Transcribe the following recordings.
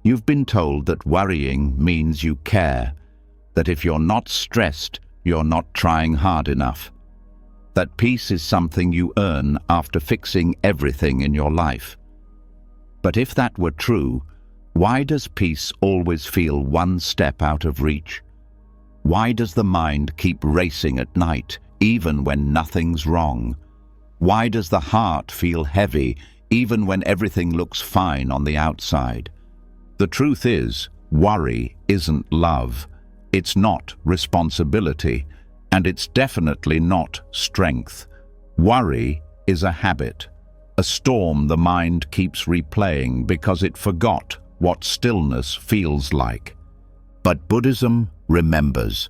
You've been told that worrying means you care, that if you're not stressed, you're not trying hard enough, that peace is something you earn after fixing everything in your life. But if that were true, why does peace always feel one step out of reach? Why does the mind keep racing at night, even when nothing's wrong? Why does the heart feel heavy, even when everything looks fine on the outside? The truth is, worry isn't love. It's not responsibility, and it's definitely not strength. Worry is a habit, a storm the mind keeps replaying because it forgot what stillness feels like. But Buddhism remembers.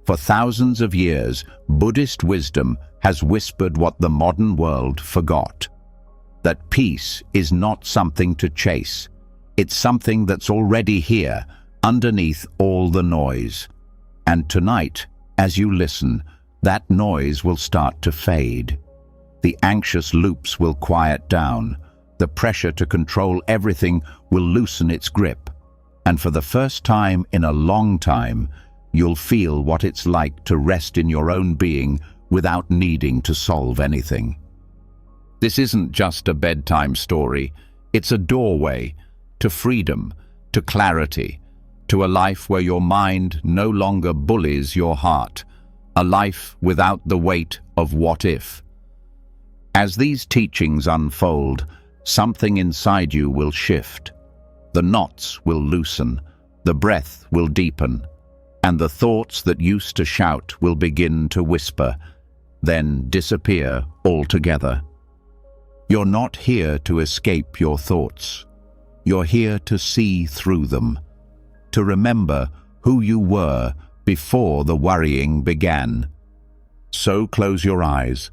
For thousands of years, Buddhist wisdom has whispered what the modern world forgot. That peace is not something to chase. It's something that's already here, underneath all the noise. And tonight, as you listen, that noise will start to fade. The anxious loops will quiet down. The pressure to control everything will loosen its grip. And for the first time in a long time, you'll feel what it's like to rest in your own being without needing to solve anything. This isn't just a bedtime story. It's a doorway to freedom, to clarity, to a life where your mind no longer bullies your heart, a life without the weight of what if. As these teachings unfold, something inside you will shift. The knots will loosen, the breath will deepen, and the thoughts that used to shout will begin to whisper, then disappear altogether. You're not here to escape your thoughts. You're here to see through them, to remember who you were before the worrying began. So close your eyes.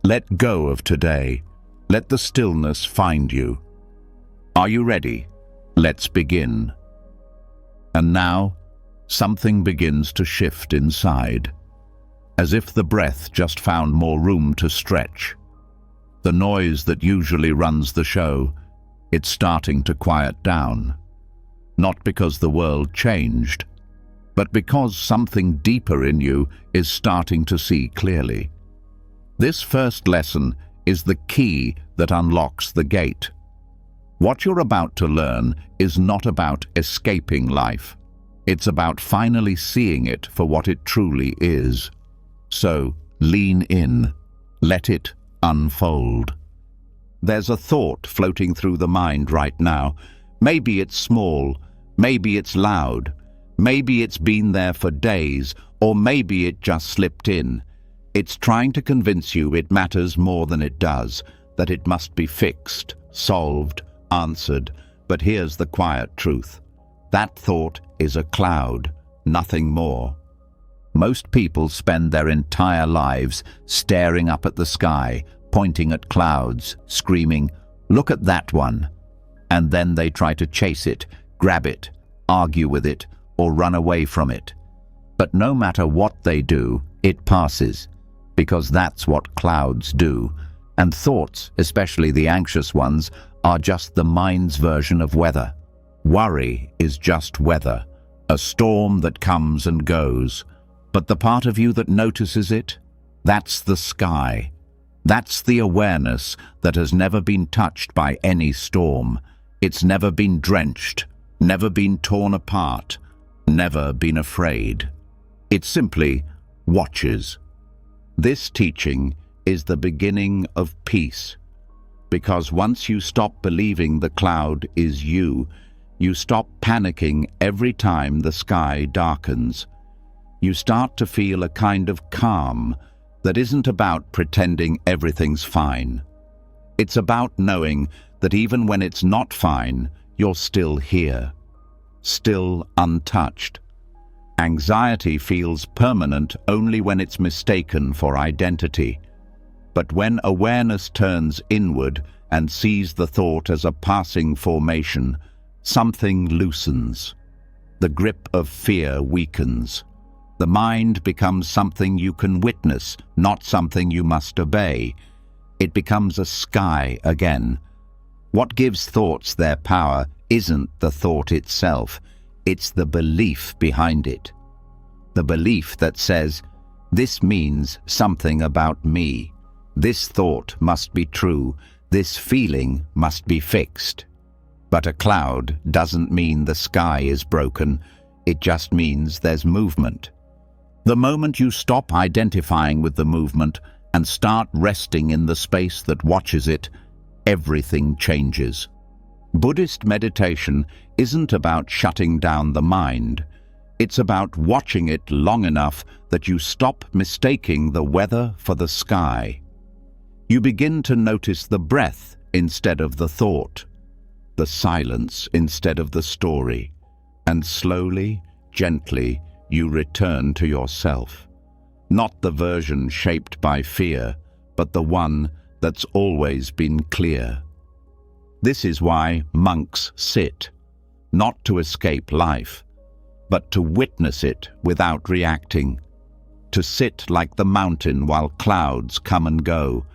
Let go of today. Let the stillness find you. Are you ready? Let's begin. And now, something begins to shift inside, as if the breath just found more room to stretch. The noise that usually runs the show, it's starting to quiet down. Not because the world changed, but because something deeper in you is starting to see clearly. This first lesson is the key that unlocks the gate. What you're about to learn is not about escaping life. It's about finally seeing it for what it truly is. So, lean in. Let it unfold. There's a thought floating through the mind right now. Maybe it's small, maybe it's loud, maybe it's been there for days, or maybe it just slipped in. It's trying to convince you it matters more than it does, that it must be fixed, solved, answered. But here's the quiet truth. That thought is a cloud, nothing more. Most people spend their entire lives staring up at the sky, pointing at clouds, screaming, "Look at that one." And then they try to chase it, grab it, argue with it, or run away from it. But no matter what they do, it passes, because that's what clouds do. And thoughts, especially the anxious ones, are just the mind's version of weather. Worry is just weather, a storm that comes and goes. But the part of you that notices it, that's the sky. That's the awareness that has never been touched by any storm. It's never been drenched, never been torn apart, never been afraid. It simply watches. This teaching is the beginning of peace, because once you stop believing the cloud is you, you stop panicking every time the sky darkens. You start to feel a kind of calm that isn't about pretending everything's fine. It's about knowing that even when it's not fine, you're still here, still untouched. Anxiety feels permanent only when it's mistaken for identity. But when awareness turns inward and sees the thought as a passing formation, something loosens. The grip of fear weakens. The mind becomes something you can witness, not something you must obey. It becomes a sky again. What gives thoughts their power isn't the thought itself, it's the belief behind it. The belief that says, this means something about me. This thought must be true. This feeling must be fixed. But a cloud doesn't mean the sky is broken. It just means there's movement. The moment you stop identifying with the movement and start resting in the space that watches it, everything changes. Buddhist meditation isn't about shutting down the mind. It's about watching it long enough that you stop mistaking the weather for the sky. You begin to notice the breath instead of the thought, the silence instead of the story, and slowly, gently, you return to yourself. Not the version shaped by fear, but the one that's always been clear. This is why monks sit, not to escape life, but to witness it without reacting, to sit like the mountain while clouds come and go.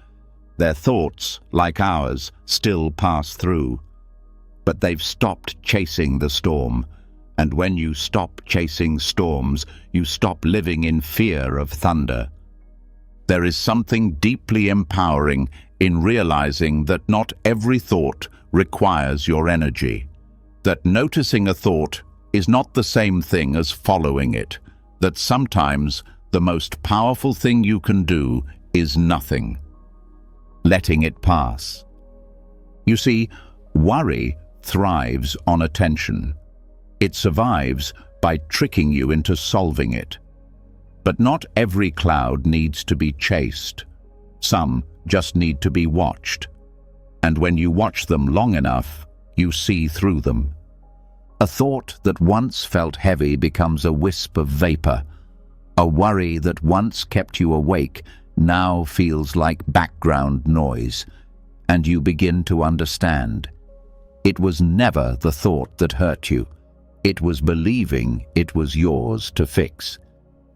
Their thoughts, like ours, still pass through, but they've stopped chasing the storm. And when you stop chasing storms, you stop living in fear of thunder. There is something deeply empowering in realizing that not every thought requires your energy, that noticing a thought is not the same thing as following it, that sometimes the most powerful thing you can do is nothing, letting it pass. You see, worry thrives on attention. It survives by tricking you into solving it. But not every cloud needs to be chased. Some just need to be watched. And when you watch them long enough, you see through them. A thought that once felt heavy becomes a wisp of vapor. A worry that once kept you awake now feels like background noise, and you begin to understand. It was never the thought that hurt you. It was believing it was yours to fix.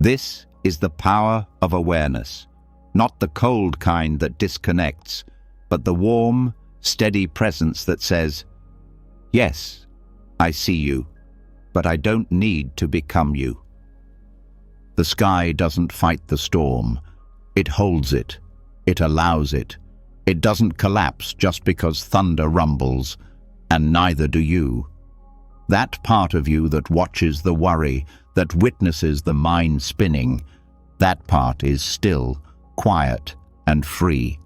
This is the power of awareness, not the cold kind that disconnects, but the warm, steady presence that says, yes, I see you, but I don't need to become you. The sky doesn't fight the storm. It holds it. It allows it. It doesn't collapse just because thunder rumbles, and neither do you. That part of you that watches the worry, that witnesses the mind spinning, that part is still, quiet, and free.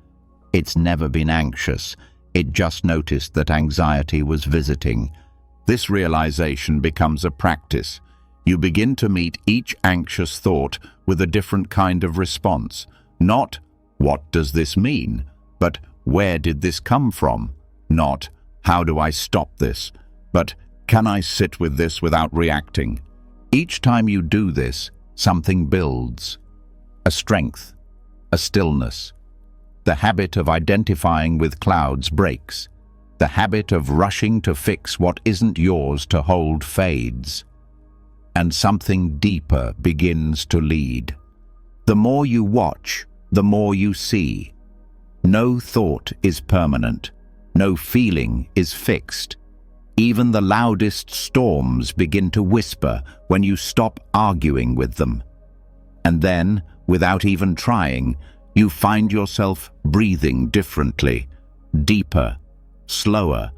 It's never been anxious. It just noticed that anxiety was visiting. This realization becomes a practice. You begin to meet each anxious thought with a different kind of response. Not, what does this mean? But, where did this come from? Not, how do I stop this? But, can I sit with this without reacting? Each time you do this, something builds. A strength, a stillness. The habit of identifying with clouds breaks. The habit of rushing to fix what isn't yours to hold fades. And something deeper begins to lead. The more you watch, the more you see. No thought is permanent. No feeling is fixed. Even the loudest storms begin to whisper when you stop arguing with them. And then, without even trying, you find yourself breathing differently, deeper, slower,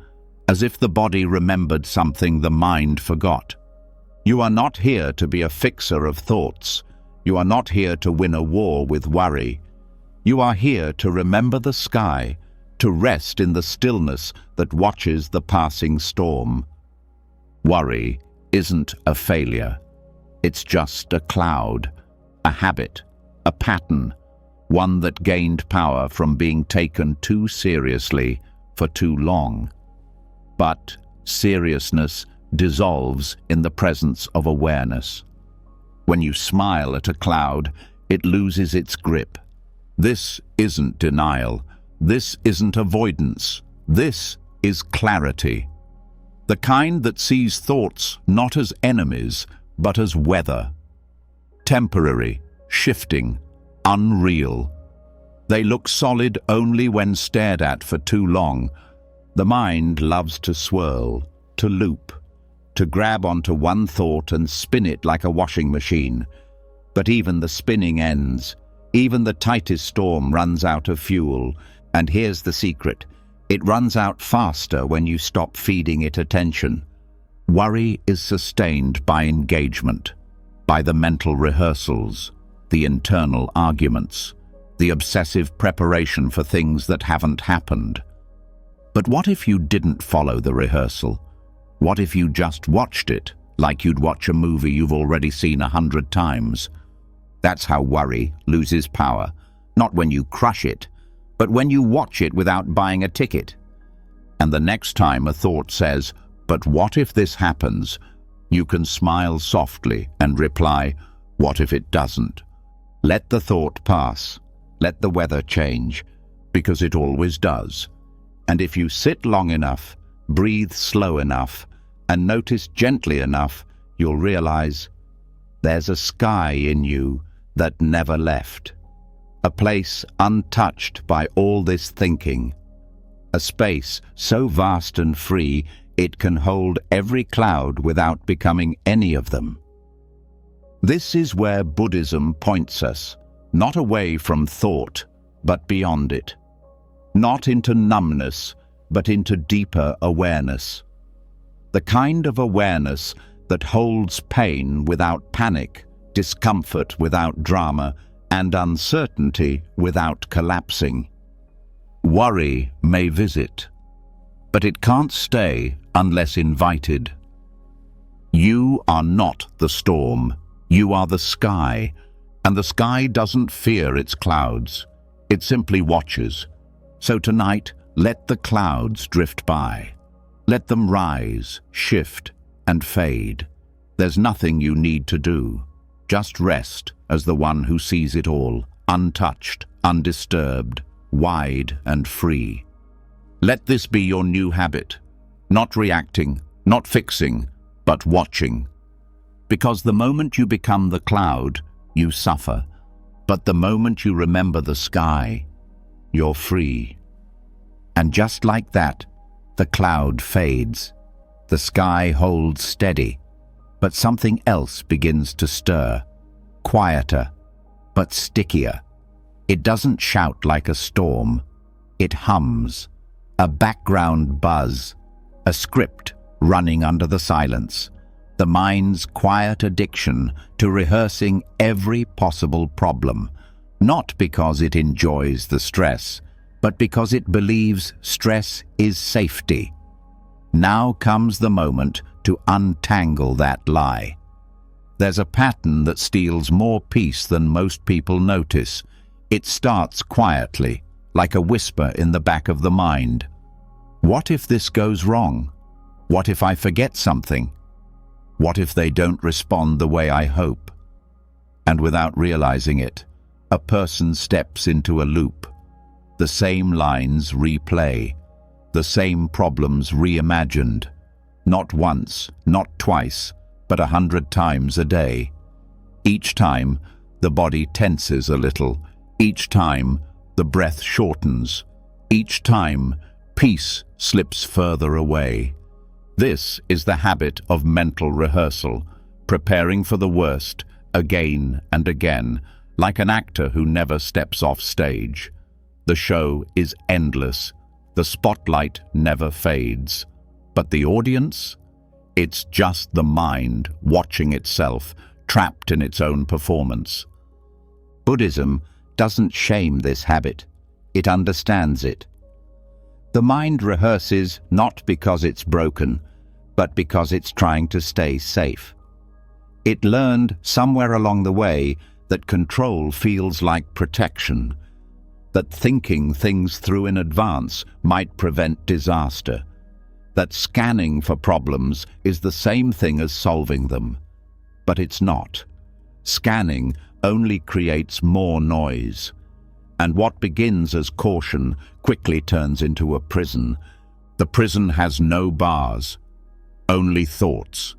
as if the body remembered something the mind forgot. You are not here to be a fixer of thoughts. You are not here to win a war with worry. You are here to remember the sky, to rest in the stillness that watches the passing storm. Worry isn't a failure. It's just a cloud, a habit, a pattern, one that gained power from being taken too seriously for too long. But seriousness dissolves in the presence of awareness. When you smile at a cloud, it loses its grip. This isn't denial. This isn't avoidance. This is clarity. The kind that sees thoughts not as enemies, but as weather. Temporary, shifting, unreal. They look solid only when stared at for too long. The mind loves to swirl, to loop, to grab onto one thought and spin it like a washing machine. But even the spinning ends. Even the tightest storm runs out of fuel. And here's the secret. It runs out faster when you stop feeding it attention. Worry is sustained by engagement, by the mental rehearsals, the internal arguments, the obsessive preparation for things that haven't happened. But what if you didn't follow the rehearsal? What if you just watched it, like you'd watch a movie you've already seen 100 times? That's how worry loses power. Not when you crush it, but when you watch it without buying a ticket. And the next time a thought says, "But what if this happens?" you can smile softly and reply, "What if it doesn't?" Let the thought pass. Let the weather change, because it always does. And if you sit long enough, breathe slow enough, and notice gently enough, you'll realize there's a sky in you that never left. A place untouched by all this thinking. A space so vast and free it can hold every cloud without becoming any of them. This is where Buddhism points us, not away from thought, but beyond it. Not into numbness, but into deeper awareness. The kind of awareness that holds pain without panic, discomfort without drama, and uncertainty without collapsing. Worry may visit, but it can't stay unless invited. You are not the storm, you are the sky, and the sky doesn't fear its clouds, it simply watches. So tonight, let the clouds drift by. Let them rise, shift, and fade. There's nothing you need to do. Just rest as the one who sees it all, untouched, undisturbed, wide and free. Let this be your new habit. Not reacting, not fixing, but watching. Because the moment you become the cloud, you suffer. But the moment you remember the sky, you're free. And just like that, the cloud fades. The sky holds steady, but something else begins to stir. Quieter, but stickier. It doesn't shout like a storm. It hums. A background buzz. A script running under the silence. The mind's quiet addiction to rehearsing every possible problem. Not because it enjoys the stress, but because it believes stress is safety. Now comes the moment to untangle that lie. There's a pattern that steals more peace than most people notice. It starts quietly, like a whisper in the back of the mind. What if this goes wrong? What if I forget something? What if they don't respond the way I hope? And without realizing it, a person steps into a loop. The same lines replay, the same problems reimagined. Not once, not twice, but 100 times a day. Each time, the body tenses a little. Each time, the breath shortens. Each time, peace slips further away. This is the habit of mental rehearsal, preparing for the worst again and again, like an actor who never steps off stage. The show is endless. The spotlight never fades. But the audience? It's just the mind watching itself, trapped in its own performance. Buddhism doesn't shame this habit. It understands it. The mind rehearses not because it's broken, but because it's trying to stay safe. It learned somewhere along the way that control feels like protection, that thinking things through in advance might prevent disaster, that scanning for problems is the same thing as solving them. But it's not. Scanning only creates more noise, and what begins as caution quickly turns into a prison. The prison has no bars, only thoughts.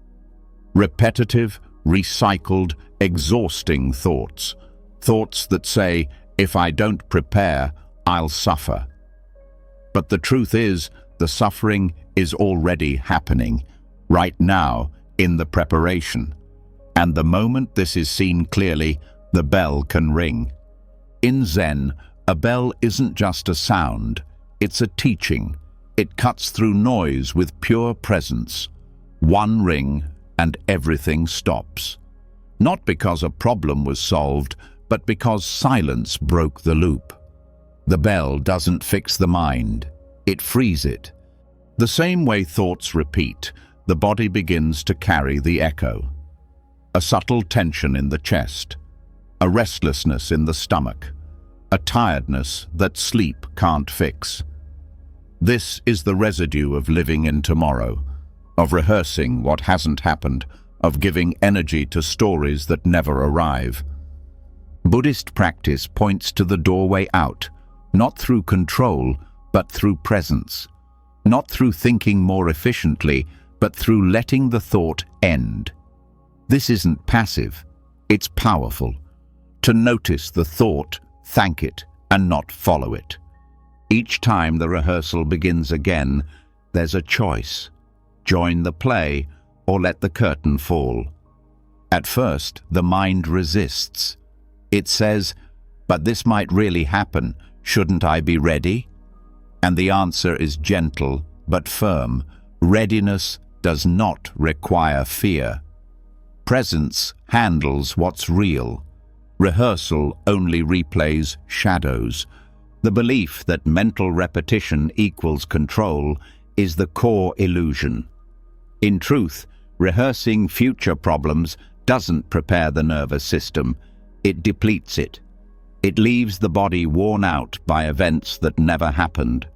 Repetitive, recycled, exhausting thoughts. Thoughts that say, if I don't prepare, I'll suffer. But the truth is, the suffering is already happening, right now, in the preparation. And the moment this is seen clearly, the bell can ring. In Zen, a bell isn't just a sound, it's a teaching. It cuts through noise with pure presence. One ring and everything stops. Not because a problem was solved, but because silence broke the loop. The bell doesn't fix the mind, it frees it. The same way thoughts repeat, the body begins to carry the echo. A subtle tension in the chest, a restlessness in the stomach, a tiredness that sleep can't fix. This is the residue of living in tomorrow, of rehearsing what hasn't happened, of giving energy to stories that never arrive. Buddhist practice points to the doorway out, not through control, but through presence. Not through thinking more efficiently, but through letting the thought end. This isn't passive, it's powerful. To notice the thought, thank it, and not follow it. Each time the rehearsal begins again, there's a choice. Join the play, or let the curtain fall. At first, the mind resists. It says, "But this might really happen. Shouldn't I be ready?" And the answer is gentle but firm. Readiness does not require fear. Presence handles what's real. Rehearsal only replays shadows. The belief that mental repetition equals control is the core illusion. In truth, rehearsing future problems doesn't prepare the nervous system, it depletes it. It leaves the body worn out by events that never happened.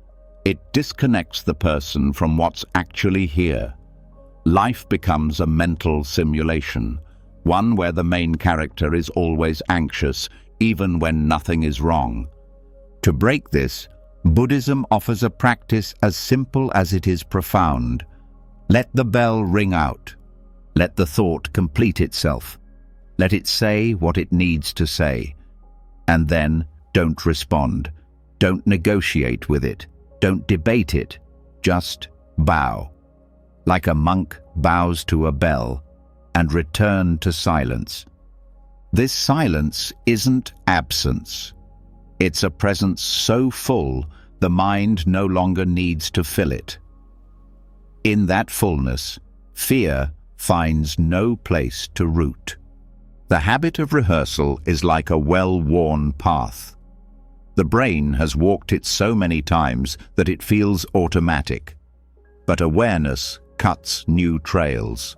It disconnects the person from what's actually here. Life becomes a mental simulation, one where the main character is always anxious, even when nothing is wrong. To break this, Buddhism offers a practice as simple as it is profound. Let the bell ring out. Let the thought complete itself. Let it say what it needs to say. And then don't respond. Don't negotiate with it. Don't debate it. Just bow. Like a monk bows to a bell, and return to silence. This silence isn't absence. It's a presence so full, the mind no longer needs to fill it. In that fullness, fear finds no place to root. The habit of rehearsal is like a well-worn path. The brain has walked it so many times that it feels automatic. But awareness cuts new trails.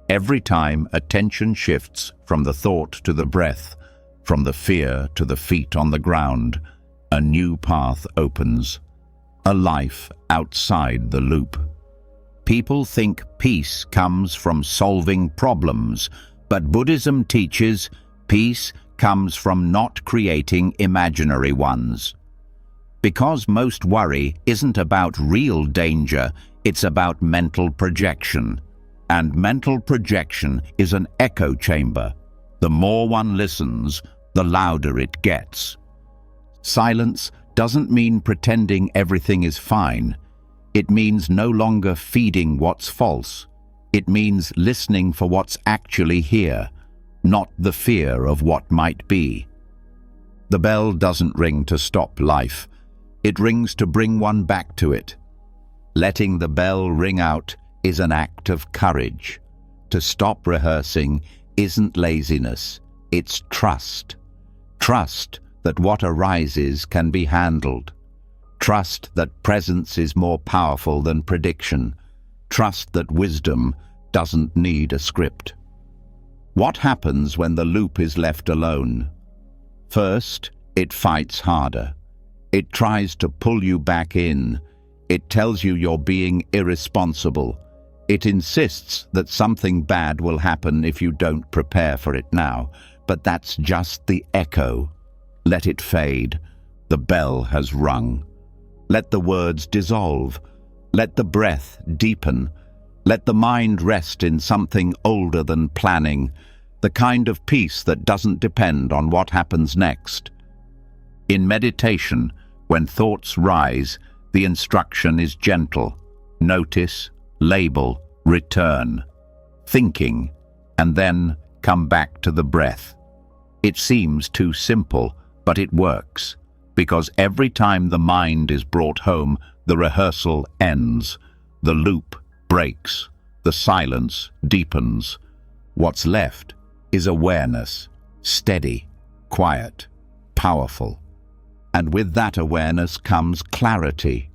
Every time attention shifts from the thought to the breath, from the fear to the feet on the ground, a new path opens. A life outside the loop. People think peace comes from solving problems, but Buddhism teaches peace comes from not creating imaginary ones. Because most worry isn't about real danger, it's about mental projection. And mental projection is an echo chamber. The more one listens, the louder it gets. Silence doesn't mean pretending everything is fine. It means no longer feeding what's false. It means listening for what's actually here, not the fear of what might be. The bell doesn't ring to stop life. It rings to bring one back to it. Letting the bell ring out is an act of courage. To stop rehearsing isn't laziness, it's trust. Trust that what arises can be handled. Trust that presence is more powerful than prediction. Trust that wisdom doesn't need a script. What happens when the loop is left alone? First, it fights harder. It tries to pull you back in. It tells you you're being irresponsible. It insists that something bad will happen if you don't prepare for it now. But that's just the echo. Let it fade. The bell has rung. Let the words dissolve. Let the breath deepen. Let the mind rest in something older than planning, the kind of peace that doesn't depend on what happens next. In meditation, when thoughts rise, the instruction is gentle. Notice, label, return. Thinking, and then come back to the breath. It seems too simple, but it works, because every time the mind is brought home, the rehearsal ends, the loop breaks, the silence deepens. What's left is awareness, steady, quiet, powerful. And with that awareness comes clarity.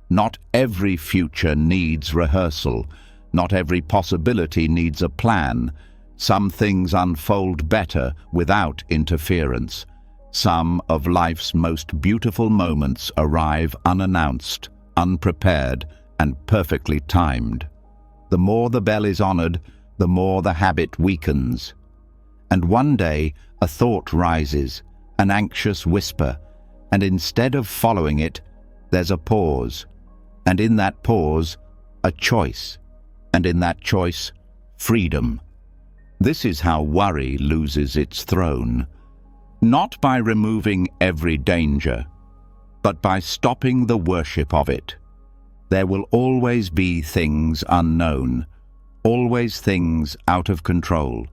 Not every future needs rehearsal. Not every possibility needs a plan. Some things unfold better without interference. Some of life's most beautiful moments arrive unannounced, unprepared, and perfectly timed. The more the bell is honored, the more the habit weakens. And one day, a thought rises, an anxious whisper, and instead of following it, there's a pause. And in that pause, a choice. And in that choice, freedom. This is how worry loses its throne. Not by removing every danger, but by stopping the worship of it. There will always be things unknown, always things out of control.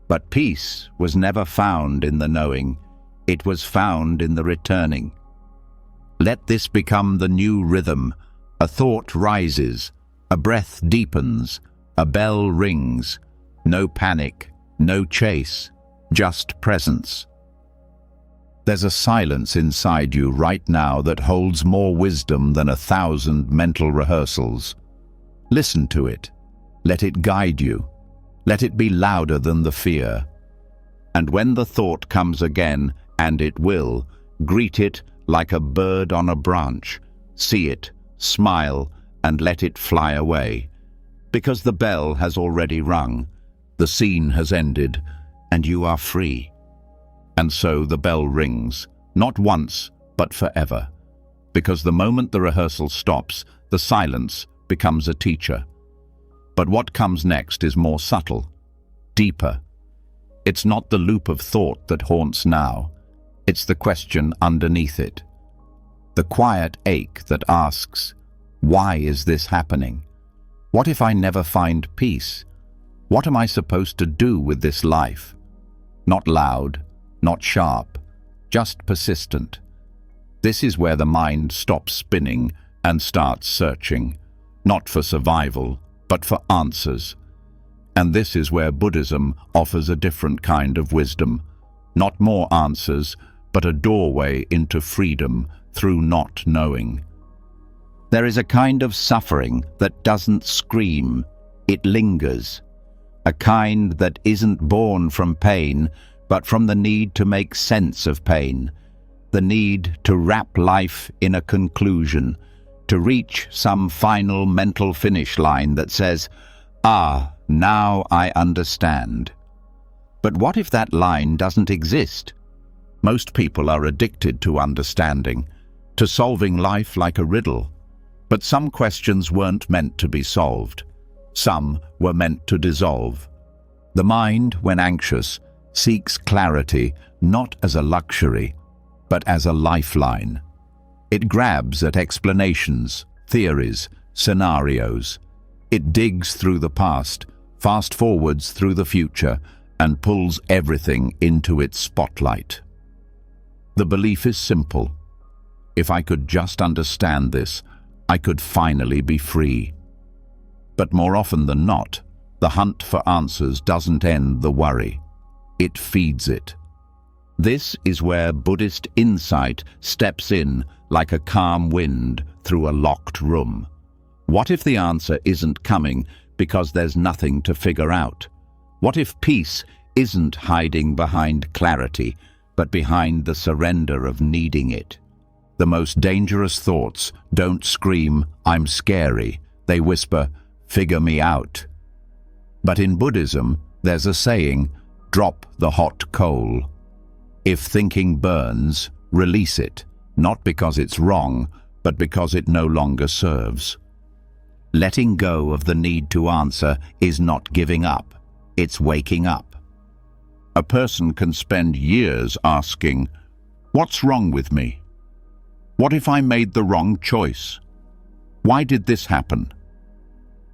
But peace was never found in the knowing, it was found in the returning. Let this become the new rhythm. A thought rises, a breath deepens, a bell rings. No panic, no chase, just presence. There's a silence inside you right now that holds more wisdom than 1,000 mental rehearsals. Listen to it. Let it guide you. Let it be louder than the fear. And when the thought comes again, and it will, greet it like a bird on a branch. See it, smile, and let it fly away. Because the bell has already rung. The scene has ended, and you are free. And so the bell rings, not once, but forever. Because the moment the rehearsal stops, the silence becomes a teacher. But what comes next is more subtle, deeper. It's not the loop of thought that haunts now. It's the question underneath it. The quiet ache that asks, why is this happening? What if I never find peace? What am I supposed to do with this life? Not loud, not sharp, just persistent. This is where the mind stops spinning and starts searching, not for survival, but for answers. And this is where Buddhism offers a different kind of wisdom. Not more answers, but a doorway into freedom through not knowing. There is a kind of suffering that doesn't scream, it lingers. A kind that isn't born from pain, but from the need to make sense of pain. The need to wrap life in a conclusion, to reach some final mental finish line that says, "Ah, now I understand." But what if that line doesn't exist? Most people are addicted to understanding, to solving life like a riddle. But some questions weren't meant to be solved. Some were meant to dissolve. The mind, when anxious, seeks clarity not as a luxury, but as a lifeline. It grabs at explanations, theories, scenarios. It digs through the past, fast-forwards through the future, and pulls everything into its spotlight. The belief is simple. If I could just understand this, I could finally be free. But more often than not, the hunt for answers doesn't end the worry. It feeds it. This is where Buddhist insight steps in like a calm wind through a locked room. What if the answer isn't coming because there's nothing to figure out? What if peace isn't hiding behind clarity, but behind the surrender of needing it? The most dangerous thoughts don't scream, "I'm scary." They whisper, "Figure me out." But in Buddhism, there's a saying, drop the hot coal. If thinking burns, release it, not because it's wrong, but because it no longer serves. Letting go of the need to answer is not giving up, it's waking up. A person can spend years asking, "What's wrong with me? What if I made the wrong choice? Why did this happen?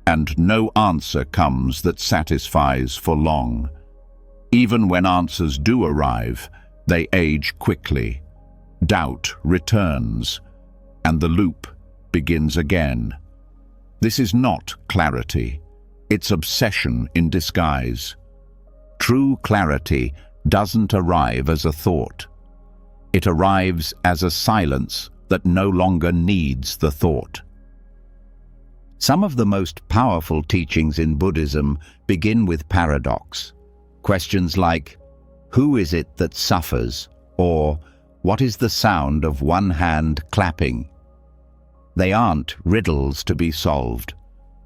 And no answer comes that satisfies for long. Even when answers do arrive, they age quickly. Doubt returns, and the loop begins again. This is not clarity. It's obsession in disguise. True clarity doesn't arrive as a thought. It arrives as a silence that no longer needs the thought. Some of the most powerful teachings in Buddhism begin with paradox. Questions like, who is it that suffers? Or, what is the sound of one hand clapping? They aren't riddles to be solved.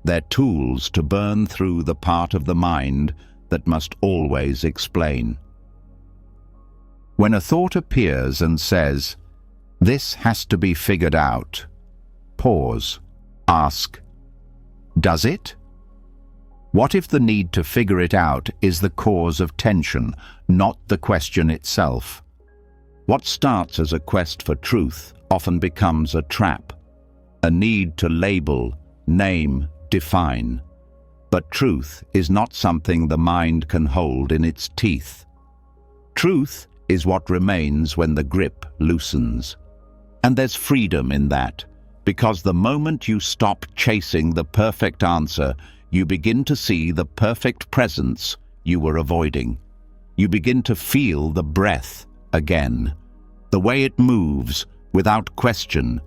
They're tools to burn through the part of the mind that must always explain. When a thought appears and says, this has to be figured out, pause, ask, does it? What if the need to figure it out is the cause of tension, not the question itself? What starts as a quest for truth often becomes a trap, a need to label, name, define. But truth is not something the mind can hold in its teeth. Truth is what remains when the grip loosens. And there's freedom in that, because the moment you stop chasing the perfect answer, you begin to see the perfect presence you were avoiding. You begin to feel the breath again, the way it moves without question,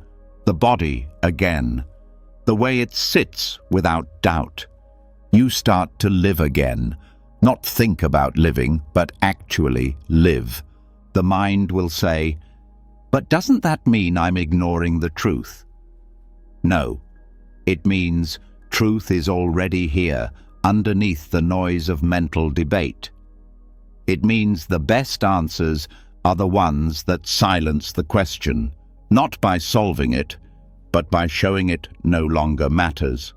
the body again, the way it sits without doubt. You start to live again, not think about living, but actually live. The mind will say, but doesn't that mean I'm ignoring the truth? No, it means truth is already here, underneath the noise of mental debate. It means the best answers are the ones that silence the question, not by solving it, but by showing it no longer matters.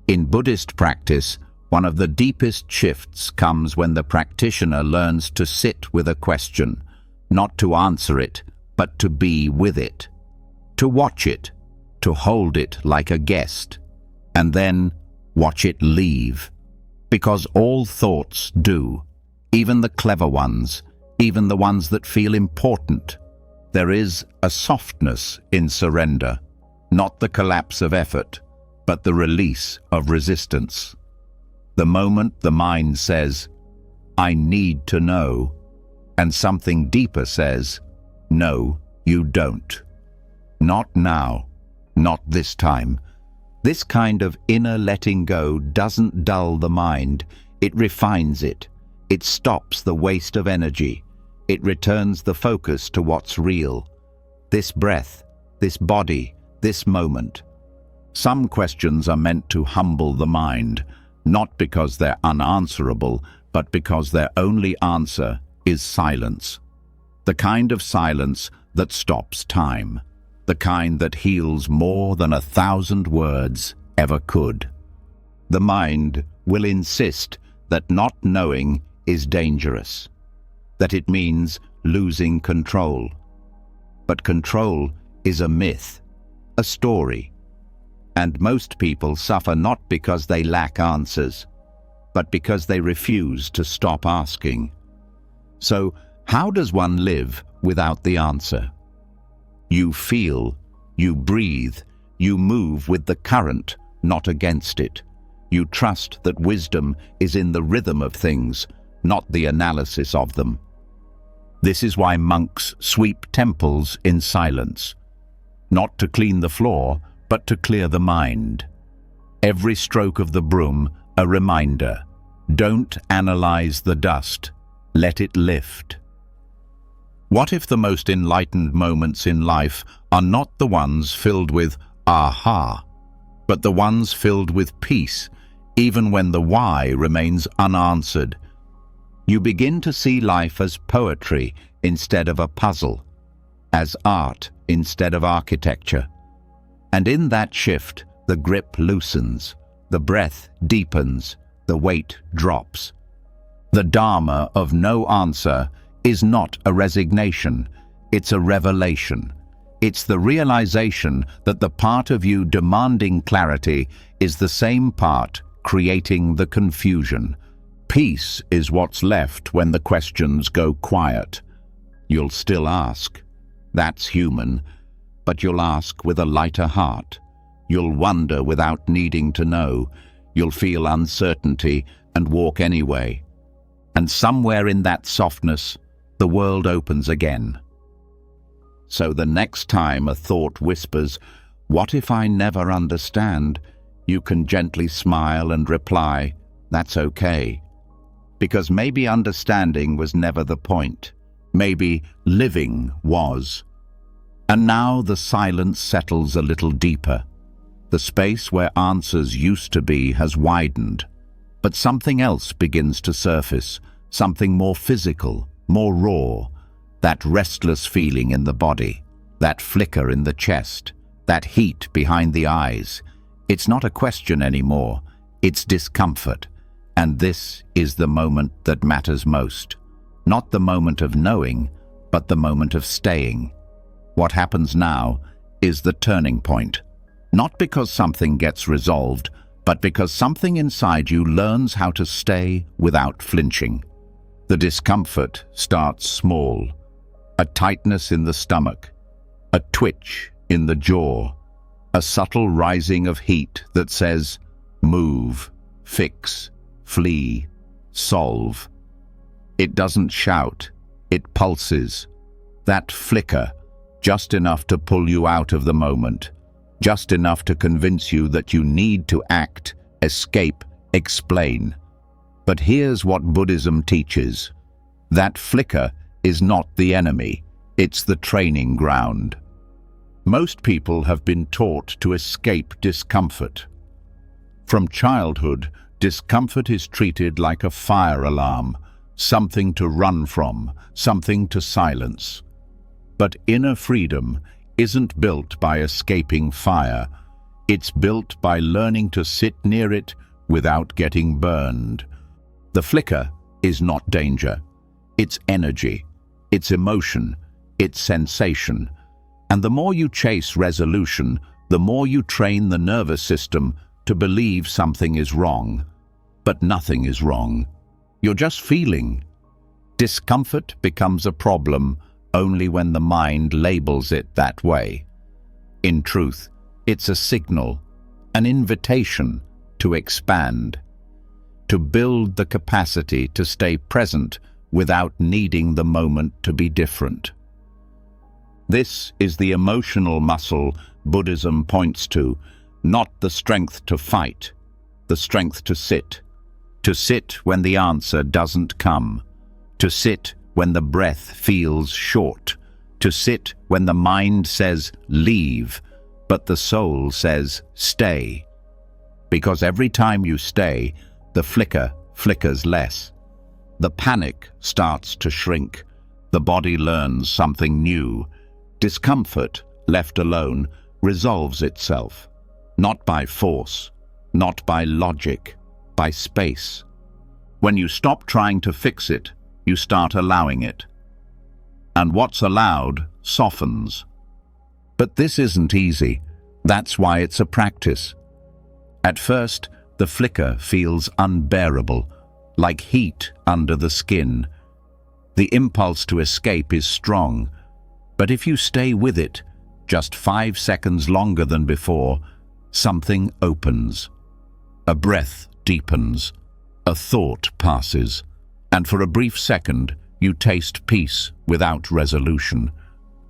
In Buddhist practice, one of the deepest shifts comes when the practitioner learns to sit with a question, not to answer it, but to be with it, to watch it, to hold it like a guest, and then watch it leave. Because all thoughts do, even the clever ones, even the ones that feel important. There is a softness in surrender, not the collapse of effort, but the release of resistance. The moment the mind says, I need to know, and something deeper says, no, you don't. Not now, not this time. This kind of inner letting go doesn't dull the mind, it refines it. It stops the waste of energy. It returns the focus to what's real. This breath, this body, this moment. Some questions are meant to humble the mind, not because they're unanswerable, but because their only answer is silence. The kind of silence that stops time. The kind that heals more than 1,000 words ever could. The mind will insist that not knowing is dangerous, that it means losing control. But control is a myth, a story. And most people suffer not because they lack answers, but because they refuse to stop asking. So, how does one live without the answer? You feel, you breathe, you move with the current, not against it. You trust that wisdom is in the rhythm of things, not the analysis of them. This is why monks sweep temples in silence, not to clean the floor, but to clear the mind. Every stroke of the broom, a reminder. Don't analyze the dust, let it lift. What if the most enlightened moments in life are not the ones filled with aha, but the ones filled with peace, even when the why remains unanswered? You begin to see life as poetry instead of a puzzle, as art instead of architecture. And in that shift, the grip loosens, the breath deepens, the weight drops. The Dharma of no answer is not a resignation, it's a revelation. It's the realization that the part of you demanding clarity is the same part creating the confusion. Peace is what's left when the questions go quiet. You'll still ask. That's human. But you'll ask with a lighter heart. You'll wonder without needing to know. You'll feel uncertainty and walk anyway. And somewhere in that softness, the world opens again. So the next time a thought whispers, "What if I never understand?" you can gently smile and reply, "That's okay." Because maybe understanding was never the point. Maybe living was. And now the silence settles a little deeper. The space where answers used to be has widened. But something else begins to surface, something more physical, more raw. That restless feeling in the body, that flicker in the chest, that heat behind the eyes. It's not a question anymore, it's discomfort. And this is the moment that matters most. Not the moment of knowing, but the moment of staying. What happens now is the turning point. Not because something gets resolved, but because something inside you learns how to stay without flinching. The discomfort starts small. A tightness in the stomach, a twitch in the jaw, a subtle rising of heat that says, move, fix, flee, solve. It doesn't shout, it pulses. That flicker, just enough to pull you out of the moment, just enough to convince you that you need to act, escape, explain. But here's what Buddhism teaches. That flicker is not the enemy, it's the training ground. Most people have been taught to escape discomfort. From childhood, discomfort is treated like a fire alarm, something to run from, something to silence. But inner freedom isn't built by escaping fire. It's built by learning to sit near it without getting burned. The flicker is not danger. It's energy, it's emotion, it's sensation. And the more you chase resolution, the more you train the nervous system to believe something is wrong. But nothing is wrong. You're just feeling. Discomfort becomes a problem only when the mind labels it that way. In truth, it's a signal, an invitation to expand, to build the capacity to stay present without needing the moment to be different. This is the emotional muscle Buddhism points to, not the strength to fight, the strength to sit when the answer doesn't come, to sit when the breath feels short, to sit when the mind says leave, but the soul says stay. Because every time you stay, the flicker flickers less. The panic starts to shrink. The body learns something new. Discomfort, left alone, resolves itself. Not by force, not by logic, by space. When you stop trying to fix it, you start allowing it. And what's allowed softens. But this isn't easy. That's why it's a practice. At first, the flicker feels unbearable, like heat under the skin. The impulse to escape is strong, but if you stay with it, just 5 seconds longer than before, something opens. A breath deepens, a thought passes, and for a brief second, you taste peace without resolution.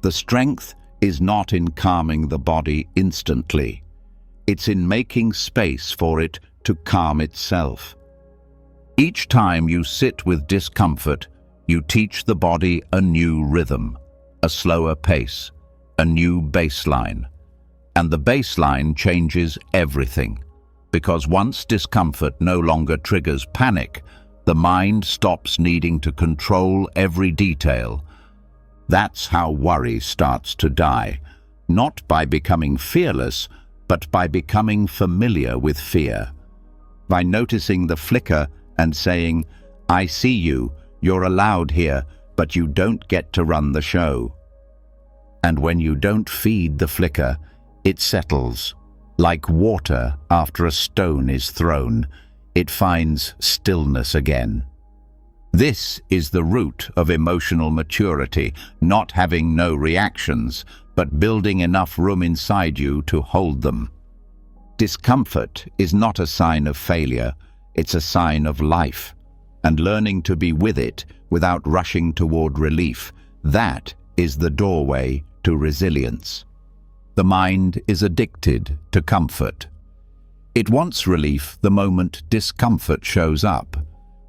The strength is not in calming the body instantly. It's in making space for it to calm itself. Each time you sit with discomfort, you teach the body a new rhythm, a slower pace, a new baseline. And the baseline changes everything. Because once discomfort no longer triggers panic, the mind stops needing to control every detail. That's how worry starts to die, not by becoming fearless, but by becoming familiar with fear. By noticing the flicker and saying, I see you, you're allowed here, but you don't get to run the show. And when you don't feed the flicker, it settles. Like water after a stone is thrown, it finds stillness again. This is the root of emotional maturity, not having no reactions, but building enough room inside you to hold them. Discomfort is not a sign of failure, it's a sign of life. And learning to be with it without rushing toward relief, that is the doorway to resilience. The mind is addicted to comfort. It wants relief the moment discomfort shows up.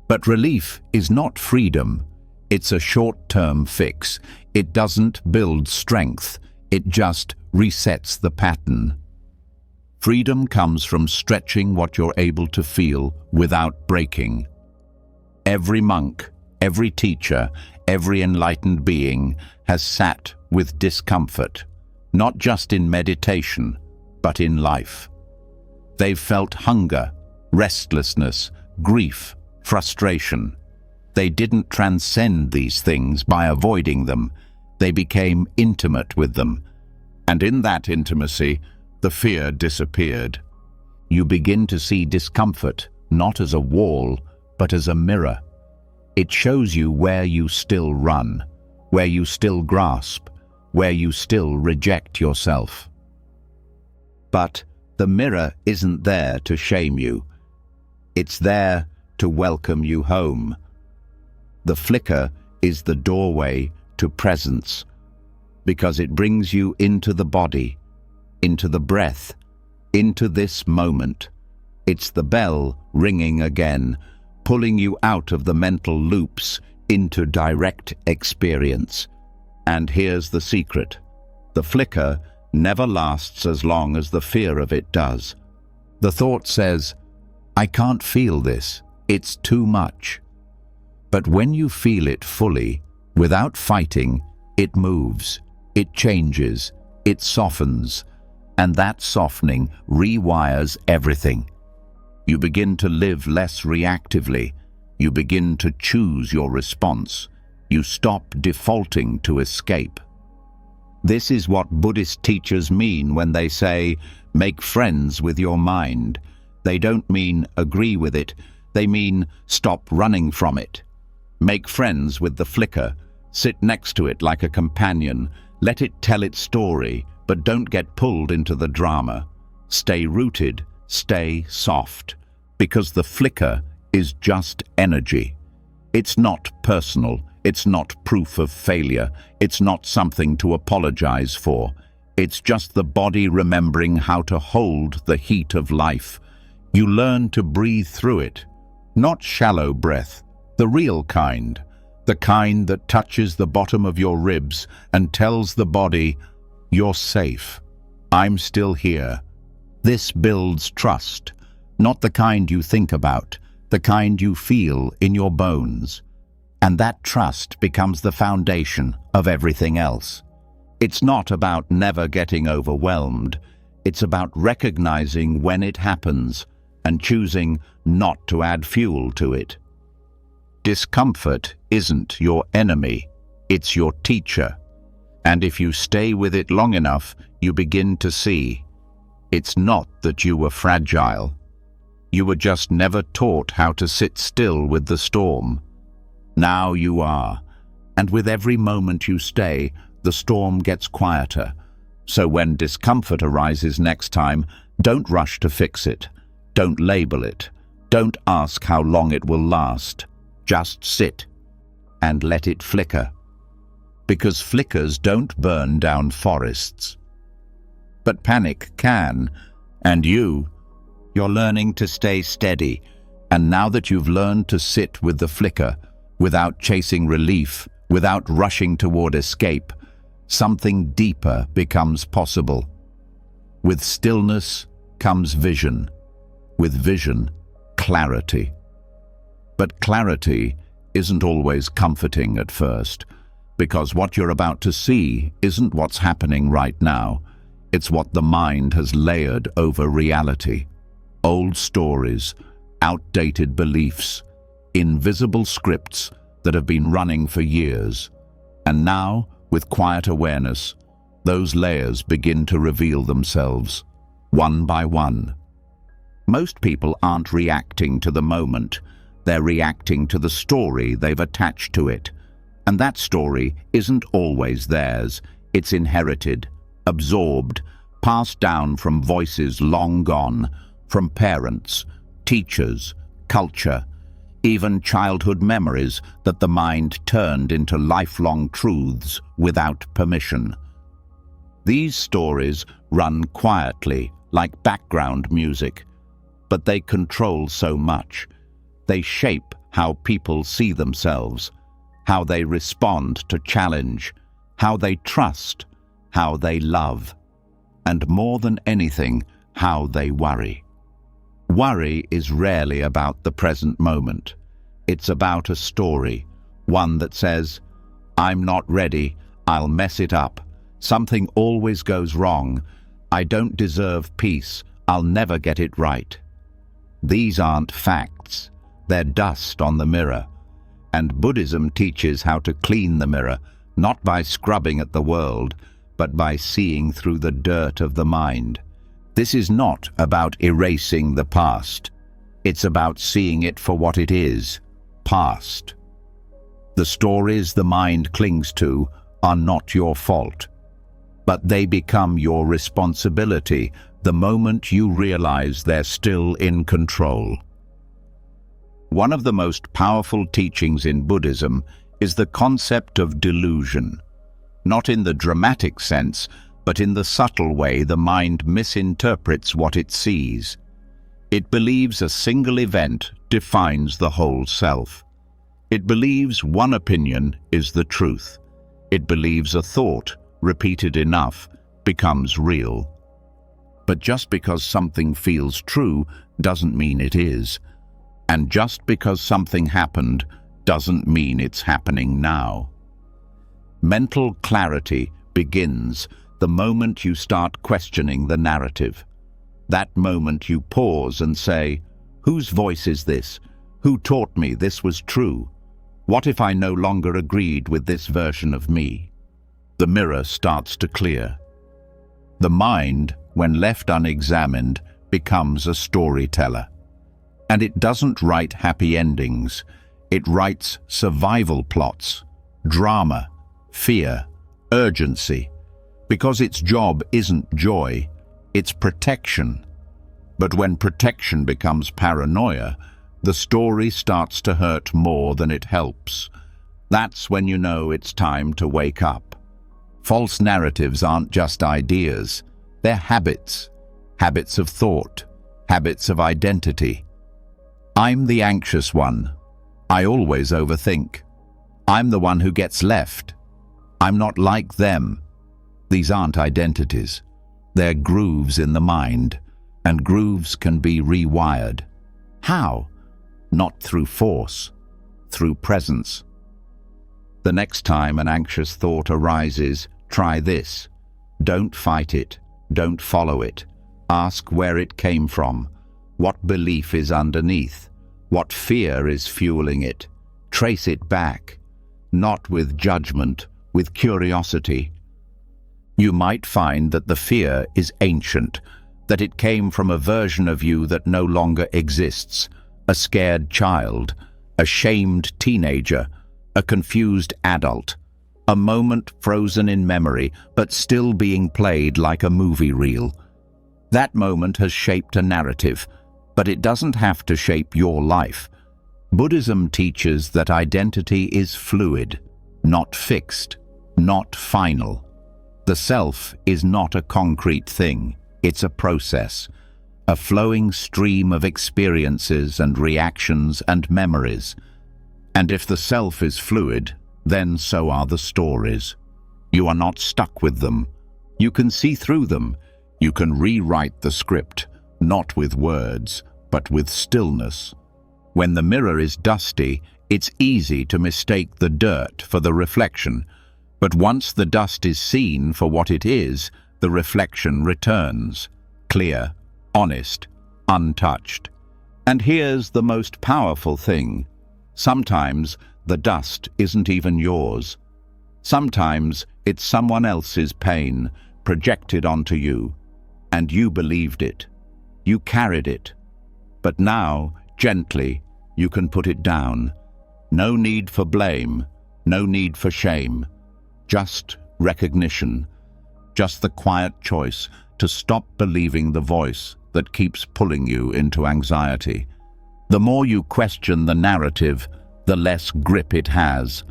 But relief is not freedom. It's a short-term fix. It doesn't build strength. It just resets the pattern. Freedom comes from stretching what you're able to feel without breaking. Every monk, every teacher, every enlightened being has sat with discomfort, not just in meditation, but in life. They've felt hunger, restlessness, grief, frustration. They didn't transcend these things by avoiding them. They became intimate with them. And in that intimacy, the fear disappeared. You begin to see discomfort not as a wall, but as a mirror. It shows you where you still run, where you still grasp, where you still reject yourself. But the mirror isn't there to shame you. It's there to welcome you home. The flicker is the doorway to presence, because it brings you into the body, into the breath, into this moment. It's the bell ringing again, pulling you out of the mental loops into direct experience. And here's the secret. The flicker never lasts as long as the fear of it does. The thought says, "I can't feel this. It's too much." But when you feel it fully, without fighting, it moves, it changes, it softens, and that softening rewires everything. You begin to live less reactively. You begin to choose your response. You stop defaulting to escape. This is what Buddhist teachers mean when they say, make friends with your mind. They don't mean agree with it. They mean stop running from it. Make friends with the flicker. Sit next to it like a companion. Let it tell its story, but don't get pulled into the drama. Stay rooted, stay soft, because the flicker is just energy. It's not personal. It's not proof of failure. It's not something to apologize for. It's just the body remembering how to hold the heat of life. You learn to breathe through it. Not shallow breath, the real kind. The kind that touches the bottom of your ribs and tells the body, you're safe. I'm still here. This builds trust. Not the kind you think about, the kind you feel in your bones. And that trust becomes the foundation of everything else. It's not about never getting overwhelmed. It's about recognizing when it happens and choosing not to add fuel to it. Discomfort isn't your enemy, it's your teacher. And if you stay with it long enough, you begin to see. It's not that you were fragile. You were just never taught how to sit still with the storm. Now you are, and with every moment you stay, the storm gets quieter. So when discomfort arises next time, don't rush to fix it. Don't label it. Don't ask how long it will last. Just sit and let it flicker. Because flickers don't burn down forests. But panic can, and you're learning to stay steady. And now that you've learned to sit with the flicker, without chasing relief, without rushing toward escape, something deeper becomes possible. With stillness comes vision. With vision, clarity. But clarity isn't always comforting at first, because what you're about to see isn't what's happening right now. It's what the mind has layered over reality. Old stories, outdated beliefs, invisible scripts that have been running for years. And now, with quiet awareness, those layers begin to reveal themselves, one by one. Most people aren't reacting to the moment. They're reacting to the story they've attached to it. And that story isn't always theirs. It's inherited, absorbed, passed down from voices long gone, from parents, teachers, culture, even childhood memories that the mind turned into lifelong truths without permission. These stories run quietly, like background music, but they control so much. They shape how people see themselves, how they respond to challenge, how they trust, how they love, and more than anything, how they worry. Worry is rarely about the present moment. It's about a story, one that says, "I'm not ready, I'll mess it up. Something always goes wrong. I don't deserve peace, I'll never get it right." These aren't facts. They're dust on the mirror. And Buddhism teaches how to clean the mirror, not by scrubbing at the world, but by seeing through the dirt of the mind. This is not about erasing the past. It's about seeing it for what it is, past. The stories the mind clings to are not your fault, but they become your responsibility the moment you realize they're still in control. One of the most powerful teachings in Buddhism is the concept of delusion, not in the dramatic sense, but in the subtle way the mind misinterprets what it sees. It believes a single event defines the whole self. It believes one opinion is the truth. It believes a thought, repeated enough, becomes real. But just because something feels true doesn't mean it is. And just because something happened doesn't mean it's happening now. Mental clarity begins the moment you start questioning the narrative. That moment you pause and say, "Whose voice is this? Who taught me this was true? What if I no longer agreed with this version of me?" The mirror starts to clear. The mind, when left unexamined, becomes a storyteller. And it doesn't write happy endings. It writes survival plots, drama, fear, urgency, because its job isn't joy, it's protection. But when protection becomes paranoia, the story starts to hurt more than it helps. That's when you know it's time to wake up. False narratives aren't just ideas, they're habits. Habits of thought, habits of identity. I'm the anxious one. I always overthink. I'm the one who gets left. I'm not like them. These aren't identities. They're grooves in the mind, and grooves can be rewired. How? Not through force, through presence. The next time an anxious thought arises, try this. Don't fight it. Don't follow it. Ask where it came from. What belief is underneath? What fear is fueling it? Trace it back. Not with judgment, with curiosity. You might find that the fear is ancient, that it came from a version of you that no longer exists, a scared child, a shamed teenager, a confused adult, a moment frozen in memory but still being played like a movie reel. That moment has shaped a narrative, but it doesn't have to shape your life. Buddhism teaches that identity is fluid, not fixed, not final. The self is not a concrete thing, it's a process, a flowing stream of experiences and reactions and memories. And if the self is fluid, then so are the stories. You are not stuck with them. You can see through them. You can rewrite the script, not with words, but with stillness. When the mirror is dusty, it's easy to mistake the dirt for the reflection. But once the dust is seen for what it is, the reflection returns, clear, honest, untouched. And here's the most powerful thing. Sometimes the dust isn't even yours. Sometimes It's someone else's pain projected onto you, and you believed it. You carried it. But now, gently, you can put it down. No need for blame, no need for shame. Just recognition, just the quiet choice to stop believing the voice that keeps pulling you into anxiety. The more you question the narrative, the less grip it has.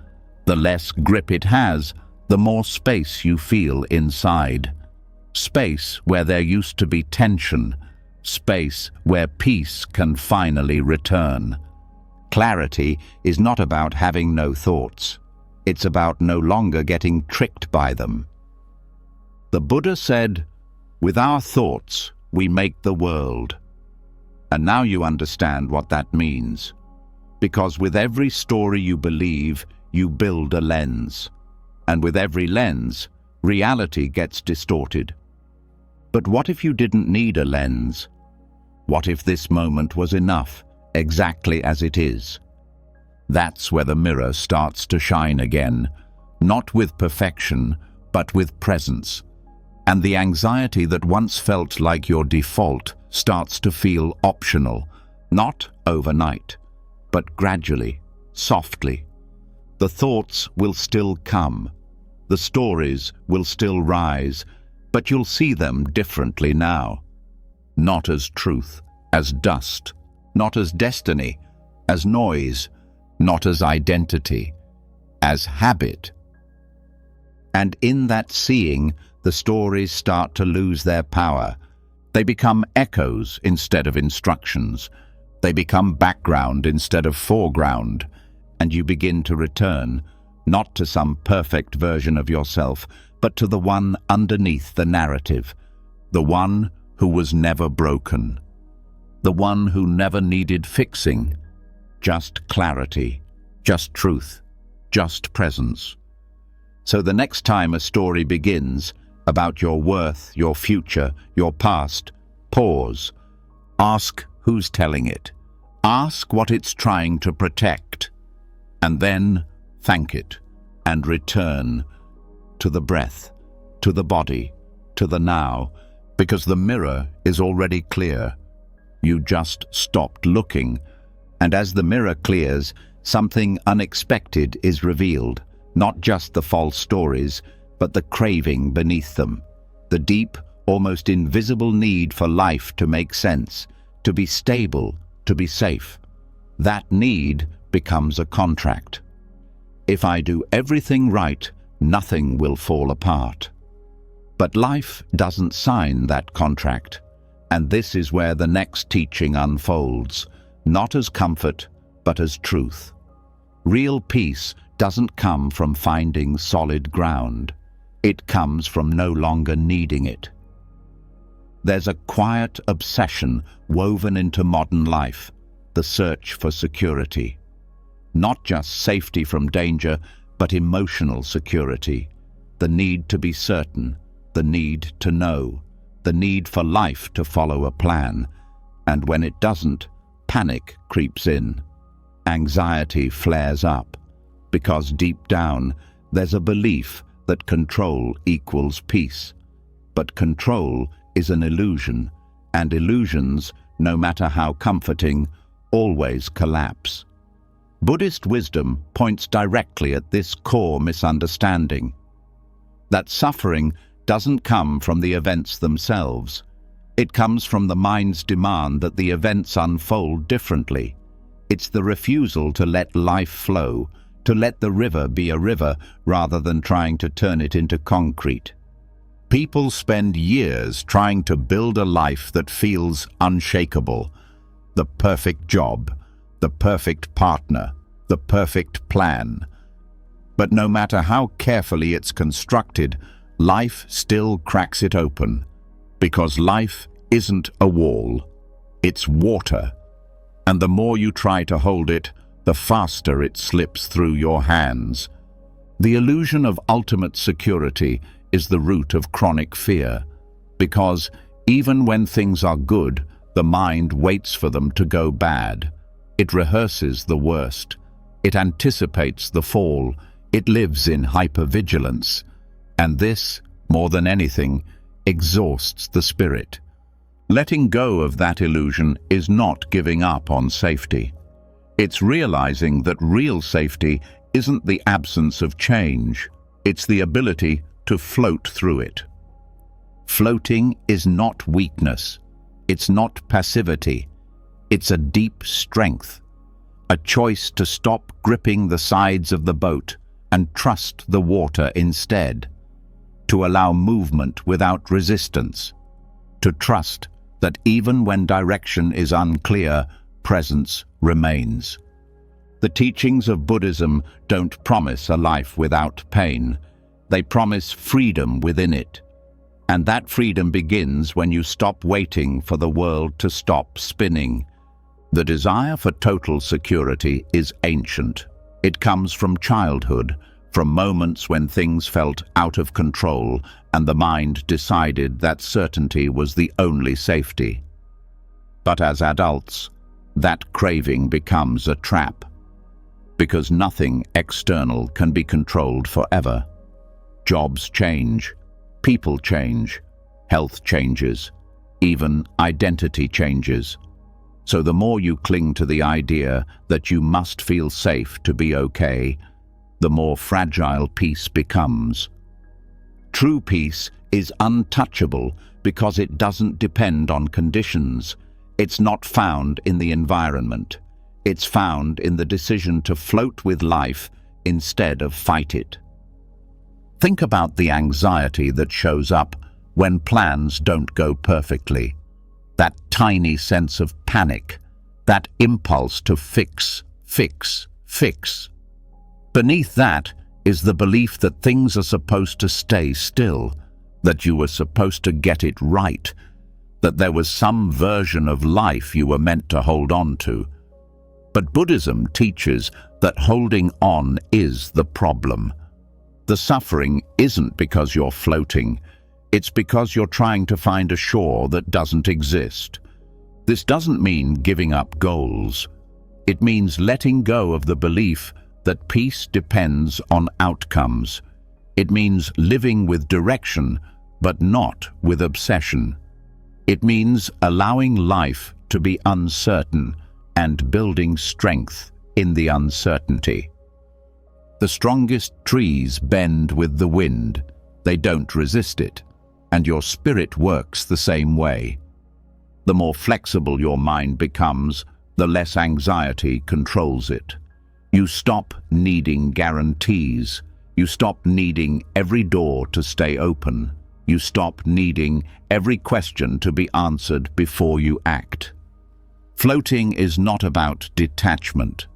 The less grip it has, the more space you feel inside. Space where there used to be tension. Space where peace can finally return. Clarity is not about having no thoughts. It's about no longer getting tricked by them. The Buddha said, "With our thoughts, we make the world." And now you understand what that means. Because with every story you believe, you build a lens. And with every lens, reality gets distorted. But what if you didn't need a lens? What if this moment was enough, exactly as it is? That's where the mirror starts to shine again, not with perfection, but with presence. And the anxiety that once felt like your default starts to feel optional, not overnight, but gradually, softly. The thoughts will still come. The stories will still rise, but you'll see them differently now. Not as truth, as dust, not as destiny, as noise, not as identity, as habit. And in that seeing, the stories start to lose their power. They become echoes instead of instructions. They become background instead of foreground. And you begin to return, not to some perfect version of yourself, but to the one underneath the narrative, the one who was never broken, the one who never needed fixing, just clarity, just truth, just presence. So the next time a story begins about your worth, your future, your past, pause. Ask who's telling it. Ask what it's trying to protect. And then thank it and return to the breath, to the body, to the now, because the mirror is already clear. You just stopped looking, and as the mirror clears, something unexpected is revealed, not just the false stories, but the craving beneath them, the deep, almost invisible need for life to make sense, to be stable, to be safe. That need becomes a contract. If I do everything right, nothing will fall apart. But life doesn't sign that contract, and this is where the next teaching unfolds, not as comfort, but as truth. Real peace doesn't come from finding solid ground. It comes from no longer needing it. There's a quiet obsession woven into modern life, the search for security. Not just safety from danger, but emotional security. The need to be certain, the need to know, the need for life to follow a plan. And when it doesn't, panic creeps in. Anxiety flares up, because deep down there's a belief that control equals peace. But control is an illusion, and illusions, no matter how comforting, always collapse. Buddhist wisdom points directly at this core misunderstanding. That suffering doesn't come from the events themselves. It comes from the mind's demand that the events unfold differently. It's the refusal to let life flow, to let the river be a river rather than trying to turn it into concrete. People spend years trying to build a life that feels unshakable. The perfect job, the perfect partner, the perfect plan. But no matter how carefully it's constructed, life still cracks it open. Because life isn't a wall, it's water. And the more you try to hold it, the faster it slips through your hands. The illusion of ultimate security is the root of chronic fear, because even when things are good, the mind waits for them to go bad. It rehearses the worst. It anticipates the fall. It lives in hypervigilance. And this, more than anything, exhausts the spirit. Letting go of that illusion is not giving up on safety. It's realizing that real safety isn't the absence of change, it's the ability to float through it. Floating is not weakness, it's not passivity, it's a deep strength, a choice to stop gripping the sides of the boat and trust the water instead, to allow movement without resistance, to trust that even when direction is unclear, presence remains. The teachings of Buddhism don't promise a life without pain. They promise freedom within it. And that freedom begins when you stop waiting for the world to stop spinning. The desire for total security is ancient. It comes from childhood, from moments when things felt out of control and the mind decided that certainty was the only safety. But as adults, that craving becomes a trap, because nothing external can be controlled forever. Jobs change, people change, health changes, even identity changes. So the more you cling to the idea that you must feel safe to be okay, the more fragile peace becomes. True peace is untouchable because it doesn't depend on conditions. It's not found in the environment. It's found in the decision to float with life instead of fight it. Think about the anxiety that shows up when plans don't go perfectly. That tiny sense of panic, that impulse to fix. Beneath that is the belief that things are supposed to stay still, that you were supposed to get it right, that there was some version of life you were meant to hold on to. But Buddhism teaches that holding on is the problem. The suffering isn't because you're floating, it's because you're trying to find a shore that doesn't exist. This doesn't mean giving up goals. It means letting go of the belief that peace depends on outcomes. It means living with direction, but not with obsession. It means allowing life to be uncertain and building strength in the uncertainty. The strongest trees bend with the wind. They don't resist it, and your spirit works the same way. The more flexible your mind becomes, the less anxiety controls it. You stop needing guarantees. You stop needing every door to stay open. You stop needing every question to be answered before you act. Floating is not about detachment.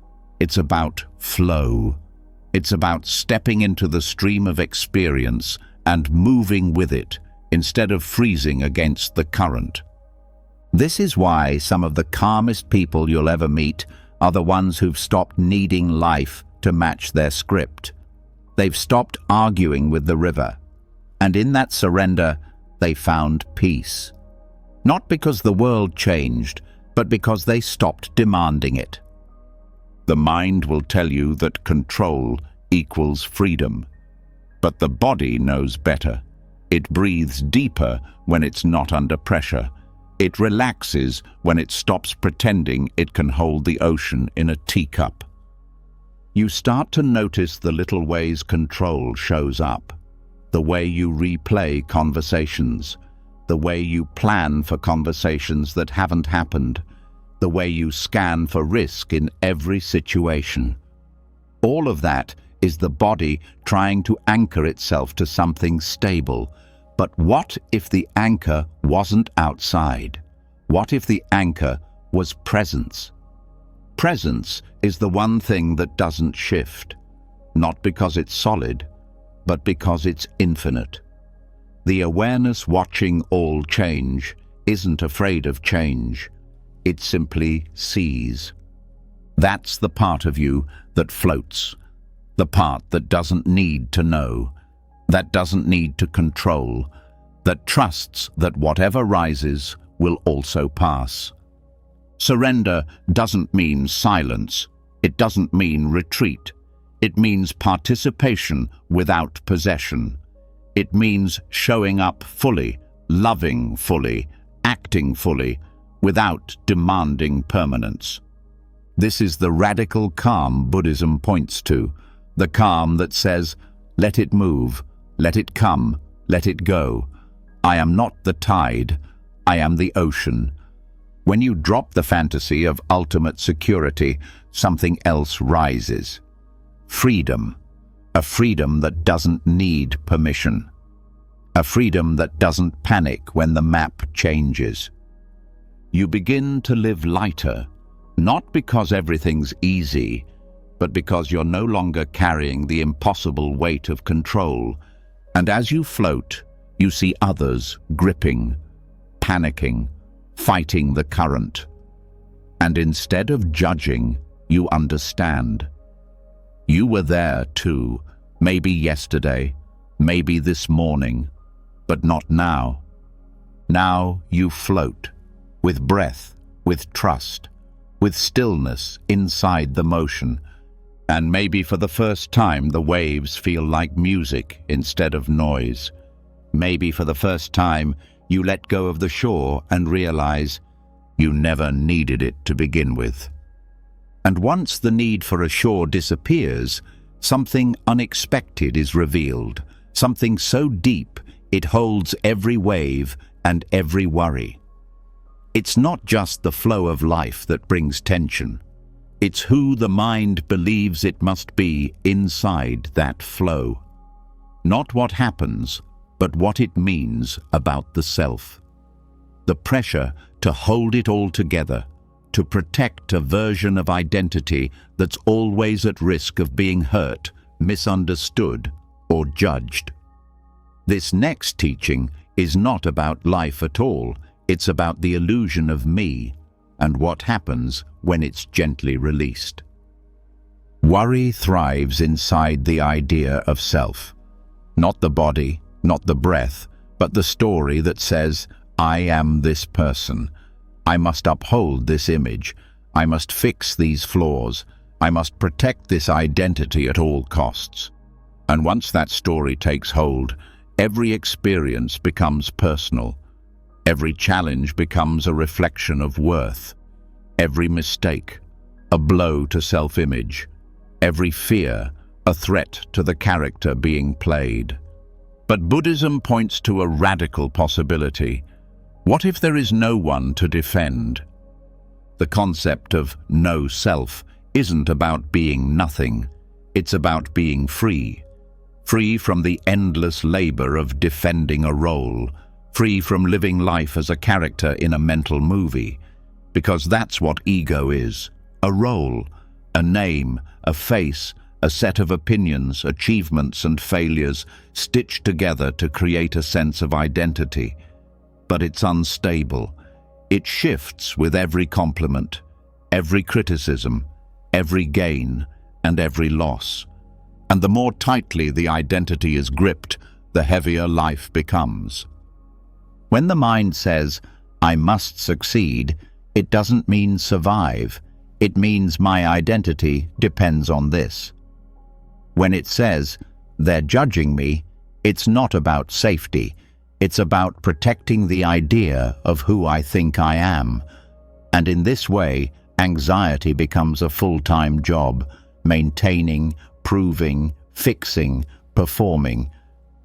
It's about flow. It's about stepping into the stream of experience and moving with it instead of freezing against the current. This is why some of the calmest people you'll ever meet are the ones who've stopped needing life to match their script. They've stopped arguing with the river, and in that surrender, they found peace. Not because the world changed, but because they stopped demanding it. The mind will tell you that control equals freedom, but the body knows better. It breathes deeper when it's not under pressure. It relaxes when it stops pretending it can hold the ocean in a teacup. You start to notice the little ways control shows up. The way you replay conversations, the way you plan for conversations that haven't happened, the way you scan for risk in every situation. All of that is the body trying to anchor itself to something stable. But what if the anchor wasn't outside? What if the anchor was presence? Presence is the one thing that doesn't shift, not because it's solid, but because it's infinite. The awareness watching all change isn't afraid of change. It simply sees. That's the part of you that floats, the part that doesn't need to know, that doesn't need to control, that trusts that whatever rises will also pass. Surrender doesn't mean silence. It doesn't mean retreat. It means participation without possession. It means showing up fully, loving fully, acting fully, without demanding permanence. This is the radical calm Buddhism points to, the calm that says, let it move, let it come, let it go. I am not the tide, I am the ocean. When you drop the fantasy of ultimate security, something else rises. Freedom. A freedom that doesn't need permission. A freedom that doesn't panic when the map changes. You begin to live lighter, not because everything's easy, but because you're no longer carrying the impossible weight of control. And as you float, you see others gripping, panicking, fighting the current. And instead of judging, you understand. You were there too, maybe yesterday, maybe this morning, but not now. Now you float, with breath, with trust, with stillness inside the motion. And maybe for the first time the waves feel like music instead of noise. Maybe for the first time you let go of the shore and realize you never needed it to begin with. And once the need for a shore disappears, something unexpected is revealed, something so deep it holds every wave and every worry. It's not just the flow of life that brings tension. It's who the mind believes it must be inside that flow. Not what happens, but what it means about the self. The pressure to hold it all together, to protect a version of identity that's always at risk of being hurt, misunderstood, or judged. This next teaching is not about life at all. It's about the illusion of me and what happens when it's gently released. Worry thrives inside the idea of self. Not the body, not the breath, but the story that says, I am this person. I must uphold this image. I must fix these flaws. I must protect this identity at all costs. And once that story takes hold, every experience becomes personal. Every challenge becomes a reflection of worth. Every mistake, a blow to self-image. Every fear, a threat to the character being played. But Buddhism points to a radical possibility. What if there is no one to defend? The concept of no self isn't about being nothing. It's about being free. Free from the endless labor of defending a role. Free from living life as a character in a mental movie. Because that's what ego is. A role, a name, a face, a set of opinions, achievements and failures stitched together to create a sense of identity. But it's unstable. It shifts with every compliment, every criticism, every gain, and every loss. And the more tightly the identity is gripped, the heavier life becomes. When the mind says, I must succeed, it doesn't mean survive. It means my identity depends on this. When it says, they're judging me, it's not about safety. It's about protecting the idea of who I think I am. And in this way, anxiety becomes a full-time job, maintaining, proving, fixing, performing.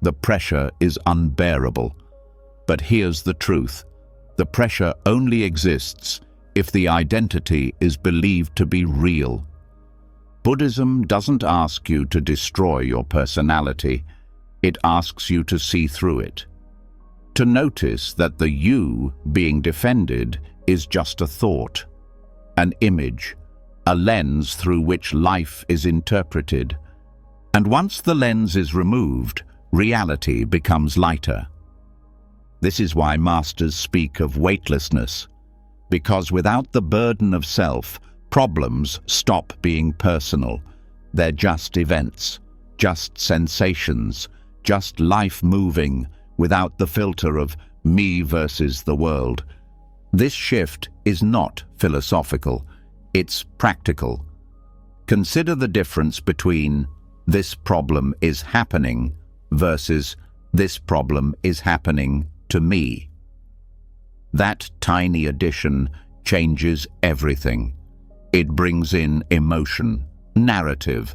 The pressure is unbearable. But here's the truth. The pressure only exists if the identity is believed to be real. Buddhism doesn't ask you to destroy your personality. It asks you to see through it. To notice that the you being defended is just a thought, an image, a lens through which life is interpreted. And once the lens is removed, reality becomes lighter. This is why masters speak of weightlessness, because without the burden of self, problems stop being personal. They're just events, just sensations, just life moving, without the filter of me versus the world. This shift is not philosophical, it's practical. Consider the difference between this problem is happening versus This problem is happening to me. That tiny addition changes everything. It brings in emotion, narrative,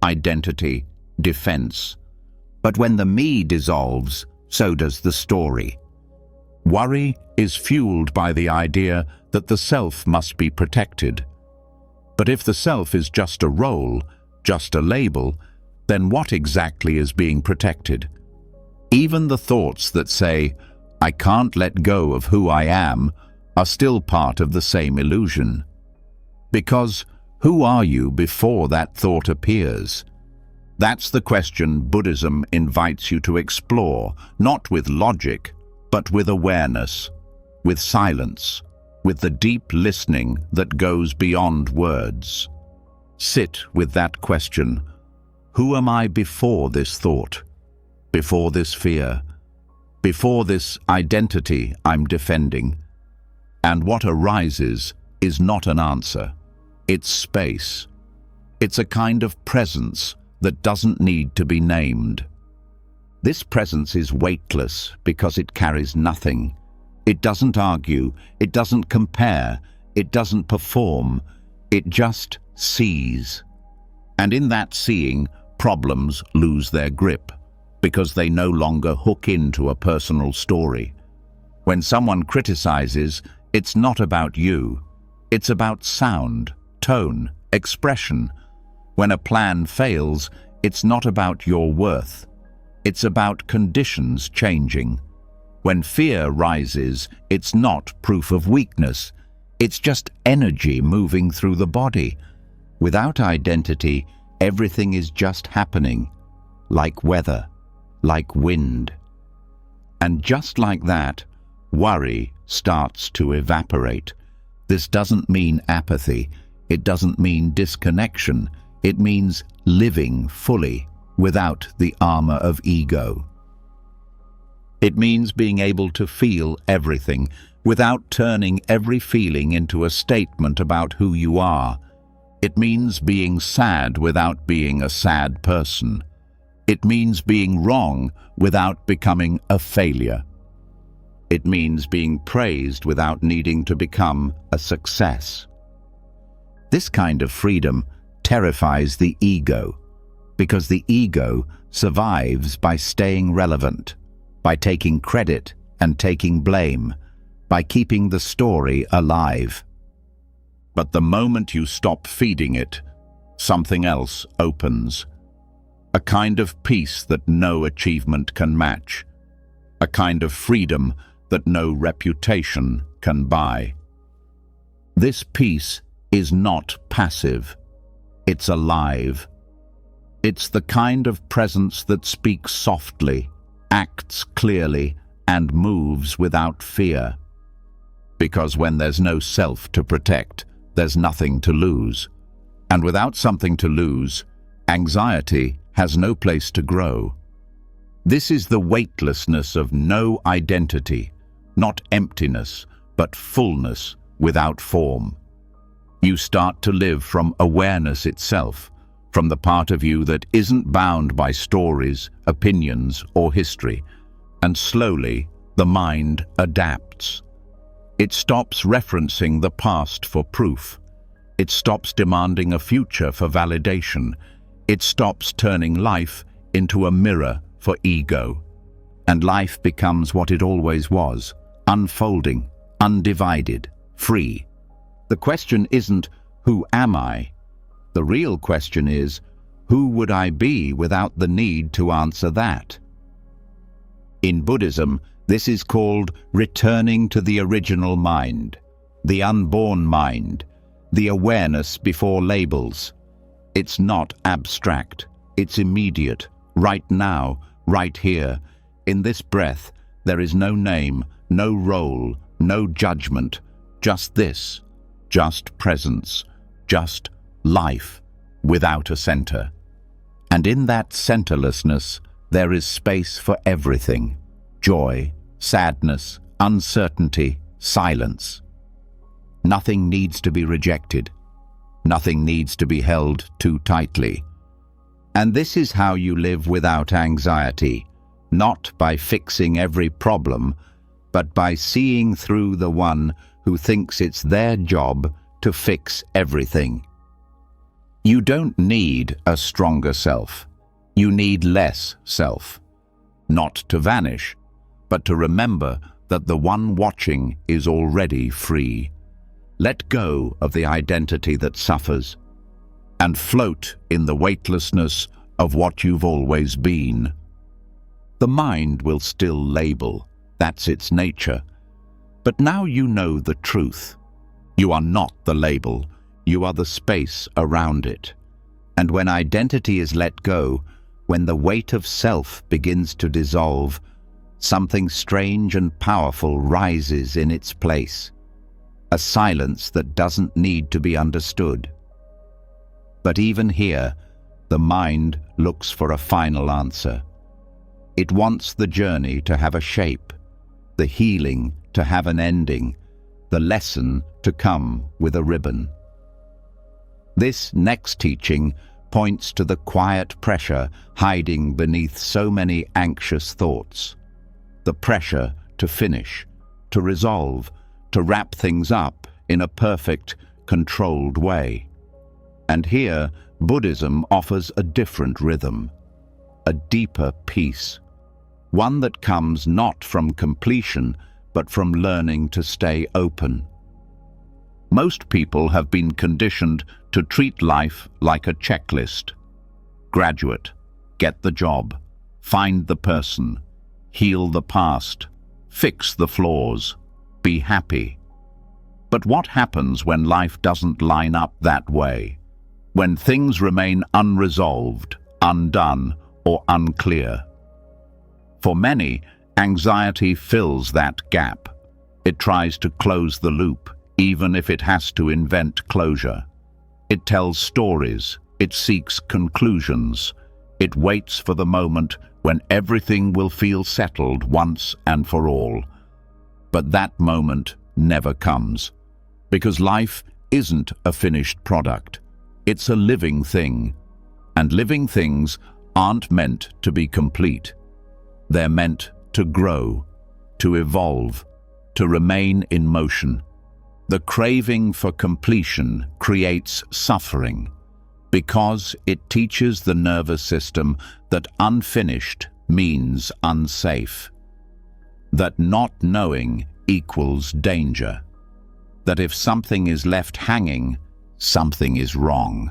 identity, defense. But when the me dissolves, so does the story. Worry is fueled by the idea that the self must be protected. But if the self is just a role, just a label, then what exactly is being protected? Even the thoughts that say, "I can't let go of who I am," are still part of the same illusion. Because who are you before that thought appears? That's the question Buddhism invites you to explore, not with logic, but with awareness, with silence, with the deep listening that goes beyond words. Sit with that question. Who am I before this thought? Before this fear? Before this identity I'm defending? And what arises is not an answer. It's space. It's a kind of presence that doesn't need to be named. This presence is weightless because it carries nothing. It doesn't argue, it doesn't compare, it doesn't perform, it just sees. And in that seeing, problems lose their grip because they no longer hook into a personal story. When someone criticizes, it's not about you. It's about sound, tone, expression. When a plan fails, it's not about your worth. It's about conditions changing. When fear rises, it's not proof of weakness. It's just energy moving through the body. Without identity, everything is just happening, like weather, like wind. And just like that, worry starts to evaporate. This doesn't mean apathy. It doesn't mean disconnection. It means living fully, without the armor of ego. It means being able to feel everything, without turning every feeling into a statement about who you are. It means being sad without being a sad person. It means being wrong without becoming a failure. It means being praised without needing to become a success. This kind of freedom terrifies the ego, because the ego survives by staying relevant, by taking credit and taking blame, by keeping the story alive. But the moment you stop feeding it, something else opens. A kind of peace that no achievement can match. A kind of freedom that no reputation can buy. This peace is not passive. It's alive. It's the kind of presence that speaks softly, acts clearly, and moves without fear. Because when there's no self to protect, there's nothing to lose. And without something to lose, anxiety has no place to grow. This is the weightlessness of no identity, not emptiness, but fullness without form. You start to live from awareness itself, from the part of you that isn't bound by stories, opinions, or history, and slowly the mind adapts. It stops referencing the past for proof. It stops demanding a future for validation. It stops turning life into a mirror for ego. And life becomes what it always was, unfolding, undivided, free. The question isn't, who am I? The real question is, who would I be without the need to answer that? In Buddhism, this is called returning to the original mind, the unborn mind, the awareness before labels. It's not abstract, it's immediate, right now, right here. In this breath, there is no name, no role, no judgment, just this, just presence, just life, without a center. And in that centerlessness, there is space for everything: joy, sadness, uncertainty, silence. Nothing needs to be rejected. Nothing needs to be held too tightly. And this is how you live without anxiety, not by fixing every problem, but by seeing through the one who thinks it's their job to fix everything. You don't need a stronger self. You need less self. Not to vanish, but to remember that the one watching is already free. Let go of the identity that suffers and float in the weightlessness of what you've always been. The mind will still label. That's its nature. But now you know the truth. You are not the label. You are the space around it. And when identity is let go, when the weight of self begins to dissolve, something strange and powerful rises in its place. A silence that doesn't need to be understood. But even here, the mind looks for a final answer. It wants the journey to have a shape, the healing to have an ending, the lesson to come with a ribbon. This next teaching points to the quiet pressure hiding beneath so many anxious thoughts. The pressure to finish, to resolve, to wrap things up in a perfect, controlled way. And here, Buddhism offers a different rhythm, a deeper peace, one that comes not from completion, but from learning to stay open. Most people have been conditioned to treat life like a checklist. Graduate, get the job, find the person, heal the past, fix the flaws, be happy. But what happens when life doesn't line up that way? When things remain unresolved, undone, or unclear? For many, anxiety fills that gap. It tries to close the loop, even if it has to invent closure. It tells stories, it seeks conclusions, it waits for the moment when everything will feel settled once and for all. But that moment never comes, because life isn't a finished product. It's a living thing, and living things aren't meant to be complete. They're meant to grow, to evolve, to remain in motion. The craving for completion creates suffering because it teaches the nervous system that unfinished means unsafe, that not knowing equals danger, that if something is left hanging, something is wrong.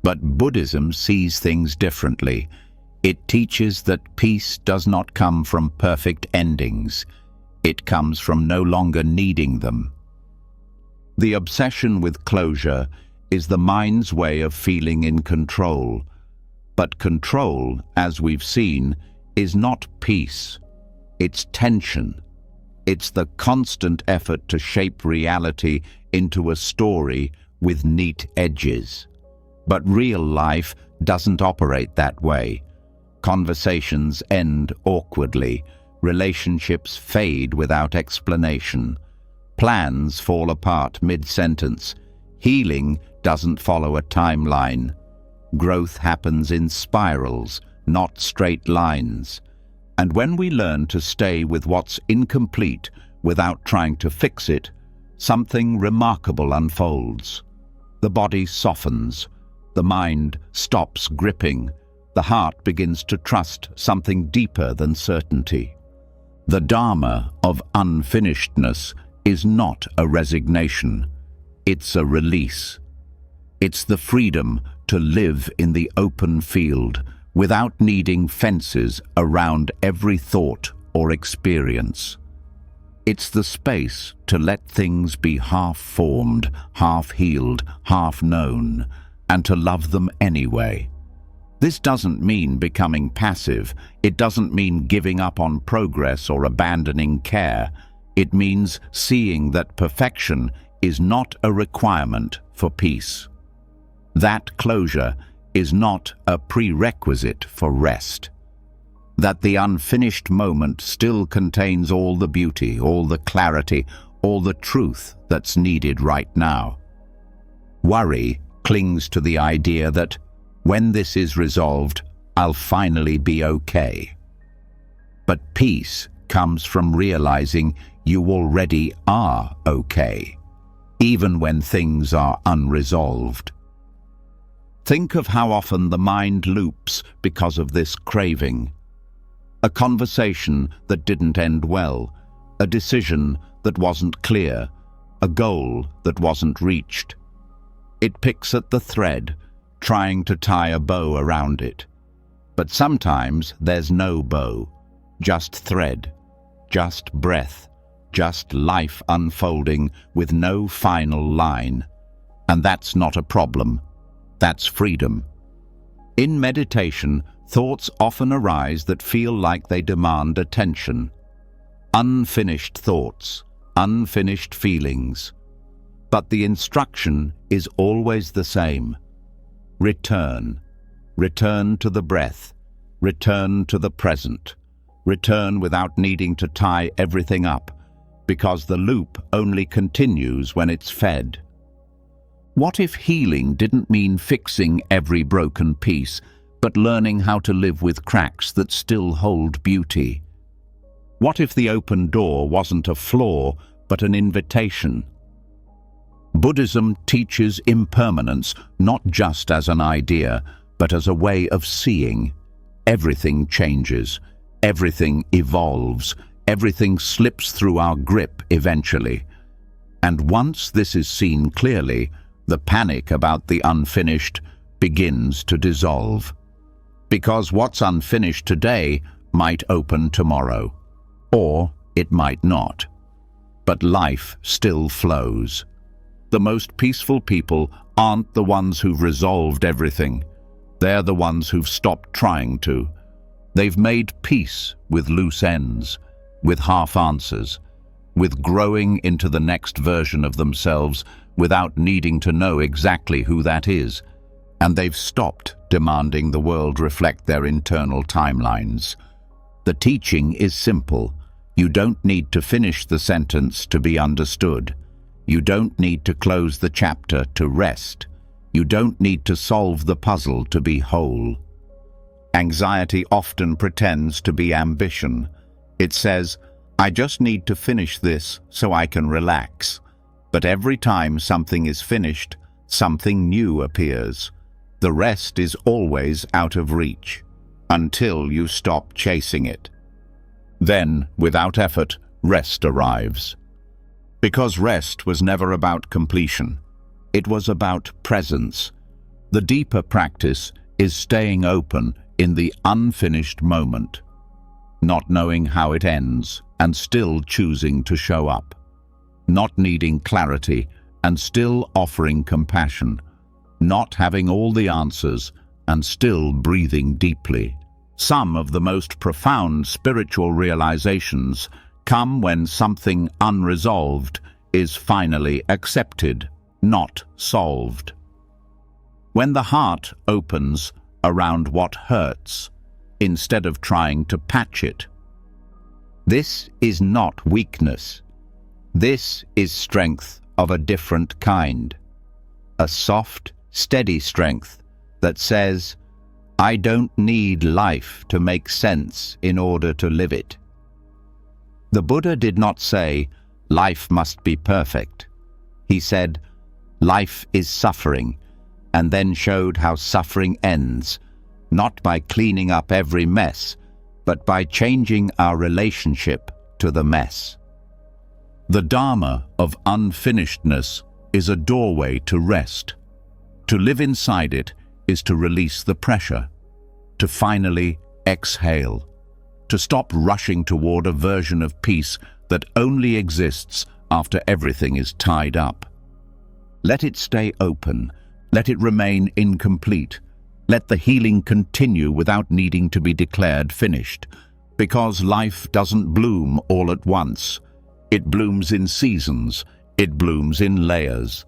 But Buddhism sees things differently. It teaches that peace does not come from perfect endings. It comes from no longer needing them. The obsession with closure is the mind's way of feeling in control. But control, as we've seen, is not peace. It's tension. It's the constant effort to shape reality into a story with neat edges. But real life doesn't operate that way. Conversations end awkwardly. Relationships fade without explanation. Plans fall apart mid-sentence. Healing doesn't follow a timeline. Growth happens in spirals, not straight lines. And when we learn to stay with what's incomplete without trying to fix it, something remarkable unfolds. The body softens, the mind stops gripping, the heart begins to trust something deeper than certainty. The Dharma of unfinishedness is not a resignation, it's a release. It's the freedom to live in the open field without needing fences around every thought or experience. It's the space to let things be half-formed, half-healed, half-known, and to love them anyway. This doesn't mean becoming passive. It doesn't mean giving up on progress or abandoning care. It means seeing that perfection is not a requirement for peace. That closure is not a prerequisite for rest. That the unfinished moment still contains all the beauty, all the clarity, all the truth that's needed right now. Worry clings to the idea that when this is resolved, I'll finally be okay. But peace comes from realizing you already are okay, even when things are unresolved. Think of how often the mind loops because of this craving. A conversation that didn't end well, a decision that wasn't clear, a goal that wasn't reached. It picks at the thread, trying to tie a bow around it. But sometimes there's no bow, just thread, just breath, just life unfolding with no final line. And that's not a problem. That's freedom. In meditation, thoughts often arise that feel like they demand attention. Unfinished thoughts, unfinished feelings. But the instruction is always the same. Return. Return to the breath. Return to the present. Return without needing to tie everything up, because the loop only continues when it's fed. What if healing didn't mean fixing every broken piece, but learning how to live with cracks that still hold beauty? What if the open door wasn't a flaw, but an invitation? Buddhism teaches impermanence not just as an idea, but as a way of seeing. Everything changes, everything evolves, everything slips through our grip eventually. And once this is seen clearly, the panic about the unfinished begins to dissolve. Because what's unfinished today might open tomorrow, or it might not. But life still flows. The most peaceful people aren't the ones who've resolved everything. They're the ones who've stopped trying to. They've made peace with loose ends, with half answers, with growing into the next version of themselves without needing to know exactly who that is. And they've stopped demanding the world reflect their internal timelines. The teaching is simple. You don't need to finish the sentence to be understood. You don't need to close the chapter to rest. You don't need to solve the puzzle to be whole. Anxiety often pretends to be ambition. It says, I just need to finish this so I can relax. But every time something is finished, something new appears. The rest is always out of reach, until you stop chasing it. Then, without effort, rest arrives. Because rest was never about completion. It was about presence. The deeper practice is staying open in the unfinished moment, not knowing how it ends and still choosing to show up, not needing clarity and still offering compassion, not having all the answers and still breathing deeply. Some of the most profound spiritual realizations come when something unresolved is finally accepted, not solved. When the heart opens around what hurts, instead of trying to patch it. This is not weakness. This is strength of a different kind. A soft, steady strength that says, I don't need life to make sense in order to live it. The Buddha did not say, life must be perfect. He said, life is suffering, and then showed how suffering ends, not by cleaning up every mess, but by changing our relationship to the mess. The Dharma of unfinishedness is a doorway to rest. To live inside it is to release the pressure, to finally exhale, to stop rushing toward a version of peace that only exists after everything is tied up. Let it stay open. Let it remain incomplete. Let the healing continue without needing to be declared finished. Because life doesn't bloom all at once. It blooms in seasons. It blooms in layers.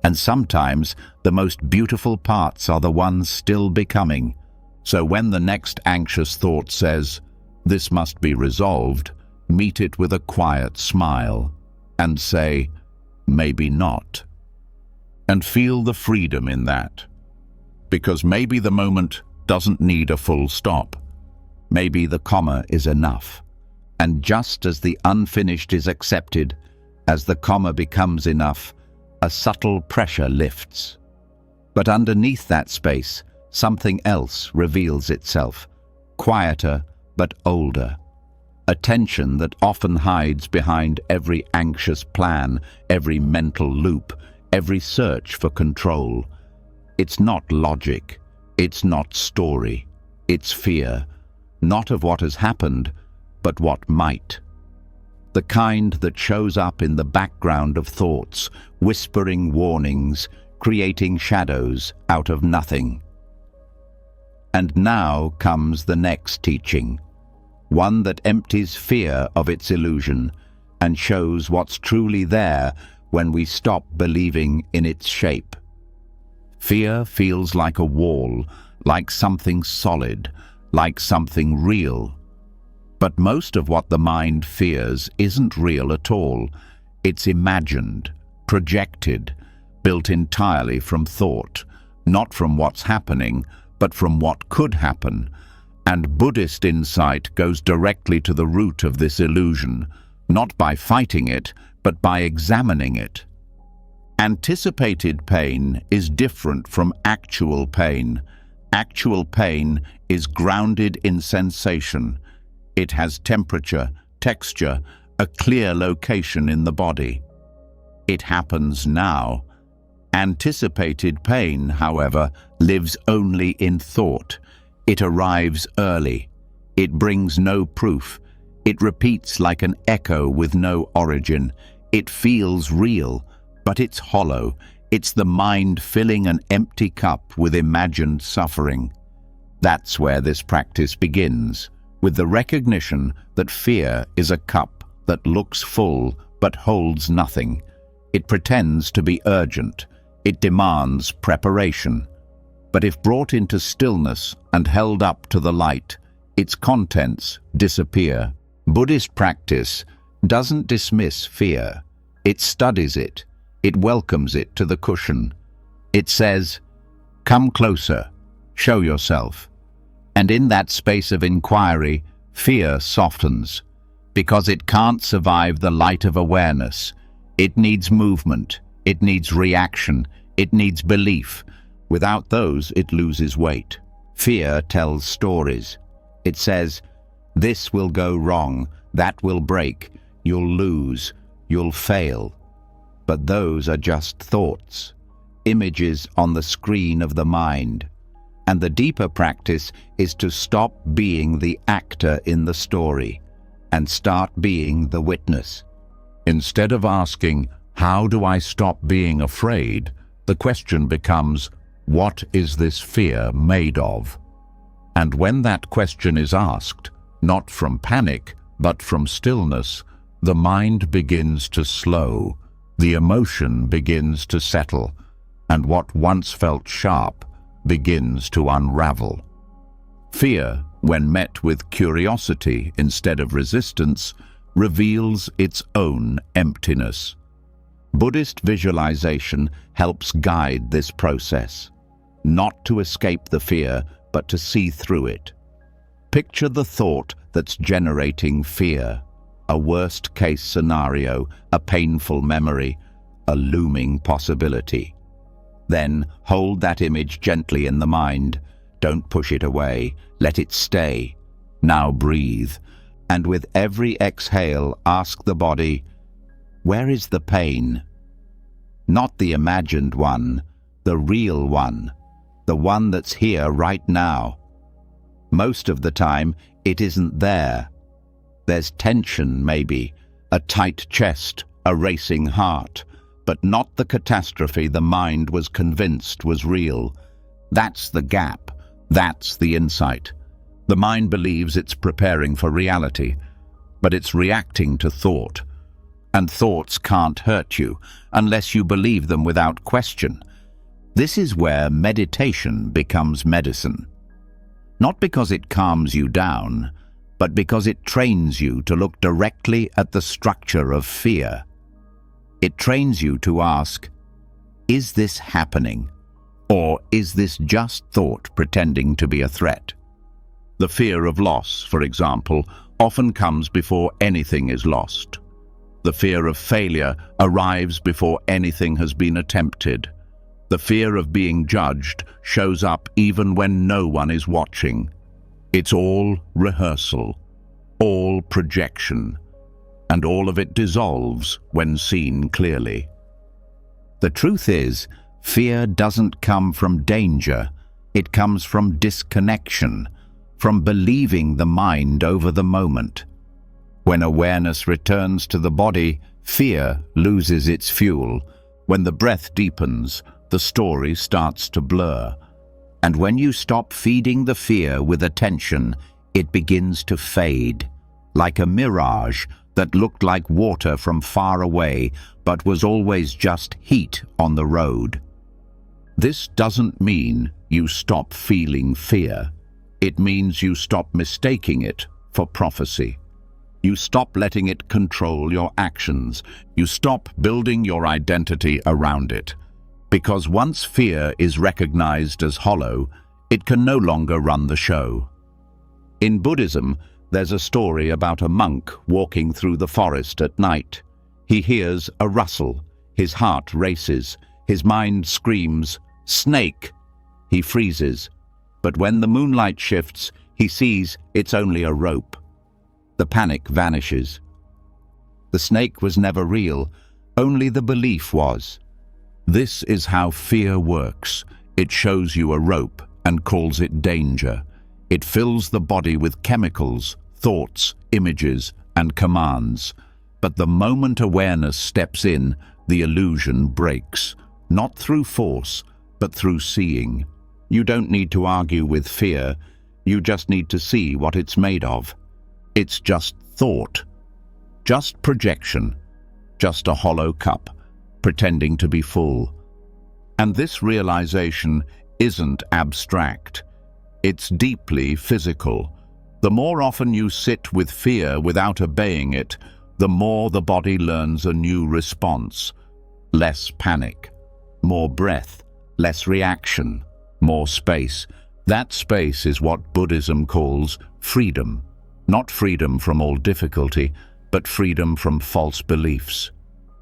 And sometimes the most beautiful parts are the ones still becoming. So when the next anxious thought says, this must be resolved, meet it with a quiet smile and say, maybe not. And feel the freedom in that. Because maybe the moment doesn't need a full stop. maybe the comma is enough. And just as the unfinished is accepted, as the comma becomes enough, a subtle pressure lifts. But underneath that space, something else reveals itself, quieter but older. A tension that often hides behind every anxious plan, every mental loop, every search for control. It's not logic, it's not story, it's fear, not of what has happened, but what might. The kind that shows up in the background of thoughts, whispering warnings, creating shadows out of nothing. And now comes the next teaching, one that empties fear of its illusion and shows what's truly there when we stop believing in its shape. Fear feels like a wall, like something solid, like something real. But most of what the mind fears isn't real at all. It's imagined, projected, built entirely from thought, not from what's happening, but from what could happen. And Buddhist insight goes directly to the root of this illusion, not by fighting it, but by examining it. Anticipated pain is different from actual pain. Actual pain is grounded in sensation. It has temperature, texture, a clear location in the body. It happens now. Anticipated pain, however, lives only in thought. It arrives early. It brings no proof. It repeats like an echo with no origin. It feels real, but it's hollow. It's the mind filling an empty cup with imagined suffering. That's where this practice begins, with the recognition that fear is a cup that looks full but holds nothing. It pretends to be urgent. It demands preparation. But if brought into stillness and held up to the light, its contents disappear. Buddhist practice doesn't dismiss fear. It studies it. It welcomes it to the cushion. It says, "Come closer, show yourself." And in that space of inquiry, fear softens, because it can't survive the light of awareness. It needs movement, it needs reaction, it needs belief. Without those, it loses weight. Fear tells stories. It says, "This will go wrong, that will break, you'll lose, you'll fail." But those are just thoughts, images on the screen of the mind. And the deeper practice is to stop being the actor in the story and start being the witness. Instead of asking, "How do I stop being afraid?" the question becomes, "What is this fear made of?" And when that question is asked, not from panic, but from stillness, the mind begins to slow, the emotion begins to settle, and what once felt sharp begins to unravel. Fear, when met with curiosity instead of resistance, reveals its own emptiness. Buddhist visualization helps guide this process, not to escape the fear, but to see through it. Picture the thought that's generating fear, a worst-case scenario, a painful memory, a looming possibility. Then hold that image gently in the mind. Don't push it away. Let it stay. Now breathe. And with every exhale, ask the body, "Where is the pain?" Not the imagined one, the real one, the one that's here right now. Most of the time, it isn't there. There's tension, maybe, a tight chest, a racing heart, but not the catastrophe the mind was convinced was real. That's the gap. That's the insight. The mind believes it's preparing for reality, but it's reacting to thought. And thoughts can't hurt you unless you believe them without question. This is where meditation becomes medicine. Not because it calms you down, but because it trains you to look directly at the structure of fear. It trains you to ask, is this happening? Or is this just thought pretending to be a threat? The fear of loss, for example, often comes before anything is lost. The fear of failure arrives before anything has been attempted. The fear of being judged shows up even when no one is watching. It's all rehearsal, all projection, and all of it dissolves when seen clearly. The truth is, fear doesn't come from danger. It comes from disconnection, from believing the mind over the moment. When awareness returns to the body, fear loses its fuel. When the breath deepens, the story starts to blur. And when you stop feeding the fear with attention, it begins to fade, like a mirage that looked like water from far away, but was always just heat on the road. This doesn't mean you stop feeling fear. It means you stop mistaking it for prophecy. You stop letting it control your actions. You stop building your identity around it. Because once fear is recognized as hollow, it can no longer run the show. In Buddhism, there's a story about a monk walking through the forest at night. He hears a rustle. His heart races. His mind screams, "Snake!" He freezes. But when the moonlight shifts, he sees it's only a rope. The panic vanishes. The snake was never real, only the belief was. This is how fear works. It shows you a rope and calls it danger. It fills the body with chemicals, thoughts, images, and commands. But the moment awareness steps in, the illusion breaks. Not through force, but through seeing. You don't need to argue with fear. You just need to see what it's made of. It's just thought. Just projection. Just a hollow cup, pretending to be full. And this realization isn't abstract. It's deeply physical. The more often you sit with fear without obeying it, the more the body learns a new response. Less panic, more breath, less reaction, more space. That space is what Buddhism calls freedom. Not freedom from all difficulty, but freedom from false beliefs.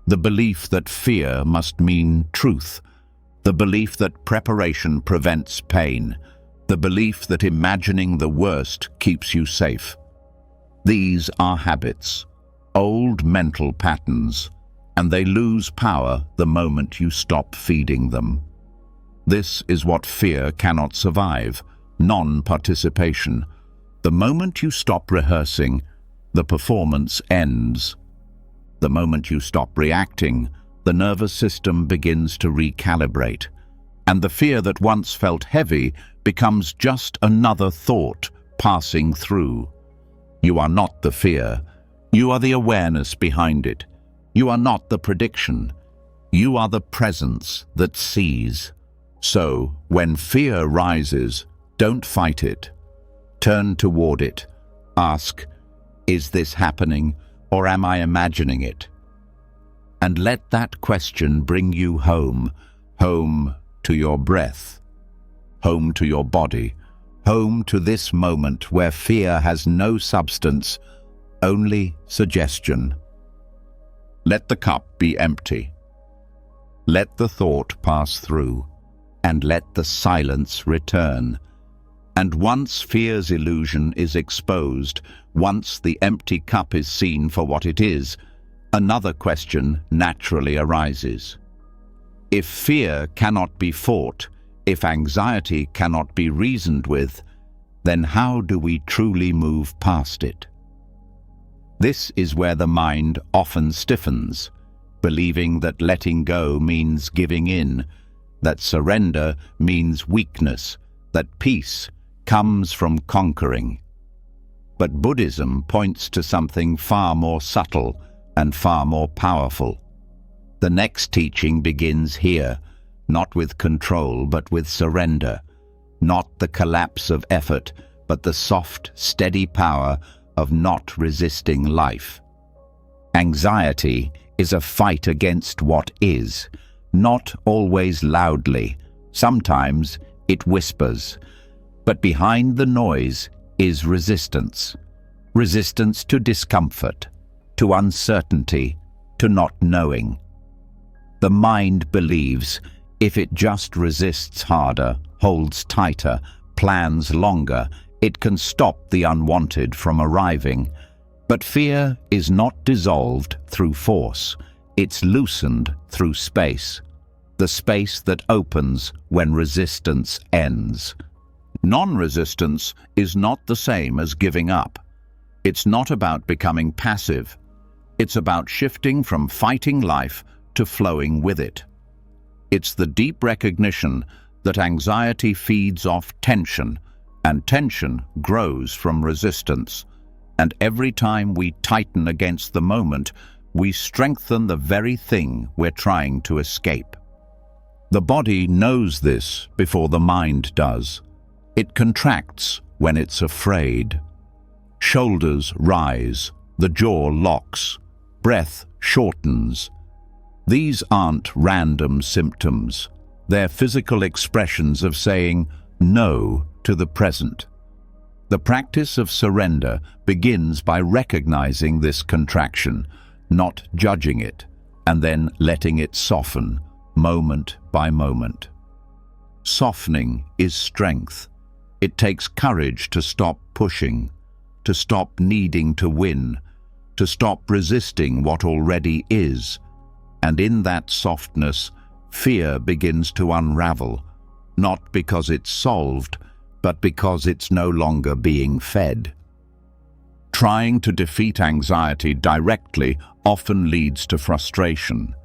The belief that fear must mean truth. The belief that preparation prevents pain. The belief that imagining the worst keeps you safe. These are habits, old mental patterns, and they lose power the moment you stop feeding them. This is what fear cannot survive, non-participation. The moment you stop rehearsing, the performance ends. The moment you stop reacting, the nervous system begins to recalibrate, and the fear that once felt heavy becomes just another thought passing through. You are not the fear. You are the awareness behind it. You are not the prediction. You are the presence that sees. So, when fear rises, don't fight it. Turn toward it. Ask, is this happening, or am I imagining it? And let that question bring you home, home to your breath, home to your body, home to this moment where fear has no substance, only suggestion. Let the cup be empty. Let the thought pass through, and let the silence return. And once fear's illusion is exposed, once the empty cup is seen for what it is, another question naturally arises. If fear cannot be fought, if anxiety cannot be reasoned with, then how do we truly move past it? This is where the mind often stiffens, believing that letting go means giving in, that surrender means weakness, that peace comes from conquering. But Buddhism points to something far more subtle and far more powerful. The next teaching begins here, not with control but with surrender, not the collapse of effort but the soft, steady power of not resisting life. Anxiety is a fight against what is, not always loudly. Sometimes it whispers, but behind the noise is resistance. Resistance to discomfort, to uncertainty, to not knowing. The mind believes if it just resists harder, holds tighter, plans longer, it can stop the unwanted from arriving. But fear is not dissolved through force. It's loosened through space. The space that opens when resistance ends. Non-resistance is not the same as giving up. It's not about becoming passive. It's about shifting from fighting life to flowing with it. It's the deep recognition that anxiety feeds off tension, and tension grows from resistance. And every time we tighten against the moment, we strengthen the very thing we're trying to escape. The body knows this before the mind does. It contracts when it's afraid. Shoulders rise, the jaw locks, breath shortens. These aren't random symptoms. They're physical expressions of saying no to the present. The practice of surrender begins by recognizing this contraction, not judging it, and then letting it soften, moment by moment. Softening is strength. It takes courage to stop pushing, to stop needing to win, to stop resisting what already is. And in that softness, fear begins to unravel, not because it's solved, but because it's no longer being fed. Trying to defeat anxiety directly often leads to frustration.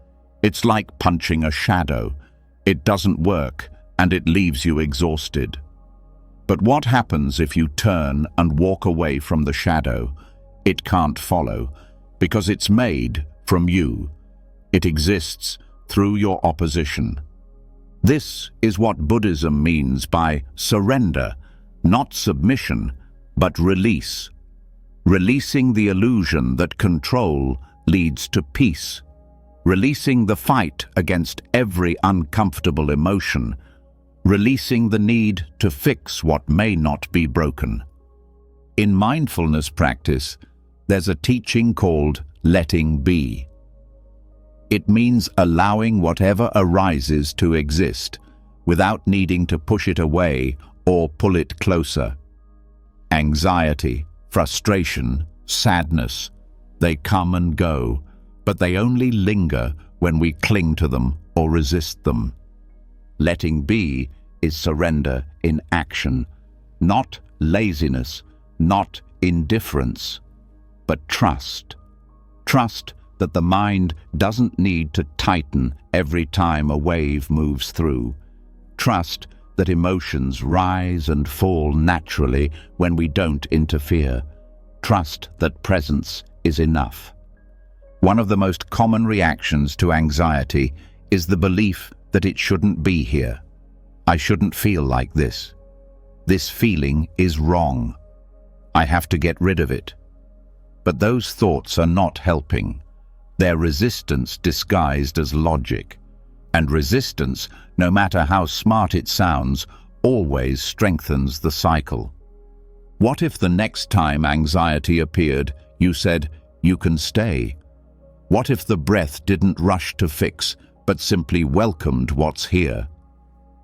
It's like punching a shadow. It doesn't work, and it leaves you exhausted. But what happens if you turn and walk away from the shadow? It can't follow, because it's made from you. It exists through your opposition. This is what Buddhism means by surrender, not submission, but release. Releasing the illusion that control leads to peace. Releasing the fight against every uncomfortable emotion. Releasing the need to fix what may not be broken. In mindfulness practice, there's a teaching called letting be. It means allowing whatever arises to exist without needing to push it away or pull it closer. Anxiety, frustration, sadness, they come and go, but they only linger when we cling to them or resist them. Letting be is surrender in action, not laziness, not indifference, but trust. Trust that the mind doesn't need to tighten every time a wave moves through. Trust that emotions rise and fall naturally when we don't interfere. Trust that presence is enough. One of the most common reactions to anxiety is the belief that it shouldn't be here. I shouldn't feel like this. This feeling is wrong. I have to get rid of it. But those thoughts are not helping. They're resistance disguised as logic. And resistance, no matter how smart it sounds, always strengthens the cycle. What if the next time anxiety appeared, you said, "You can stay"? What if the breath didn't rush to fix, but simply welcomed what's here?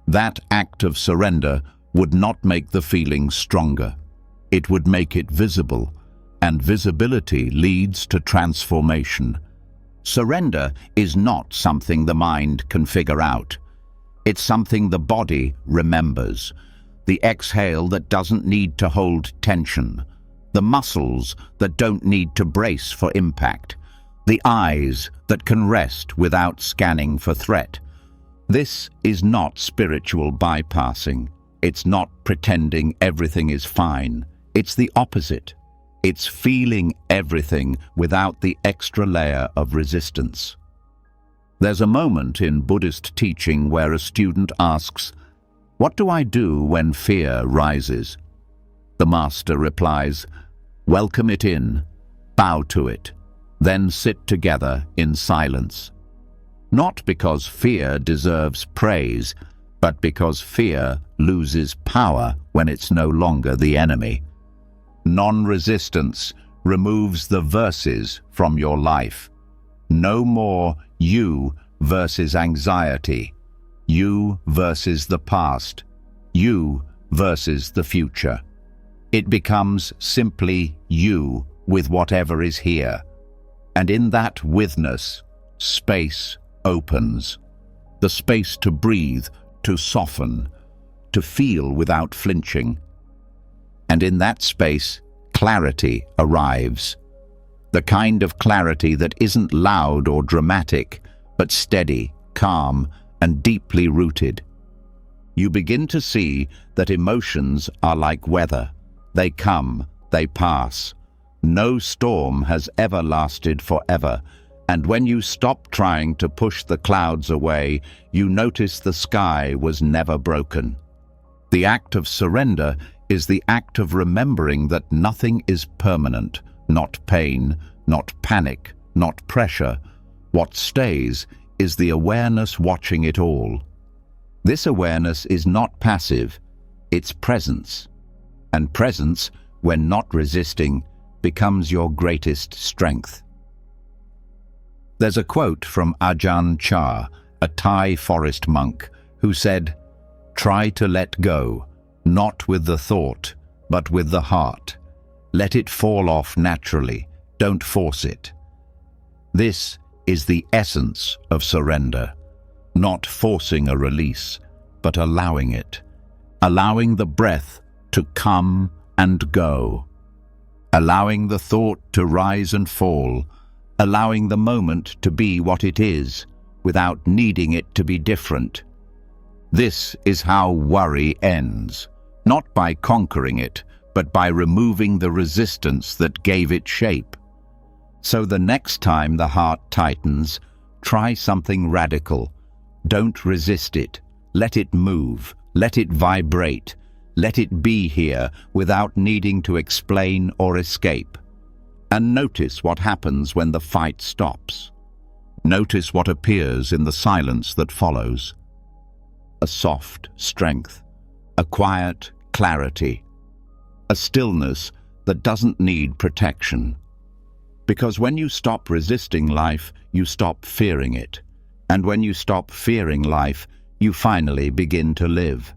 That act of surrender would not make the feeling stronger. It would make it visible, and visibility leads to transformation. Surrender is not something the mind can figure out. It's something the body remembers. The exhale that doesn't need to hold tension. The muscles that don't need to brace for impact. The eyes that can rest without scanning for threat. This is not spiritual bypassing. It's not pretending everything is fine. It's the opposite. It's feeling everything without the extra layer of resistance. There's a moment in Buddhist teaching where a student asks, "What do I do when fear rises?" The master replies, "Welcome it in, bow to it, then sit together in silence." Not because fear deserves praise, but because fear loses power when it's no longer the enemy. Non-resistance removes the verses from your life. No more you versus anxiety, you versus the past, you versus the future. It becomes simply you with whatever is here. And in that withness, space opens. The space to breathe, to soften, to feel without flinching. And in that space, clarity arrives. The kind of clarity that isn't loud or dramatic, but steady, calm, and deeply rooted. You begin to see that emotions are like weather. They come, they pass. No storm has ever lasted forever, and when you stop trying to push the clouds away, you notice the sky was never broken. The act of surrender is the act of remembering that nothing is permanent, not pain, not panic, not pressure. What stays is the awareness watching it all. This awareness is not passive, it's presence. And presence, when not resisting, becomes your greatest strength. There's a quote from Ajahn Chah, a Thai forest monk, who said, "Try to let go, not with the thought, but with the heart. Let it fall off naturally, don't force it." This is the essence of surrender, not forcing a release, but allowing it, allowing the breath to come and go, allowing the thought to rise and fall, allowing the moment to be what it is, without needing it to be different. This is how worry ends, not by conquering it, but by removing the resistance that gave it shape. So the next time the heart tightens, try something radical. Don't resist it. Let it move. Let it vibrate. Let it be here without needing to explain or escape. And notice what happens when the fight stops. Notice what appears in the silence that follows. A soft strength, a quiet clarity, a stillness that doesn't need protection. Because when you stop resisting life, you stop fearing it. And when you stop fearing life, you finally begin to live.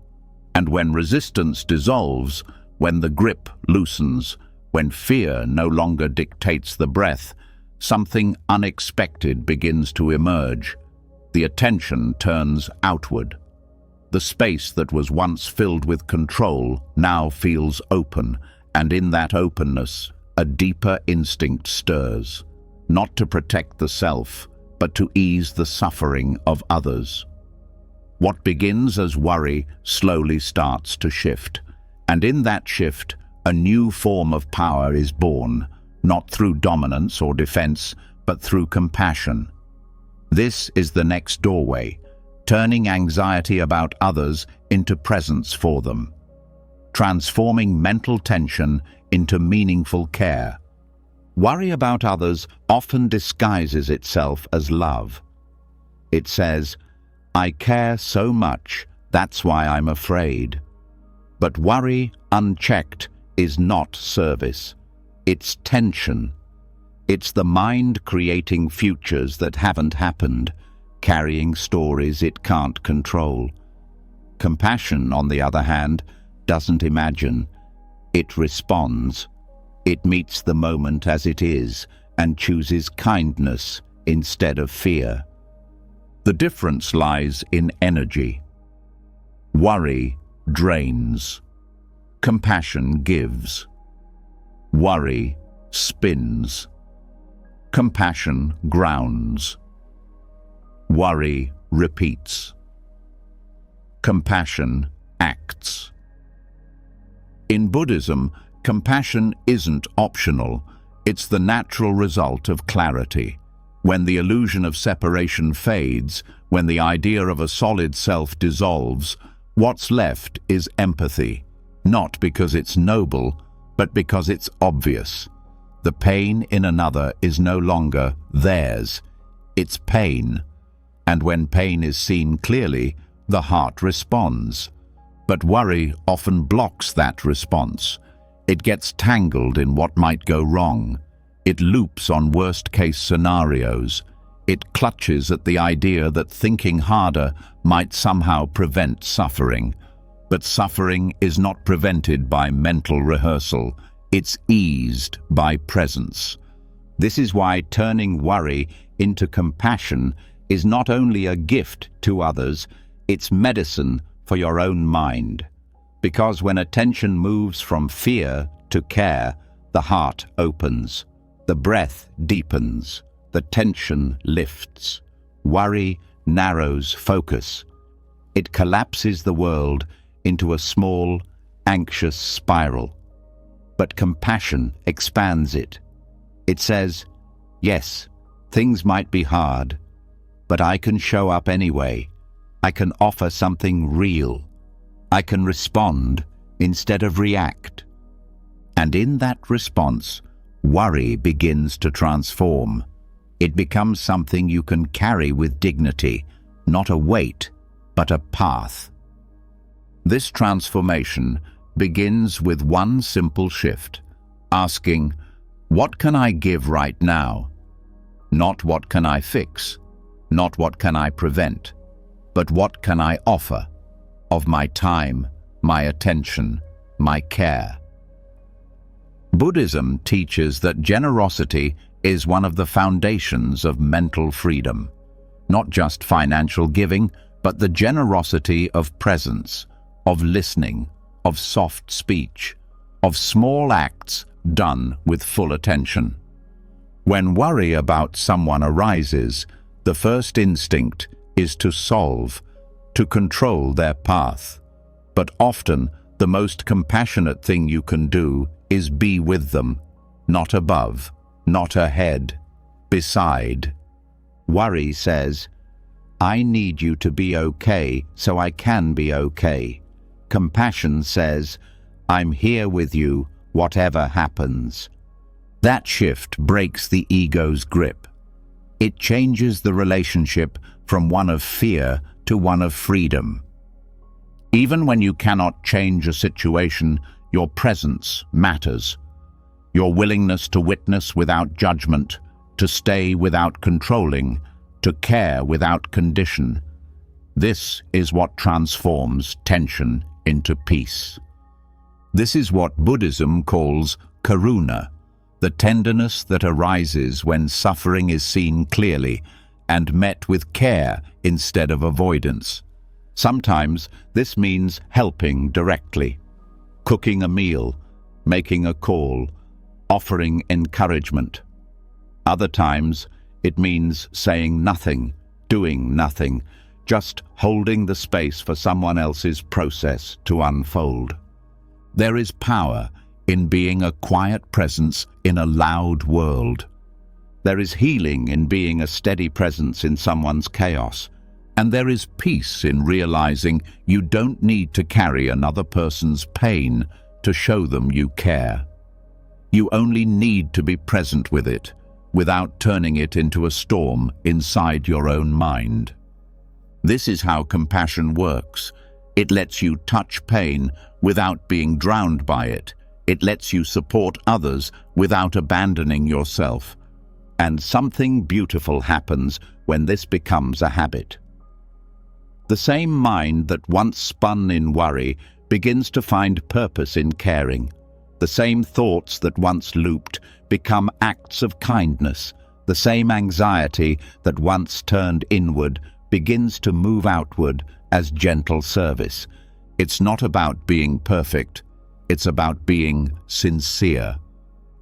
And when resistance dissolves, when the grip loosens, when fear no longer dictates the breath, something unexpected begins to emerge. The attention turns outward. The space that was once filled with control now feels open, and in that openness, a deeper instinct stirs, not to protect the self, but to ease the suffering of others. What begins as worry slowly starts to shift, and in that shift, a new form of power is born, not through dominance or defense, but through compassion. This is the next doorway, turning anxiety about others into presence for them, transforming mental tension into meaningful care. Worry about others often disguises itself as love. It says, "I care so much, that's why I'm afraid." But worry, unchecked, is not service. It's tension. It's the mind creating futures that haven't happened, carrying stories it can't control. Compassion, on the other hand, doesn't imagine. It responds. It meets the moment as it is and chooses kindness instead of fear. The difference lies in energy. Worry drains. Compassion gives. Worry spins. Compassion grounds. Worry repeats. Compassion acts. In Buddhism, compassion isn't optional. It's the natural result of clarity. When the illusion of separation fades, when the idea of a solid self dissolves, what's left is empathy, not because it's noble, but because it's obvious. The pain in another is no longer theirs. It's pain. And when pain is seen clearly, the heart responds. But worry often blocks that response. It gets tangled in what might go wrong. It loops on worst-case scenarios. It clutches at the idea that thinking harder might somehow prevent suffering. But suffering is not prevented by mental rehearsal. It's eased by presence. This is why turning worry into compassion is not only a gift to others, it's medicine for your own mind. Because when attention moves from fear to care, the heart opens, the breath deepens, the tension lifts. Worry narrows focus. It collapses the world into a small, anxious spiral. But compassion expands it. It says, yes, things might be hard, but I can show up anyway. I can offer something real. I can respond instead of react. And in that response, worry begins to transform. It becomes something you can carry with dignity, not a weight, but a path. This transformation begins with one simple shift, asking, what can I give right now? Not what can I fix, not what can I prevent, but what can I offer of my time, my attention, my care. Buddhism teaches that generosity is one of the foundations of mental freedom. Not just financial giving, but the generosity of presence, of listening, of soft speech, of small acts done with full attention. When worry about someone arises, the first instinct is to solve, to control their path. But often, the most compassionate thing you can do is be with them, not above, not ahead, beside. Worry says, I need you to be okay so I can be okay. Compassion says, I'm here with you, whatever happens. That shift breaks the ego's grip. It changes the relationship from one of fear to one of freedom. Even when you cannot change a situation, your presence matters. Your willingness to witness without judgment, to stay without controlling, to care without condition. This is what transforms tension into peace. This is what Buddhism calls karuna, the tenderness that arises when suffering is seen clearly and met with care instead of avoidance. Sometimes this means helping directly, cooking a meal, making a call, offering encouragement. Other times it means saying nothing, doing nothing, just holding the space for someone else's process to unfold. There is power in being a quiet presence in a loud world. There is healing in being a steady presence in someone's chaos. And there is peace in realizing you don't need to carry another person's pain to show them you care. You only need to be present with it, without turning it into a storm inside your own mind. This is how compassion works. It lets you touch pain without being drowned by it. It lets you support others without abandoning yourself. And something beautiful happens when this becomes a habit. The same mind that once spun in worry begins to find purpose in caring. The same thoughts that once looped become acts of kindness. The same anxiety that once turned inward begins to move outward as gentle service. It's not about being perfect. It's about being sincere.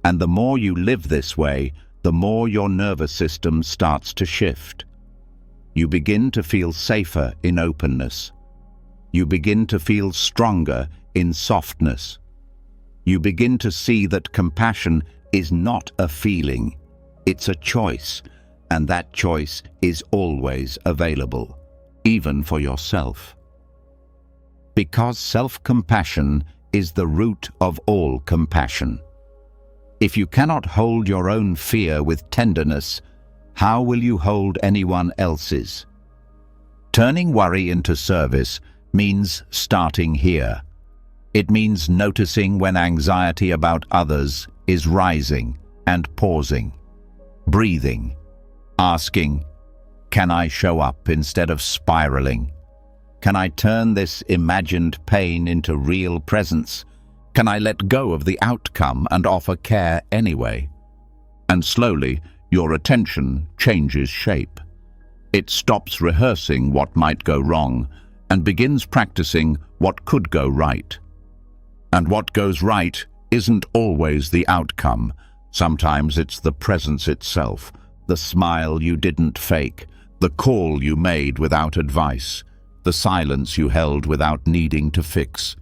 And the more you live this way, the more your nervous system starts to shift. You begin to feel safer in openness. You begin to feel stronger in softness. You begin to see that compassion is not a feeling, it's a choice, and that choice is always available, even for yourself. Because self-compassion is the root of all compassion. If you cannot hold your own fear with tenderness, how will you hold anyone else's? Turning worry into service means starting here. It means noticing when anxiety about others is rising and pausing, breathing, asking, can I show up instead of spiraling? Can I turn this imagined pain into real presence? Can I let go of the outcome and offer care anyway? And slowly, your attention changes shape. It stops rehearsing what might go wrong and begins practicing what could go right. And what goes right isn't always the outcome. Sometimes it's the presence itself, the smile you didn't fake, the call you made without advice, the silence you held without needing to fix,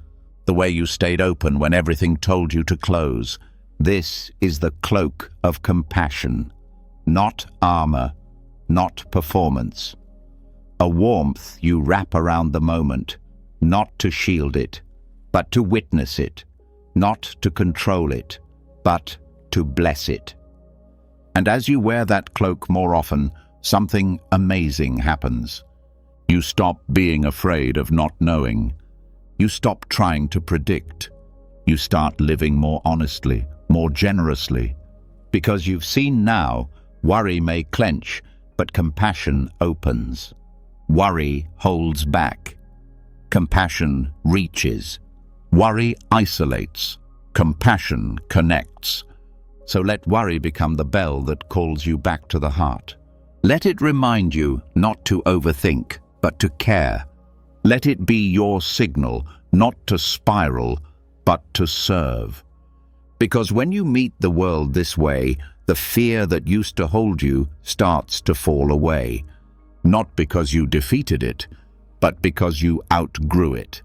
the way you stayed open when everything told you to close. This is the cloak of compassion, not armor, not performance. A warmth you wrap around the moment, not to shield it, but to witness it, not to control it, but to bless it. And as you wear that cloak more often, something amazing happens. You stop being afraid of not knowing. You stop trying to predict. You start living more honestly, more generously. Because you've seen now, worry may clench, but compassion opens. Worry holds back. Compassion reaches. Worry isolates. Compassion connects. So let worry become the bell that calls you back to the heart. Let it remind you not to overthink, but to care. Let it be your signal, not to spiral, but to serve. Because when you meet the world this way, the fear that used to hold you starts to fall away. Not because you defeated it, but because you outgrew it.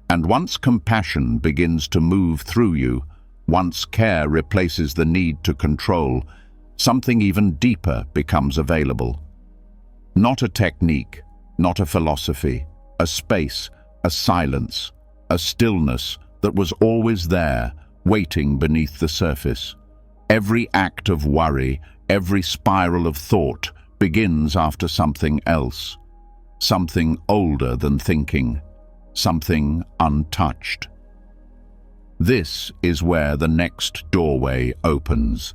And once compassion begins to move through you, once care replaces the need to control, something even deeper becomes available. Not a technique, not a philosophy, a space, a silence, a stillness that was always there, waiting beneath the surface. Every act of worry, every spiral of thought begins after something else, something older than thinking, something untouched. This is where the next doorway opens,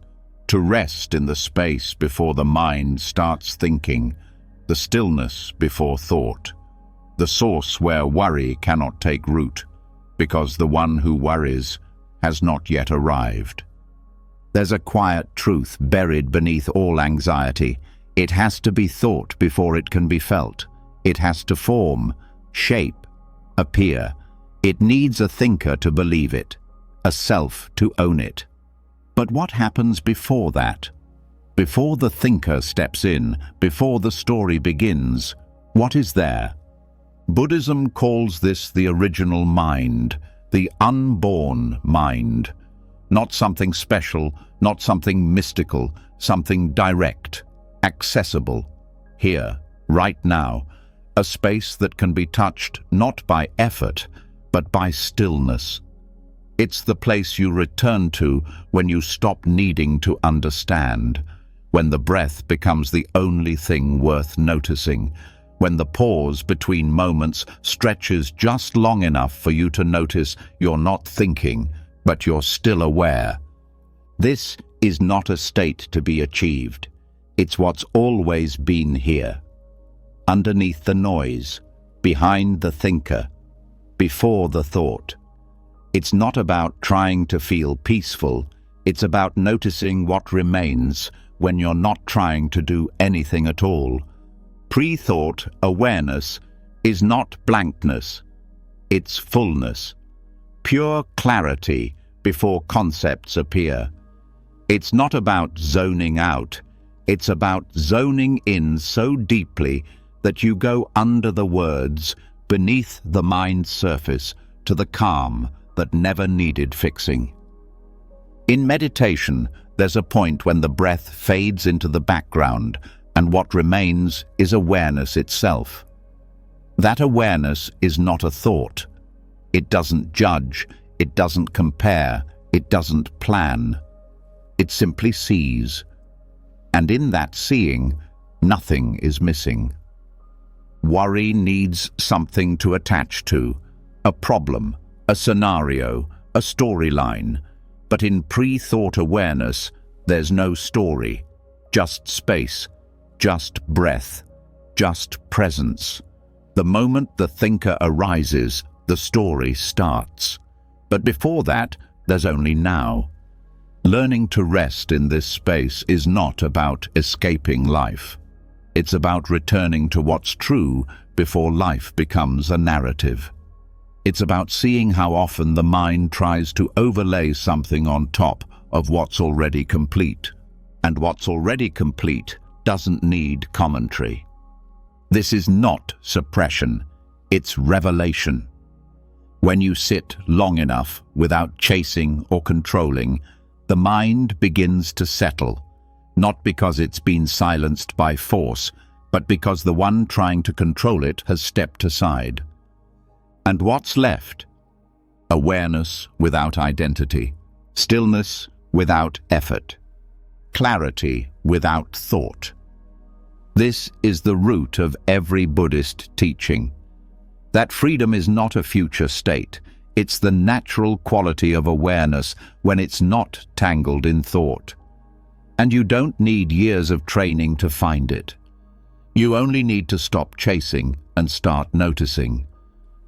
to rest in the space before the mind starts thinking, the stillness before thought, the source where worry cannot take root, because the one who worries has not yet arrived. There's a quiet truth buried beneath all anxiety. It has to be thought before it can be felt. It has to form, shape, appear. It needs a thinker to believe it, a self to own it. But what happens before that? Before the thinker steps in, before the story begins, what is there? Buddhism calls this the original mind, the unborn mind. Not something special, not something mystical, something direct, accessible, here, right now, a space that can be touched not by effort, but by stillness. It's the place you return to when you stop needing to understand, when the breath becomes the only thing worth noticing, when the pause between moments stretches just long enough for you to notice you're not thinking, but you're still aware. This is not a state to be achieved. It's what's always been here. Underneath the noise, behind the thinker, before the thought. It's not about trying to feel peaceful. It's about noticing what remains when you're not trying to do anything at all. Pre-thought awareness is not blankness. It's fullness. Pure clarity before concepts appear. It's not about zoning out. It's about zoning in so deeply that you go under the words, beneath the mind's surface, to the calm that never needed fixing. In meditation, there's a point when the breath fades into the background, and what remains is awareness itself. That awareness is not a thought. It doesn't judge, it doesn't compare, it doesn't plan. It simply sees. And in that seeing, nothing is missing. Worry needs something to attach to, a problem, a scenario, a storyline. But in pre-thought awareness, there's no story, just space, just breath, just presence. The moment the thinker arises, the story starts. But before that, there's only now. Learning to rest in this space is not about escaping life. It's about returning to what's true before life becomes a narrative. It's about seeing how often the mind tries to overlay something on top of what's already complete. And what's already complete doesn't need commentary. This is not suppression, it's revelation. When you sit long enough without chasing or controlling, the mind begins to settle, not because it's been silenced by force, but because the one trying to control it has stepped aside. And what's left? Awareness without identity, stillness without effort, clarity without thought. This is the root of every Buddhist teaching. That freedom is not a future state. It's the natural quality of awareness when it's not tangled in thought. And you don't need years of training to find it. You only need to stop chasing and start noticing.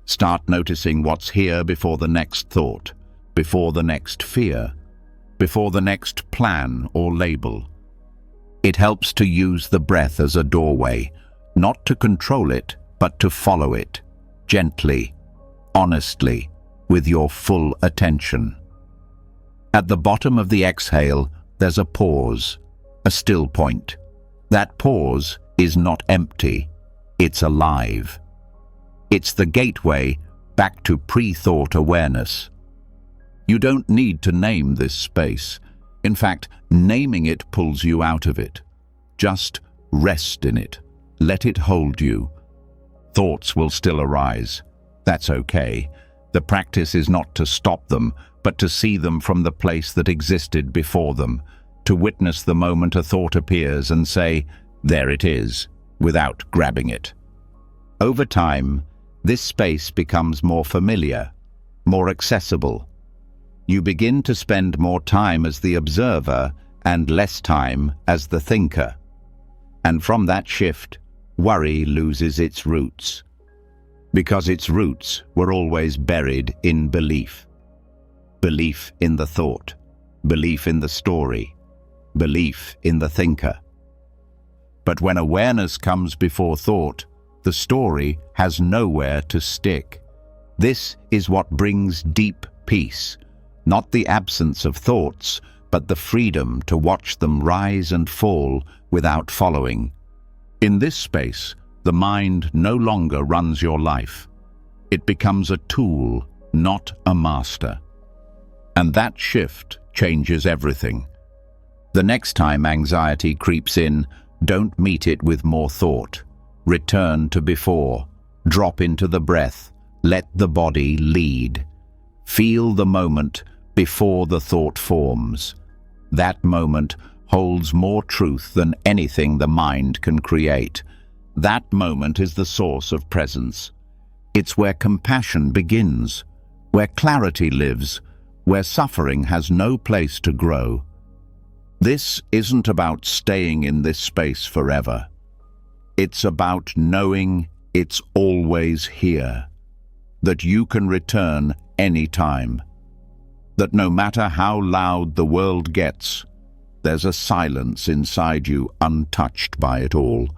Start noticing what's here before the next thought, before the next fear, before the next plan or label. It helps to use the breath as a doorway, not to control it, but to follow it, gently, honestly, with your full attention. At the bottom of the exhale, there's a pause, a still point. That pause is not empty, it's alive. It's the gateway back to pre-thought awareness. You don't need to name this space. In fact, naming it pulls you out of it. Just rest in it. Let it hold you. Thoughts will still arise. That's okay. The practice is not to stop them, but to see them from the place that existed before them, to witness the moment a thought appears and say, there it is, without grabbing it. Over time, this space becomes more familiar, more accessible. You begin to spend more time as the observer and less time as the thinker. And from that shift, worry loses its roots. Because its roots were always buried in belief. Belief in the thought, belief in the story, belief in the thinker. But when awareness comes before thought, the story has nowhere to stick. This is what brings deep peace, not the absence of thoughts, but the freedom to watch them rise and fall without following. In this space, the mind no longer runs your life. It becomes a tool, not a master. And that shift changes everything. The next time anxiety creeps in, don't meet it with more thought. Return to before. Drop into the breath. Let the body lead. Feel the moment before the thought forms. That moment holds more truth than anything the mind can create. That moment is the source of presence. It's where compassion begins, where clarity lives, where suffering has no place to grow. This isn't about staying in this space forever. It's about knowing it's always here, that you can return anytime, that no matter how loud the world gets, there's a silence inside you untouched by it all.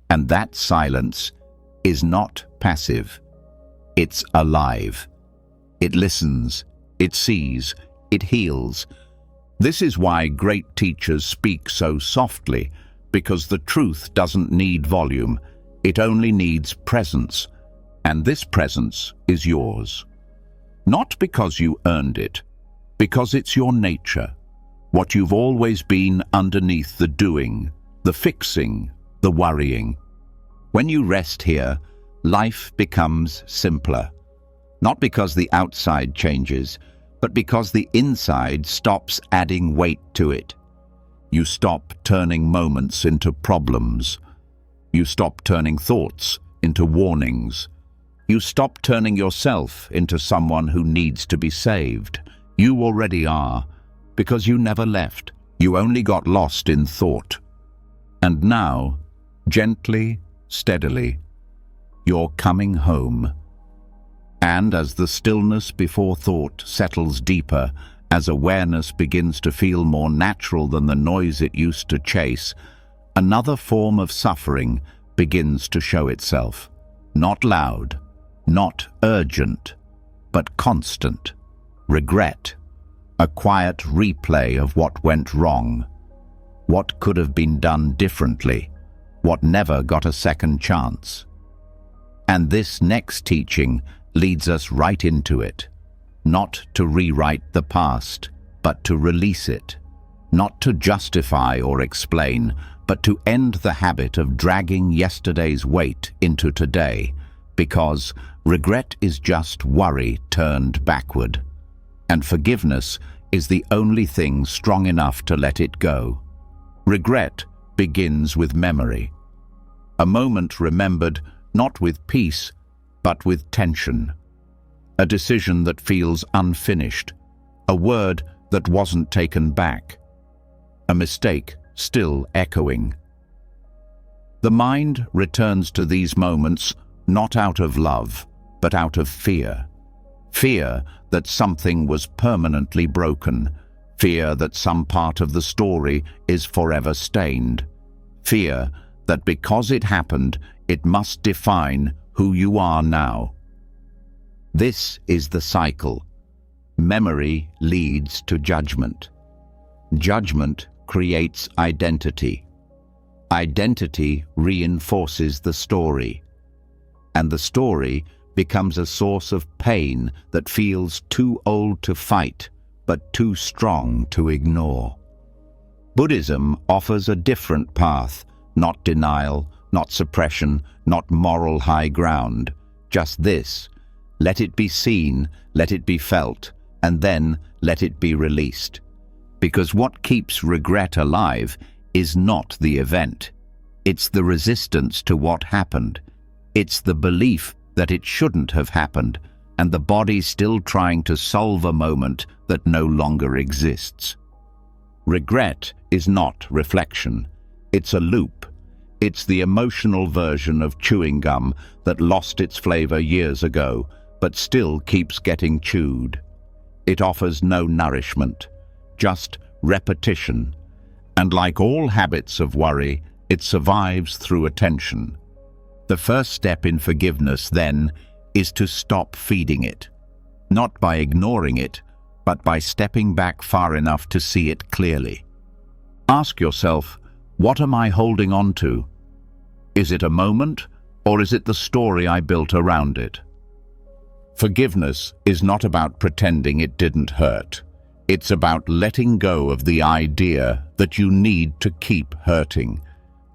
And that silence is not passive. It's alive. It listens, it sees, it heals. This is why great teachers speak so softly, because the truth doesn't need volume, it only needs presence. And this presence is yours. Not because you earned it, because it's your nature, what you've always been underneath the doing, the fixing, the worrying. When you rest here, life becomes simpler. Not because the outside changes, but because the inside stops adding weight to it. You stop turning moments into problems. You stop turning thoughts into warnings. You stop turning yourself into someone who needs to be saved. You already are, because you never left. You only got lost in thought. And now, gently, steadily, you're coming home. And as the stillness before thought settles deeper, as awareness begins to feel more natural than the noise it used to chase, another form of suffering begins to show itself. Not loud, not urgent, but constant. Regret, a quiet replay of what went wrong, what could have been done differently, what never got a second chance. And this next teaching leads us right into it. Not to rewrite the past, but to release it. Not to justify or explain, but to end the habit of dragging yesterday's weight into today, because regret is just worry turned backward, and forgiveness is the only thing strong enough to let it go. Regret begins with memory. A moment remembered not with peace, but with tension. A decision that feels unfinished. A word that wasn't taken back. A mistake still echoing. The mind returns to these moments not out of love, but out of fear. Fear that something was permanently broken. Fear that some part of the story is forever stained. Fear that because it happened, it must define who you are now. This is the cycle. Memory leads to judgment. Judgment creates identity. Identity reinforces the story. And the story becomes a source of pain that feels too old to fight, but too strong to ignore. Buddhism offers a different path, not denial, not suppression, not moral high ground. Just this: let it be seen, let it be felt, and then let it be released. Because what keeps regret alive is not the event. It's the resistance to what happened. It's the belief that it shouldn't have happened, and the body still trying to solve a moment that no longer exists. Regret is not reflection. It's a loop. It's the emotional version of chewing gum that lost its flavor years ago, but still keeps getting chewed. It offers no nourishment, just repetition. And like all habits of worry, it survives through attention. The first step in forgiveness, then, is to stop feeding it. Not by ignoring it, but by stepping back far enough to see it clearly. Ask yourself, what am I holding on to? Is it a moment, or is it the story I built around it? Forgiveness is not about pretending it didn't hurt. It's about letting go of the idea that you need to keep hurting,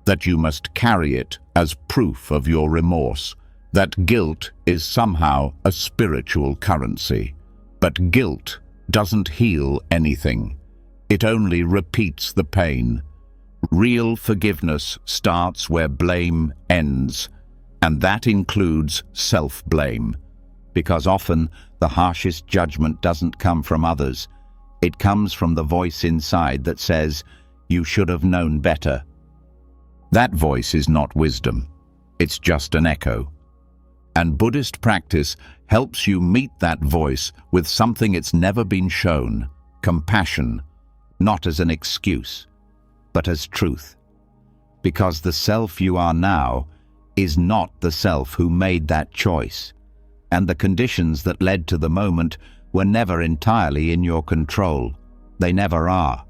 that you must carry it as proof of your remorse, that guilt is somehow a spiritual currency. But guilt doesn't heal anything. It only repeats the pain. Real forgiveness starts where blame ends, and that includes self-blame. Because often the harshest judgment doesn't come from others. It comes from the voice inside that says, "You should have known better." That voice is not wisdom. It's just an echo. And Buddhist practice helps you meet that voice with something it's never been shown: compassion, not as an excuse, but as truth. Because the self you are now is not the self who made that choice, and the conditions that led to the moment were never entirely in your control. They never are.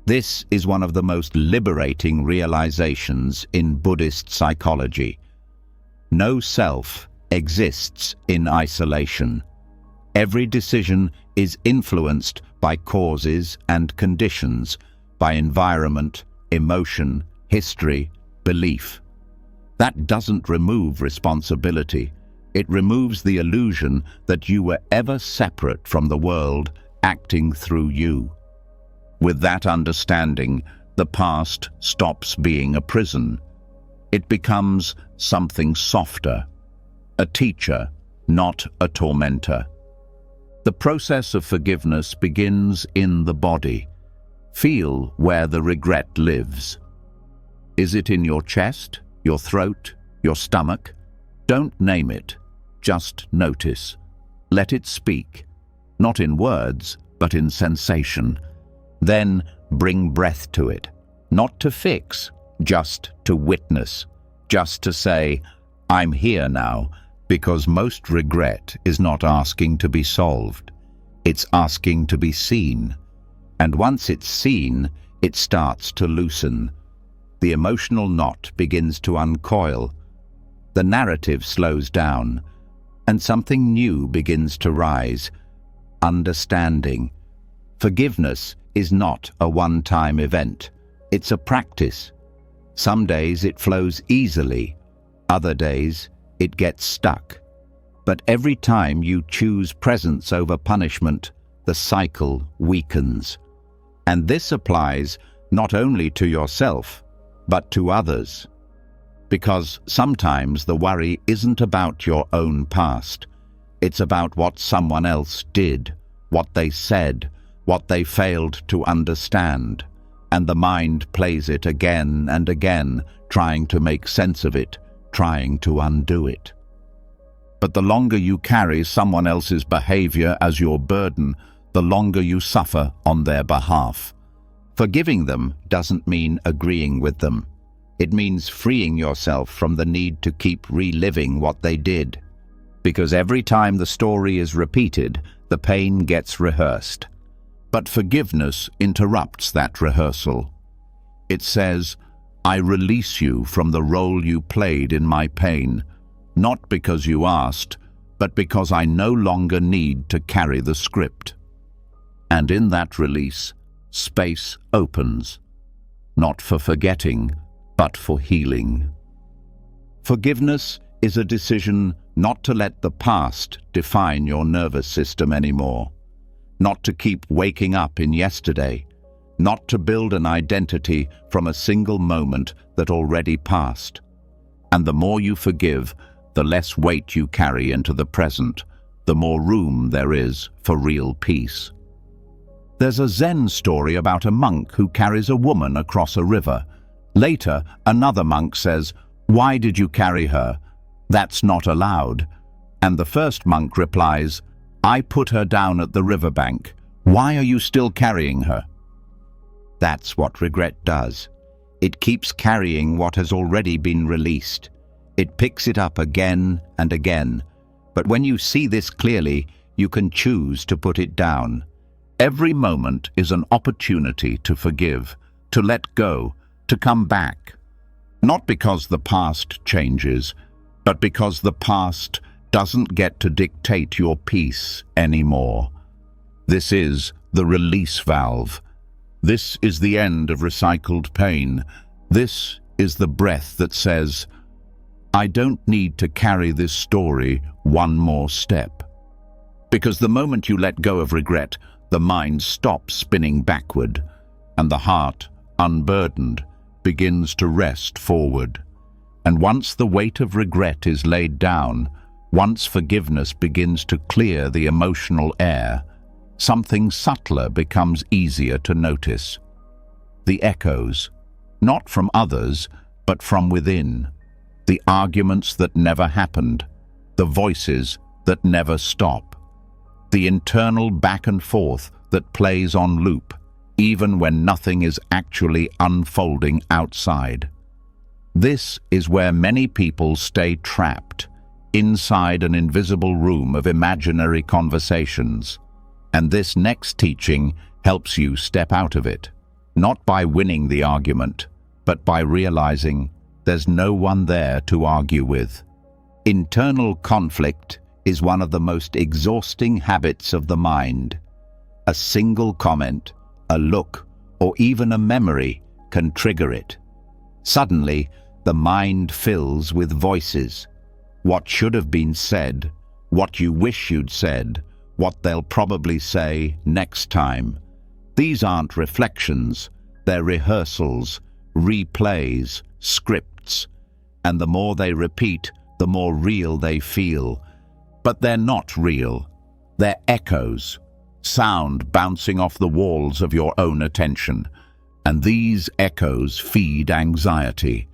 This is one of the most liberating realizations in Buddhist psychology. No self exists in isolation. Every decision is influenced by causes and conditions, by environment, emotion, history, belief. That doesn't remove responsibility. It removes the illusion that you were ever separate from the world acting through you. With that understanding, the past stops being a prison. It becomes something softer, a teacher, not a tormentor. The process of forgiveness begins in the body. Feel where the regret lives. Is it in your chest, your throat, your stomach? Don't name it, just notice. Let it speak, not in words, but in sensation. Then bring breath to it, not to fix, just to witness, just to say, I'm here now, because most regret is not asking to be solved. It's asking to be seen. And once it's seen, it starts to loosen. The emotional knot begins to uncoil. The narrative slows down, and something new begins to rise. Understanding. Forgiveness is not a one-time event. It's a practice. Some days it flows easily. Other days it gets stuck. But every time you choose presence over punishment, the cycle weakens. And this applies not only to yourself, but to others. Because sometimes the worry isn't about your own past. It's about what someone else did, what they said, what they failed to understand. And the mind plays it again and again, trying to make sense of it, trying to undo it. But the longer you carry someone else's behavior as your burden, the longer you suffer on their behalf. Forgiving them doesn't mean agreeing with them. It means freeing yourself from the need to keep reliving what they did. Because every time the story is repeated, the pain gets rehearsed. But forgiveness interrupts that rehearsal. It says, I release you from the role you played in my pain, not because you asked, but because I no longer need to carry the script. And in that release, space opens, not for forgetting, but for healing. Forgiveness is a decision not to let the past define your nervous system anymore, not to keep waking up in yesterday, not to build an identity from a single moment that already passed. And the more you forgive, the less weight you carry into the present, the more room there is for real peace. There's a Zen story about a monk who carries a woman across a river. Later, another monk says, "Why did you carry her? That's not allowed." And the first monk replies, "I put her down at the riverbank. Why are you still carrying her?" That's what regret does. It keeps carrying what has already been released. It picks it up again and again. But when you see this clearly, you can choose to put it down. Every moment is an opportunity to forgive, to let go, to come back. Not because the past changes, but because the past doesn't get to dictate your peace anymore. This is the release valve. This is the end of recycled pain. This is the breath that says, I don't need to carry this story one more step. Because the moment you let go of regret, the mind stops spinning backward, and the heart, unburdened, begins to rest forward. And once the weight of regret is laid down, once forgiveness begins to clear the emotional air, something subtler becomes easier to notice. The echoes, not from others, but from within. The arguments that never happened, the voices that never stop. The internal back and forth that plays on loop, even when nothing is actually unfolding outside. This is where many people stay trapped, inside an invisible room of imaginary conversations. And this next teaching helps you step out of it, not by winning the argument, but by realizing there's no one there to argue with. Internal conflict is one of the most exhausting habits of the mind. A single comment, a look, or even a memory can trigger it. Suddenly, the mind fills with voices. What should have been said, what you wish you'd said, what they'll probably say next time. These aren't reflections, they're rehearsals, replays, scripts. And the more they repeat, the more real they feel. But they're not real. They're echoes, sound bouncing off the walls of your own attention. And these echoes feed anxiety,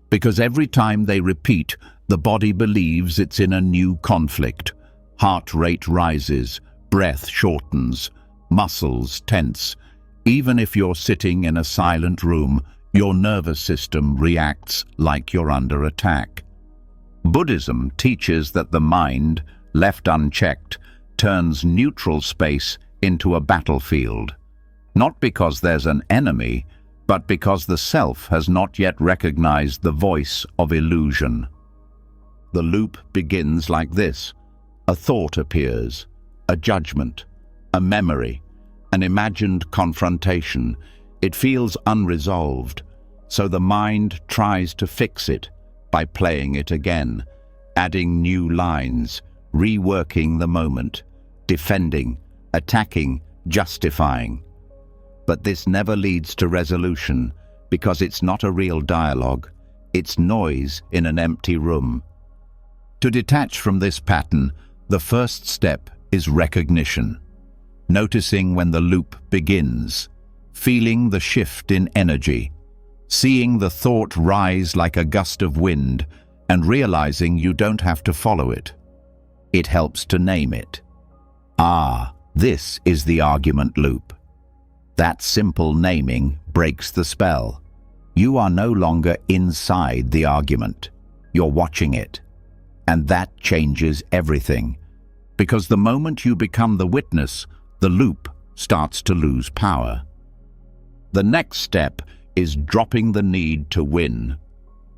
because every time they repeat, the body believes it's in a new conflict. Heart rate rises, breath shortens, muscles tense. Even if you're sitting in a silent room, your nervous system reacts like you're under attack. Buddhism teaches that the mind, left unchecked, turns neutral space into a battlefield. Not because there's an enemy, but because the self has not yet recognized the voice of illusion. The loop begins like this. A thought appears, a judgment, a memory, an imagined confrontation. It feels unresolved, so the mind tries to fix it by playing it again, adding new lines, reworking the moment, defending, attacking, justifying. But this never leads to resolution, because it's not a real dialogue. It's noise in an empty room. To detach from this pattern, the first step is recognition. Noticing when the loop begins, feeling the shift in energy, seeing the thought rise like a gust of wind, and realizing you don't have to follow it. It helps to name it. Ah, this is the argument loop. That simple naming breaks the spell. You are no longer inside the argument. You're watching it. And that changes everything. Because the moment you become the witness, the loop starts to lose power. The next step is dropping the need to win.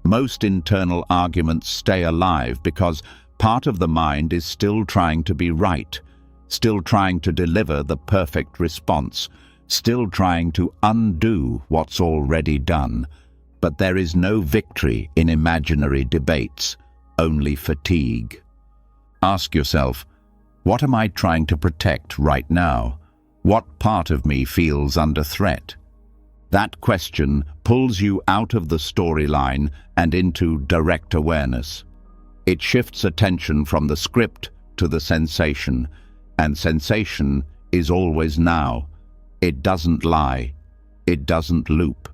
Most internal arguments stay alive because part of the mind is still trying to be right, still trying to deliver the perfect response, still trying to undo what's already done. But there is no victory in imaginary debates, only fatigue. Ask yourself, what am I trying to protect right now? What part of me feels under threat? That question pulls you out of the storyline and into direct awareness. It shifts attention from the script to the sensation, and sensation is always now. It doesn't lie. It doesn't loop.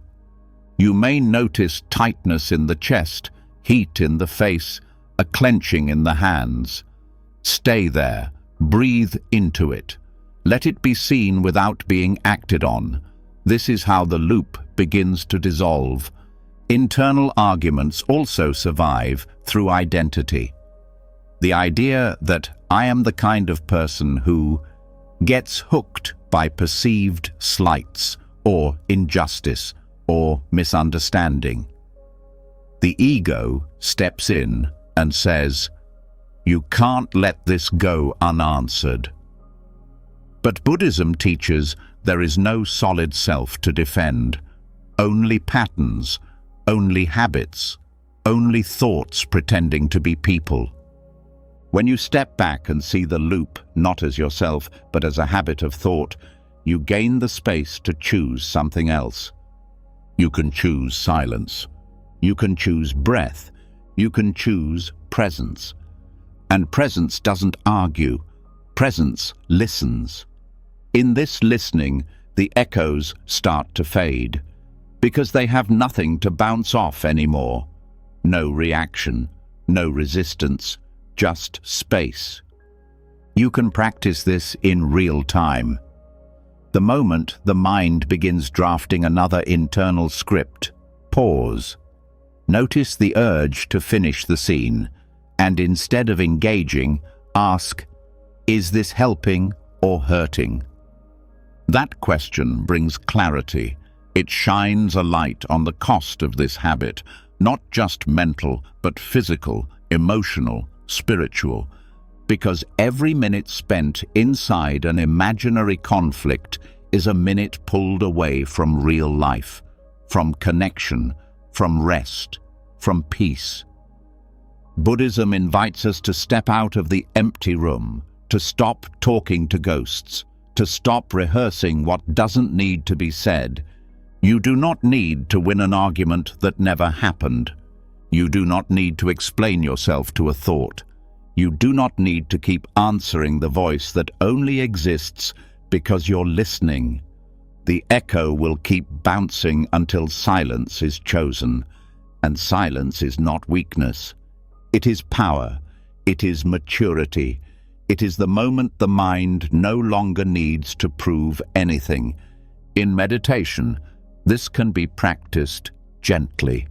You may notice tightness in the chest, heat in the face, a clenching in the hands. Stay there. Breathe into it. Let it be seen without being acted on. This is how the loop begins to dissolve. Internal arguments also survive through identity. The idea that I am the kind of person who gets hooked by perceived slights or injustice or misunderstanding. The ego steps in and says, "You can't let this go unanswered." But Buddhism teaches there is no solid self to defend, only patterns, only habits, only thoughts pretending to be people. When you step back and see the loop not as yourself, but as a habit of thought, you gain the space to choose something else. You can choose silence. You can choose breath. You can choose presence. And presence doesn't argue. Presence listens. In this listening, the echoes start to fade, because they have nothing to bounce off anymore. No reaction, no resistance, just space. You can practice this in real time. The moment the mind begins drafting another internal script, pause. Notice the urge to finish the scene, and instead of engaging, ask, is this helping or hurting? That question brings clarity. It shines a light on the cost of this habit, not just mental, but physical, emotional, spiritual, because every minute spent inside an imaginary conflict is a minute pulled away from real life, from connection, from rest, from peace. Buddhism invites us to step out of the empty room, to stop talking to ghosts, to stop rehearsing what doesn't need to be said. You do not need to win an argument that never happened. You do not need to explain yourself to a thought. You do not need to keep answering the voice that only exists because you're listening. The echo will keep bouncing until silence is chosen, and silence is not weakness. It is power. It is maturity. It is the moment the mind no longer needs to prove anything. In meditation, this can be practiced gently.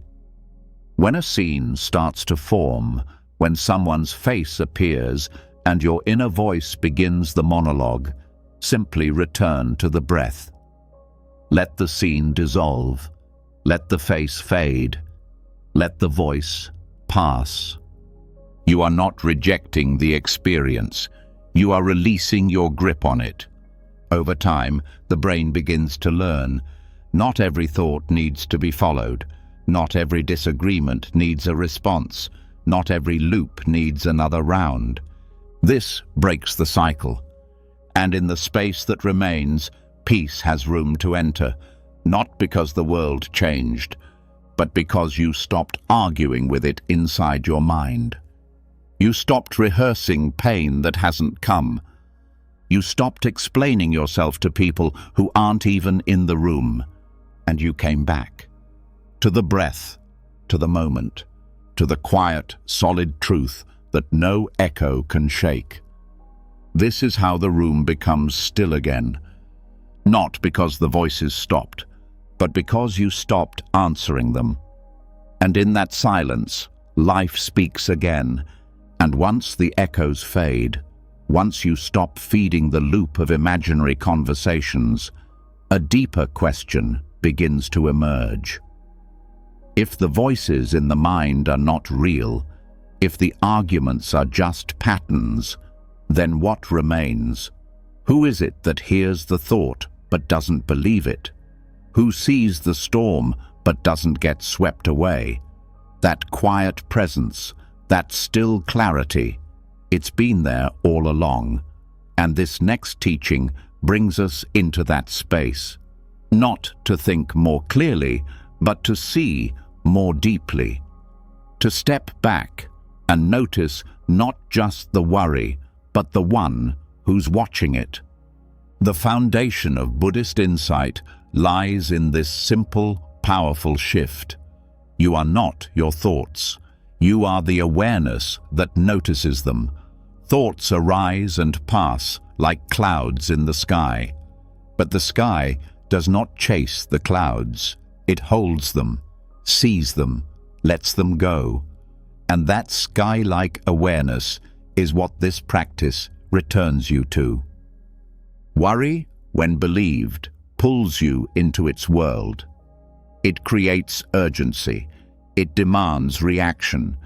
When a scene starts to form, when someone's face appears and your inner voice begins the monologue, simply return to the breath. Let the scene dissolve. Let the face fade. Let the voice pass. You are not rejecting the experience. You are releasing your grip on it. Over time, the brain begins to learn. Not every thought needs to be followed. Not every disagreement needs a response. Not every loop needs another round. This breaks the cycle. And in the space that remains, peace has room to enter, not because the world changed, but because you stopped arguing with it inside your mind. You stopped rehearsing pain that hasn't come. You stopped explaining yourself to people who aren't even in the room. And you came back. To the breath, to the moment, to the quiet, solid truth that no echo can shake. This is how the room becomes still again. Not because the voices stopped, but because you stopped answering them. And in that silence, life speaks again. And once the echoes fade, once you stop feeding the loop of imaginary conversations, a deeper question begins to emerge. If the voices in the mind are not real, if the arguments are just patterns, then what remains? Who is it that hears the thought but doesn't believe it? Who sees the storm but doesn't get swept away? That quiet presence, that still clarity, it's been there all along. And this next teaching brings us into that space. Not to think more clearly, but to see more deeply. To step back and notice not just the worry, but the one who's watching it. The foundation of Buddhist insight lies in this simple, powerful shift. You are not your thoughts. You are the awareness that notices them. Thoughts arise and pass like clouds in the sky. But the sky does not chase the clouds. It holds them, sees them, lets them go. And that sky-like awareness is what this practice returns you to. Worry, when believed, pulls you into its world. It creates urgency. It demands reaction.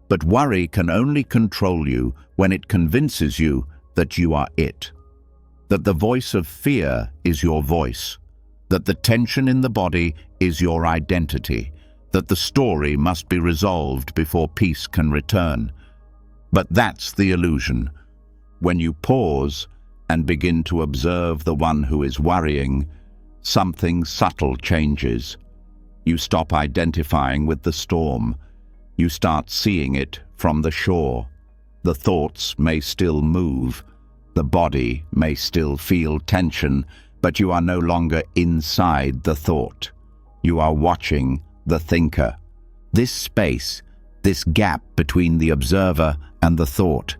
But worry can only control you when it convinces you that you are it. That the voice of fear is your voice. That the tension in the body is your identity. That the story must be resolved before peace can return. But that's the illusion. When you pause and begin to observe the one who is worrying, something subtle changes. You stop identifying with the storm. You start seeing it from the shore. The thoughts may still move. The body may still feel tension, but you are no longer inside the thought. You are watching the thinker. This space, this gap between the observer and the thought,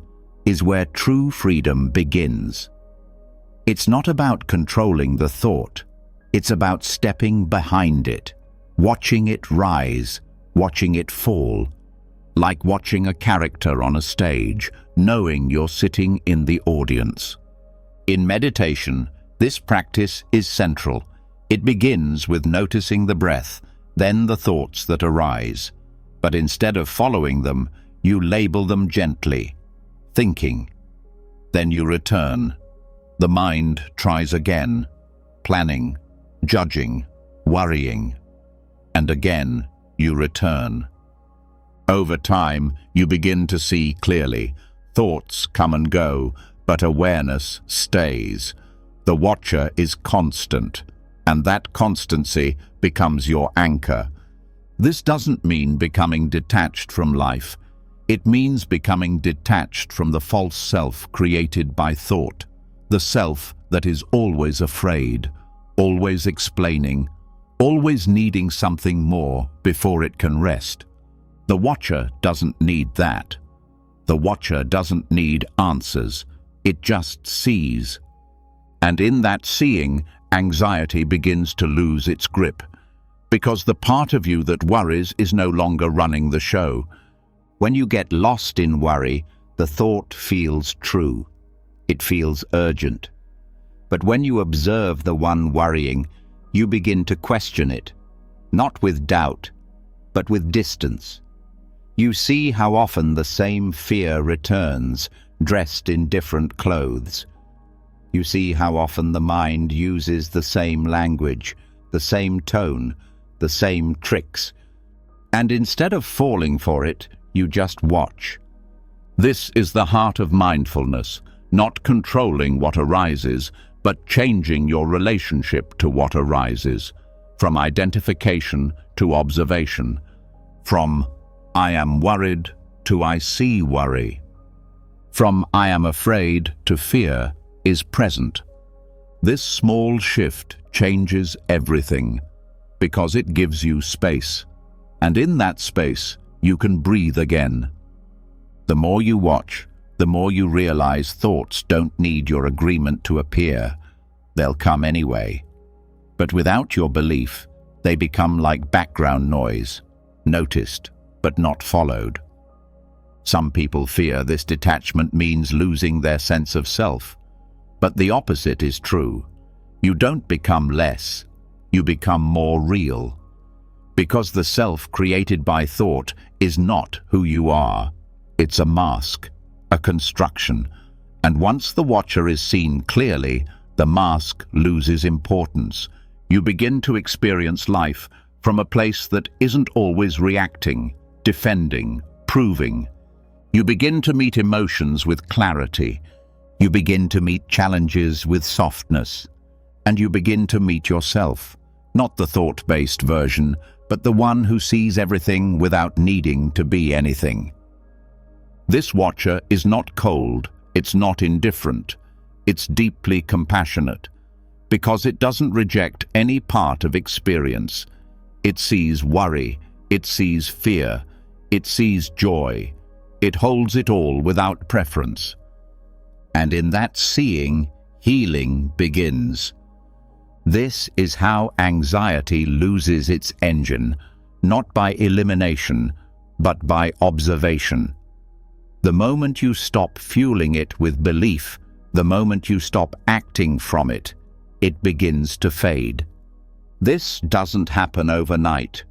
is where true freedom begins. It's not about controlling the thought. It's about stepping behind it, watching it rise, watching it fall, like watching a character on a stage, knowing you're sitting in the audience. In meditation, this practice is central. It begins with noticing the breath, then the thoughts that arise. But instead of following them, you label them gently, thinking. Then you return. The mind tries again, planning, judging, worrying. And again, you return. Over time, you begin to see clearly. Thoughts come and go, but awareness stays. The watcher is constant, and that constancy becomes your anchor. This doesn't mean becoming detached from life. It means becoming detached from the false self created by thought, the self that is always afraid, always explaining, always needing something more before it can rest. The watcher doesn't need that. The watcher doesn't need answers. It just sees. And in that seeing, anxiety begins to lose its grip, because the part of you that worries is no longer running the show. When you get lost in worry, the thought feels true. It feels urgent. But when you observe the one worrying, you begin to question it, not with doubt, but with distance. You see how often the same fear returns, dressed in different clothes. You see how often the mind uses the same language, the same tone, the same tricks. And instead of falling for it, you just watch. This is the heart of mindfulness, not controlling what arises, but changing your relationship to what arises, from identification to observation, from I am worried to I see worry, from I am afraid to fear is present. This small shift changes everything, because it gives you space, and in that space you can breathe again. The more you watch, the more you realize thoughts don't need your agreement to appear. They'll come anyway. But without your belief, they become like background noise, noticed but not followed. Some people fear this detachment means losing their sense of self. But the opposite is true. You don't become less, you become more real. Because the self created by thought is not who you are. It's a mask, a construction. And once the watcher is seen clearly, the mask loses importance. You begin to experience life from a place that isn't always reacting, defending, proving. You begin to meet emotions with clarity. You begin to meet challenges with softness. And you begin to meet yourself, not the thought-based version, but the one who sees everything without needing to be anything. This watcher is not cold, it's not indifferent, it's deeply compassionate, because it doesn't reject any part of experience. It sees worry, it sees fear, it sees joy. It holds it all without preference. And in that seeing, healing begins. This is how anxiety loses its engine, not by elimination, but by observation. The moment you stop fueling it with belief, the moment you stop acting from it, it begins to fade. This doesn't happen overnight.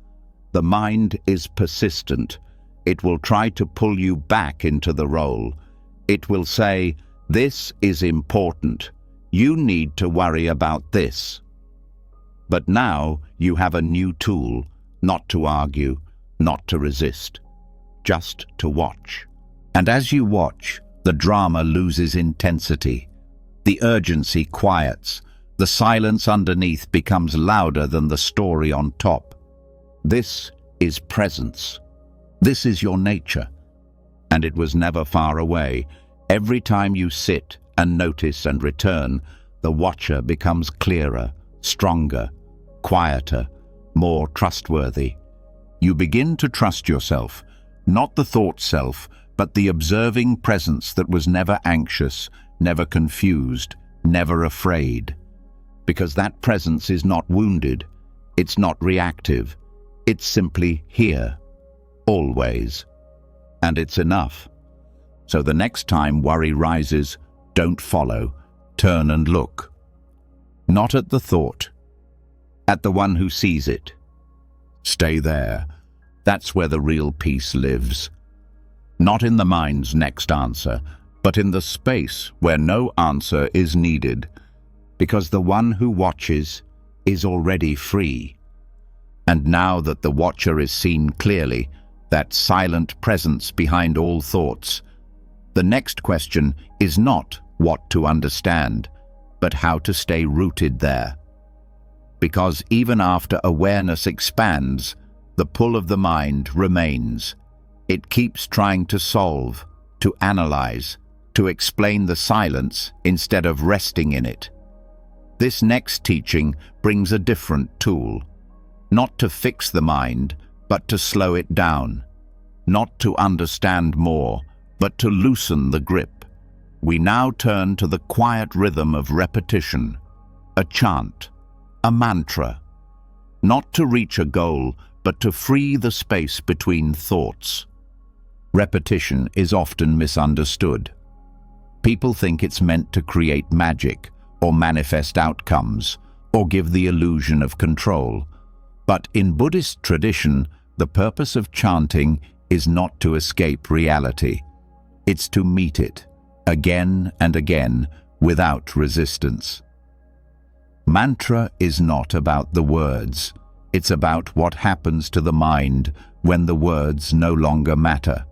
The mind is persistent. It will try to pull you back into the role. It will say, "This is important. You need to worry about this." But now you have a new tool, not to argue, not to resist, just to watch. And as you watch, the drama loses intensity. The urgency quiets. The silence underneath becomes louder than the story on top. This is presence. This is your nature. And it was never far away. Every time you sit and notice and return, the watcher becomes clearer, stronger, quieter, more trustworthy. You begin to trust yourself, not the thought self, but the observing presence that was never anxious, never confused, never afraid. Because that presence is not wounded, it's not reactive, it's simply here, always. And it's enough. So the next time worry rises, don't follow, turn and look. Not at the thought, at the one who sees it. Stay there. That's where the real peace lives. Not in the mind's next answer, but in the space where no answer is needed, because the one who watches is already free. And now that the watcher is seen clearly, that silent presence behind all thoughts, the next question is not what to understand, but how to stay rooted there. Because even after awareness expands, the pull of the mind remains. It keeps trying to solve, to analyze, to explain the silence instead of resting in it. This next teaching brings a different tool. Not to fix the mind, but to slow it down. Not to understand more, but to loosen the grip. We now turn to the quiet rhythm of repetition, a chant, a mantra. Not to reach a goal, but to free the space between thoughts. Repetition is often misunderstood. People think it's meant to create magic, or manifest outcomes, or give the illusion of control. But in Buddhist tradition, the purpose of chanting is not to escape reality. It's to meet it, again and again, without resistance. Mantra is not about the words. It's about what happens to the mind when the words no longer matter.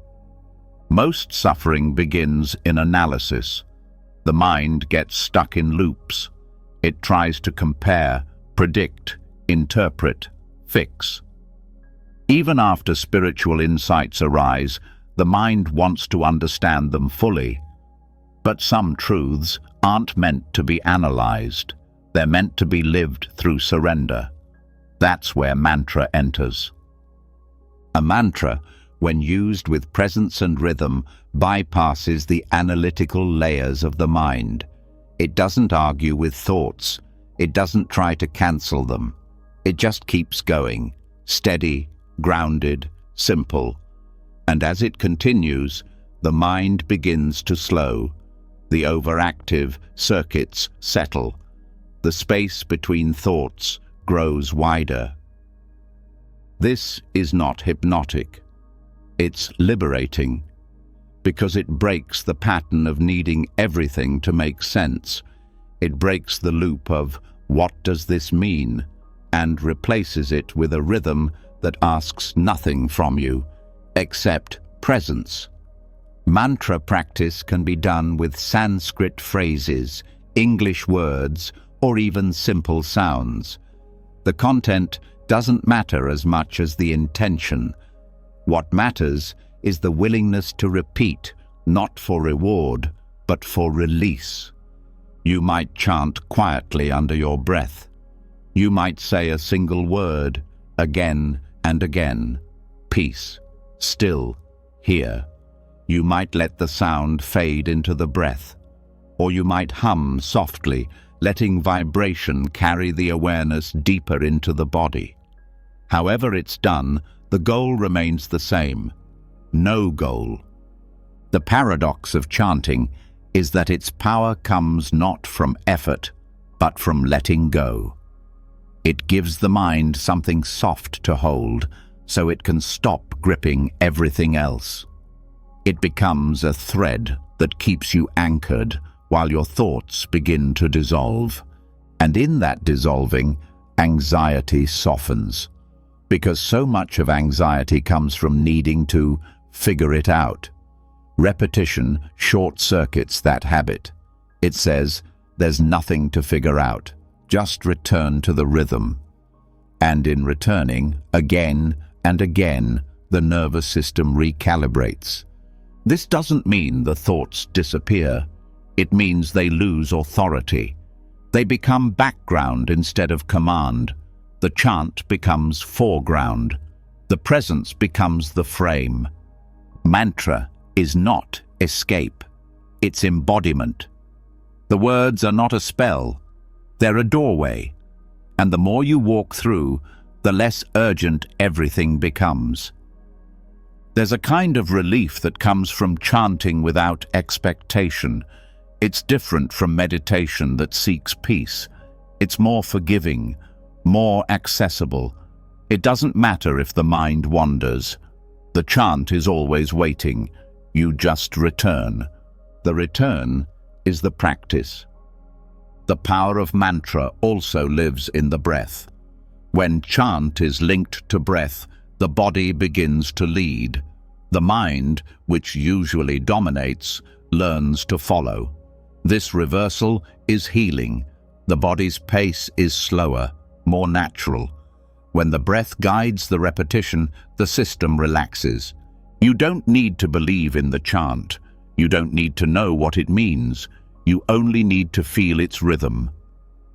Most suffering begins in analysis. The mind gets stuck in loops. It tries to compare, predict, interpret, fix. Even after spiritual insights arise, the mind wants to understand them fully. But some truths aren't meant to be analyzed. They're meant to be lived through surrender. That's where mantra enters. A mantra, when used with presence and rhythm, bypasses the analytical layers of the mind. It doesn't argue with thoughts. It doesn't try to cancel them. It just keeps going, steady, grounded, simple. And as it continues, the mind begins to slow. The overactive circuits settle. The space between thoughts grows wider. This is not hypnotic. It's liberating, because it breaks the pattern of needing everything to make sense. It breaks the loop of "what does this mean?" and replaces it with a rhythm that asks nothing from you, except presence. Mantra practice can be done with Sanskrit phrases, English words, or even simple sounds. The content doesn't matter as much as the intention. What matters is the willingness to repeat, not for reward, but for release. You might chant quietly under your breath. You might say a single word, again and again. Peace, still, here. You might let the sound fade into the breath. Or you might hum softly, letting vibration carry the awareness deeper into the body. However it's done, the goal remains the same. No goal. The paradox of chanting is that its power comes not from effort, but from letting go. It gives the mind something soft to hold, so it can stop gripping everything else. It becomes a thread that keeps you anchored while your thoughts begin to dissolve. And in that dissolving, anxiety softens. Because so much of anxiety comes from needing to figure it out. Repetition short-circuits that habit. It says, there's nothing to figure out, just return to the rhythm. And in returning, again and again, the nervous system recalibrates. This doesn't mean the thoughts disappear. It means they lose authority. They become background instead of command. The chant becomes foreground. The presence becomes the frame. Mantra is not escape. It's embodiment. The words are not a spell. They're a doorway. And the more you walk through, the less urgent everything becomes. There's a kind of relief that comes from chanting without expectation. It's different from meditation that seeks peace. It's more forgiving, more accessible. It doesn't matter if the mind wanders. The chant is always waiting. You just return. The return is the practice. The power of mantra also lives in the breath. When chant is linked to breath, the body begins to lead. The mind, which usually dominates, learns to follow. This reversal is healing. The body's pace is slower, more natural. When the breath guides the repetition, the system relaxes. You don't need to believe in the chant. You don't need to know what it means. You only need to feel its rhythm.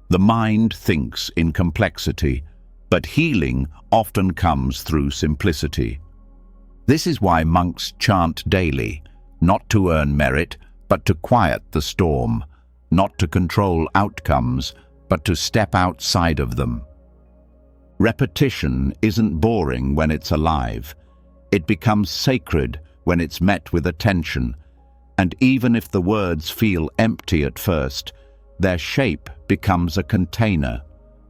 The mind thinks in complexity, but healing often comes through simplicity. This is why monks chant daily, not to earn merit, but to quiet the storm, not to control outcomes, but to step outside of them. Repetition isn't boring when it's alive. It becomes sacred when it's met with attention, and even if the words feel empty at first, their shape becomes a container,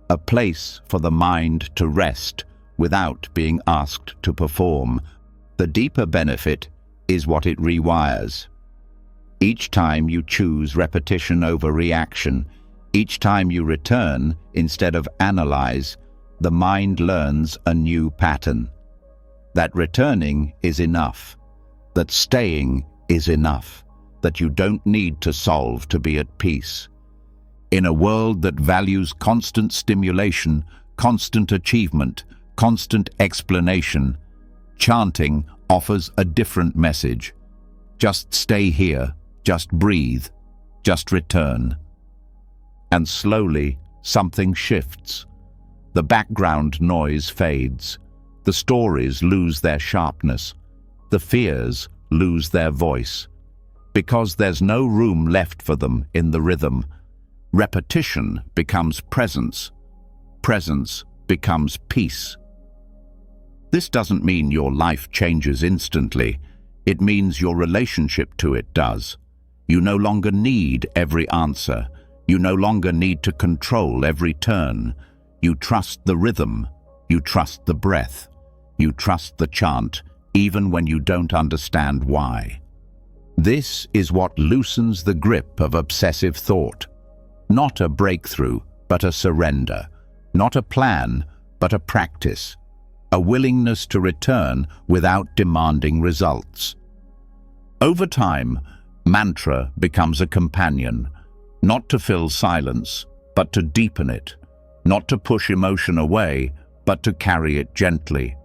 a place for the mind to rest without being asked to perform. The deeper benefit is what it rewires. Each time you choose repetition over reaction, each time you return instead of analyze, the mind learns a new pattern. That returning is enough, that staying is enough, that you don't need to solve to be at peace. In a world that values constant stimulation, constant achievement, constant explanation, chanting offers a different message. Just stay here, just breathe, just return. And slowly, something shifts. The background noise fades. The stories lose their sharpness. The fears lose their voice. Because there's no room left for them in the rhythm. Repetition becomes presence. Presence becomes peace. This doesn't mean your life changes instantly. It means your relationship to it does. You no longer need every answer. You no longer need to control every turn. You trust the rhythm. You trust the breath. You trust the chant, even when you don't understand why. This is what loosens the grip of obsessive thought. Not a breakthrough, but a surrender. Not a plan, but a practice. A willingness to return without demanding results. Over time, mantra becomes a companion, not to fill silence, but to deepen it, not to push emotion away, but to carry it gently.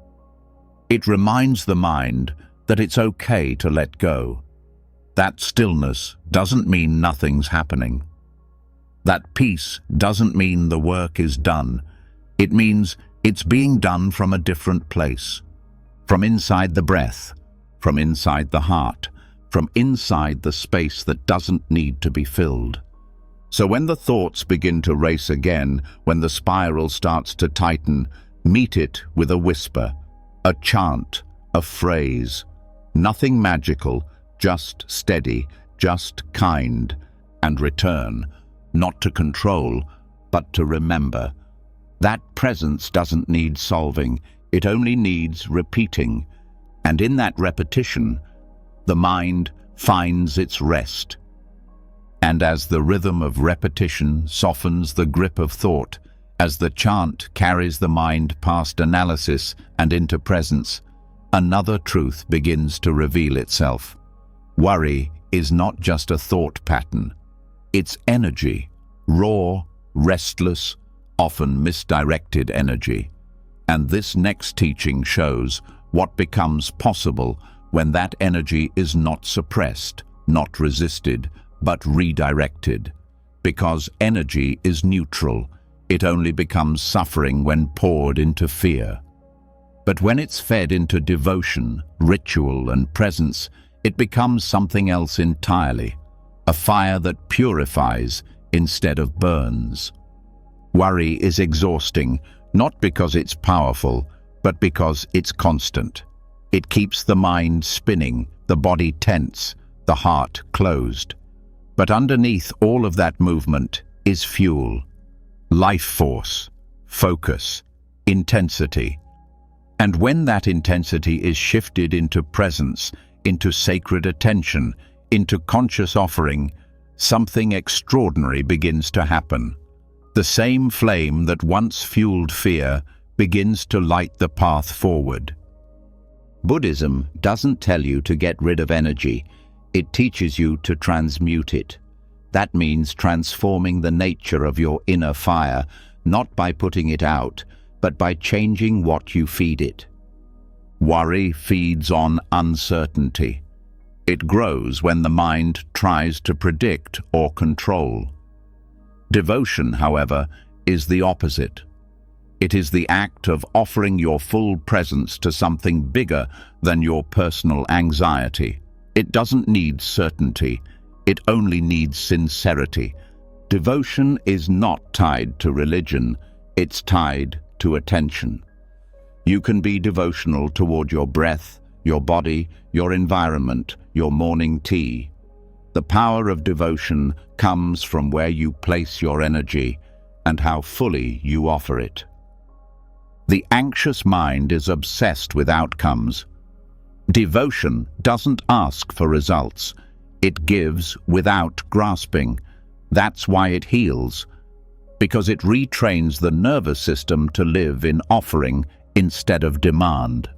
It reminds the mind that it's okay to let go. That stillness doesn't mean nothing's happening. That peace doesn't mean the work is done. It means it's being done from a different place. From inside the breath, from inside the heart, from inside the space that doesn't need to be filled. So when the thoughts begin to race again, when the spiral starts to tighten, meet it with a whisper, a chant, a phrase. Nothing magical, just steady, just kind, and return, not to control, but to remember. That presence doesn't need solving, it only needs repeating. And in that repetition, the mind finds its rest. And as the rhythm of repetition softens the grip of thought, as the chant carries the mind past analysis and into presence, another truth begins to reveal itself. Worry is not just a thought pattern. It's energy, raw, restless, often misdirected energy. And this next teaching shows what becomes possible when that energy is not suppressed, not resisted, but redirected. Because energy is neutral, it only becomes suffering when poured into fear. But when it's fed into devotion, ritual, and presence, it becomes something else entirely, a fire that purifies instead of burns. Worry is exhausting, not because it's powerful, but because it's constant. It keeps the mind spinning, the body tense, the heart closed. But underneath all of that movement is fuel, life force, focus, intensity. And when that intensity is shifted into presence, into sacred attention, into conscious offering, something extraordinary begins to happen. The same flame that once fueled fear begins to light the path forward. Buddhism doesn't tell you to get rid of energy. It teaches you to transmute it. That means transforming the nature of your inner fire, not by putting it out, but by changing what you feed it. Worry feeds on uncertainty. It grows when the mind tries to predict or control. Devotion, however, is the opposite. It is the act of offering your full presence to something bigger than your personal anxiety. It doesn't need certainty, it only needs sincerity. Devotion is not tied to religion, it's tied to attention. You can be devotional toward your breath, your body, your environment, your morning tea. The power of devotion comes from where you place your energy and how fully you offer it. The anxious mind is obsessed with outcomes. Devotion doesn't ask for results. It gives without grasping. That's why it heals, because it retrains the nervous system to live in offering instead of demand.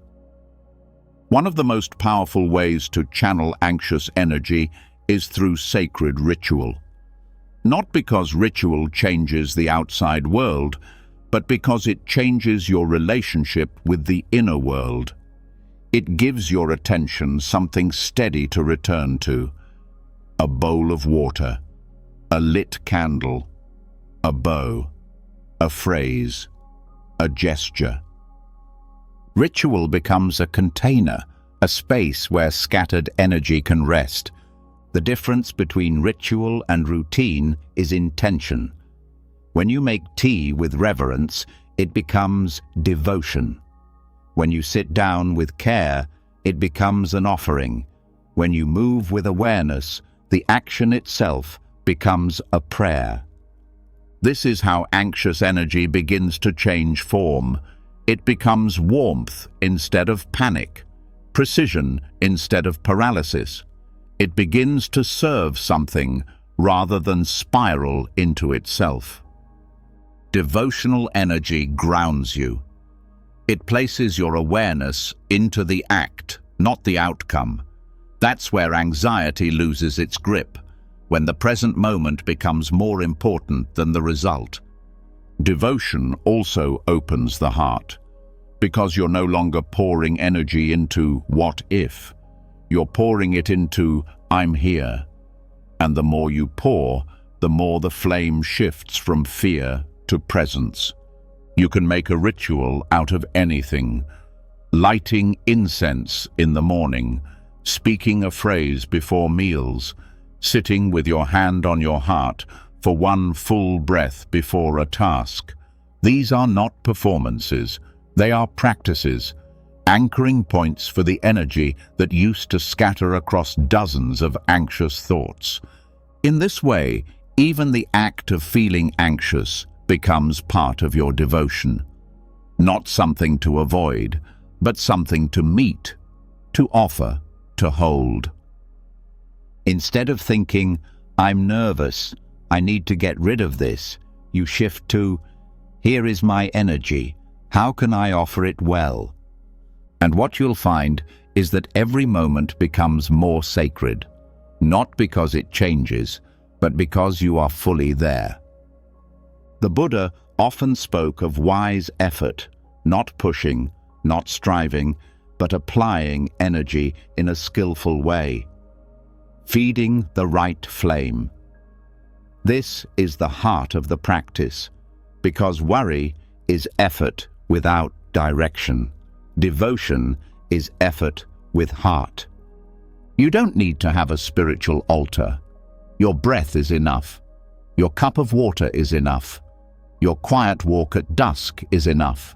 One of the most powerful ways to channel anxious energy is through sacred ritual. Not because ritual changes the outside world, but because it changes your relationship with the inner world. It gives your attention something steady to return to. A bowl of water, a lit candle, a bow, a phrase, a gesture. Ritual becomes a container, a space where scattered energy can rest. The difference between ritual and routine is intention. When you make tea with reverence, it becomes devotion. When you sit down with care, it becomes an offering. When you move with awareness, the action itself becomes a prayer. This is how anxious energy begins to change form. It becomes warmth instead of panic, precision instead of paralysis. It begins to serve something rather than spiral into itself. Devotional energy grounds you. It places your awareness into the act, not the outcome. That's where anxiety loses its grip, when the present moment becomes more important than the result. Devotion also opens the heart, because you're no longer pouring energy into what if. You're pouring it into I'm here. And the more you pour, the more the flame shifts from fear to presence. You can make a ritual out of anything. Lighting incense in the morning, speaking a phrase before meals, sitting with your hand on your heart for one full breath before a task. These are not performances, they are practices, anchoring points for the energy that used to scatter across dozens of anxious thoughts. In this way, even the act of feeling anxious becomes part of your devotion. Not something to avoid, but something to meet, to offer, to hold. Instead of thinking, I'm nervous, I need to get rid of this, you shift to, here is my energy, how can I offer it well? And what you'll find is that every moment becomes more sacred, not because it changes, but because you are fully there. The Buddha often spoke of wise effort, not pushing, not striving, but applying energy in a skillful way, feeding the right flame. This is the heart of the practice, because worry is effort without direction. Devotion is effort with heart. You don't need to have a spiritual altar. Your breath is enough. Your cup of water is enough. Your quiet walk at dusk is enough.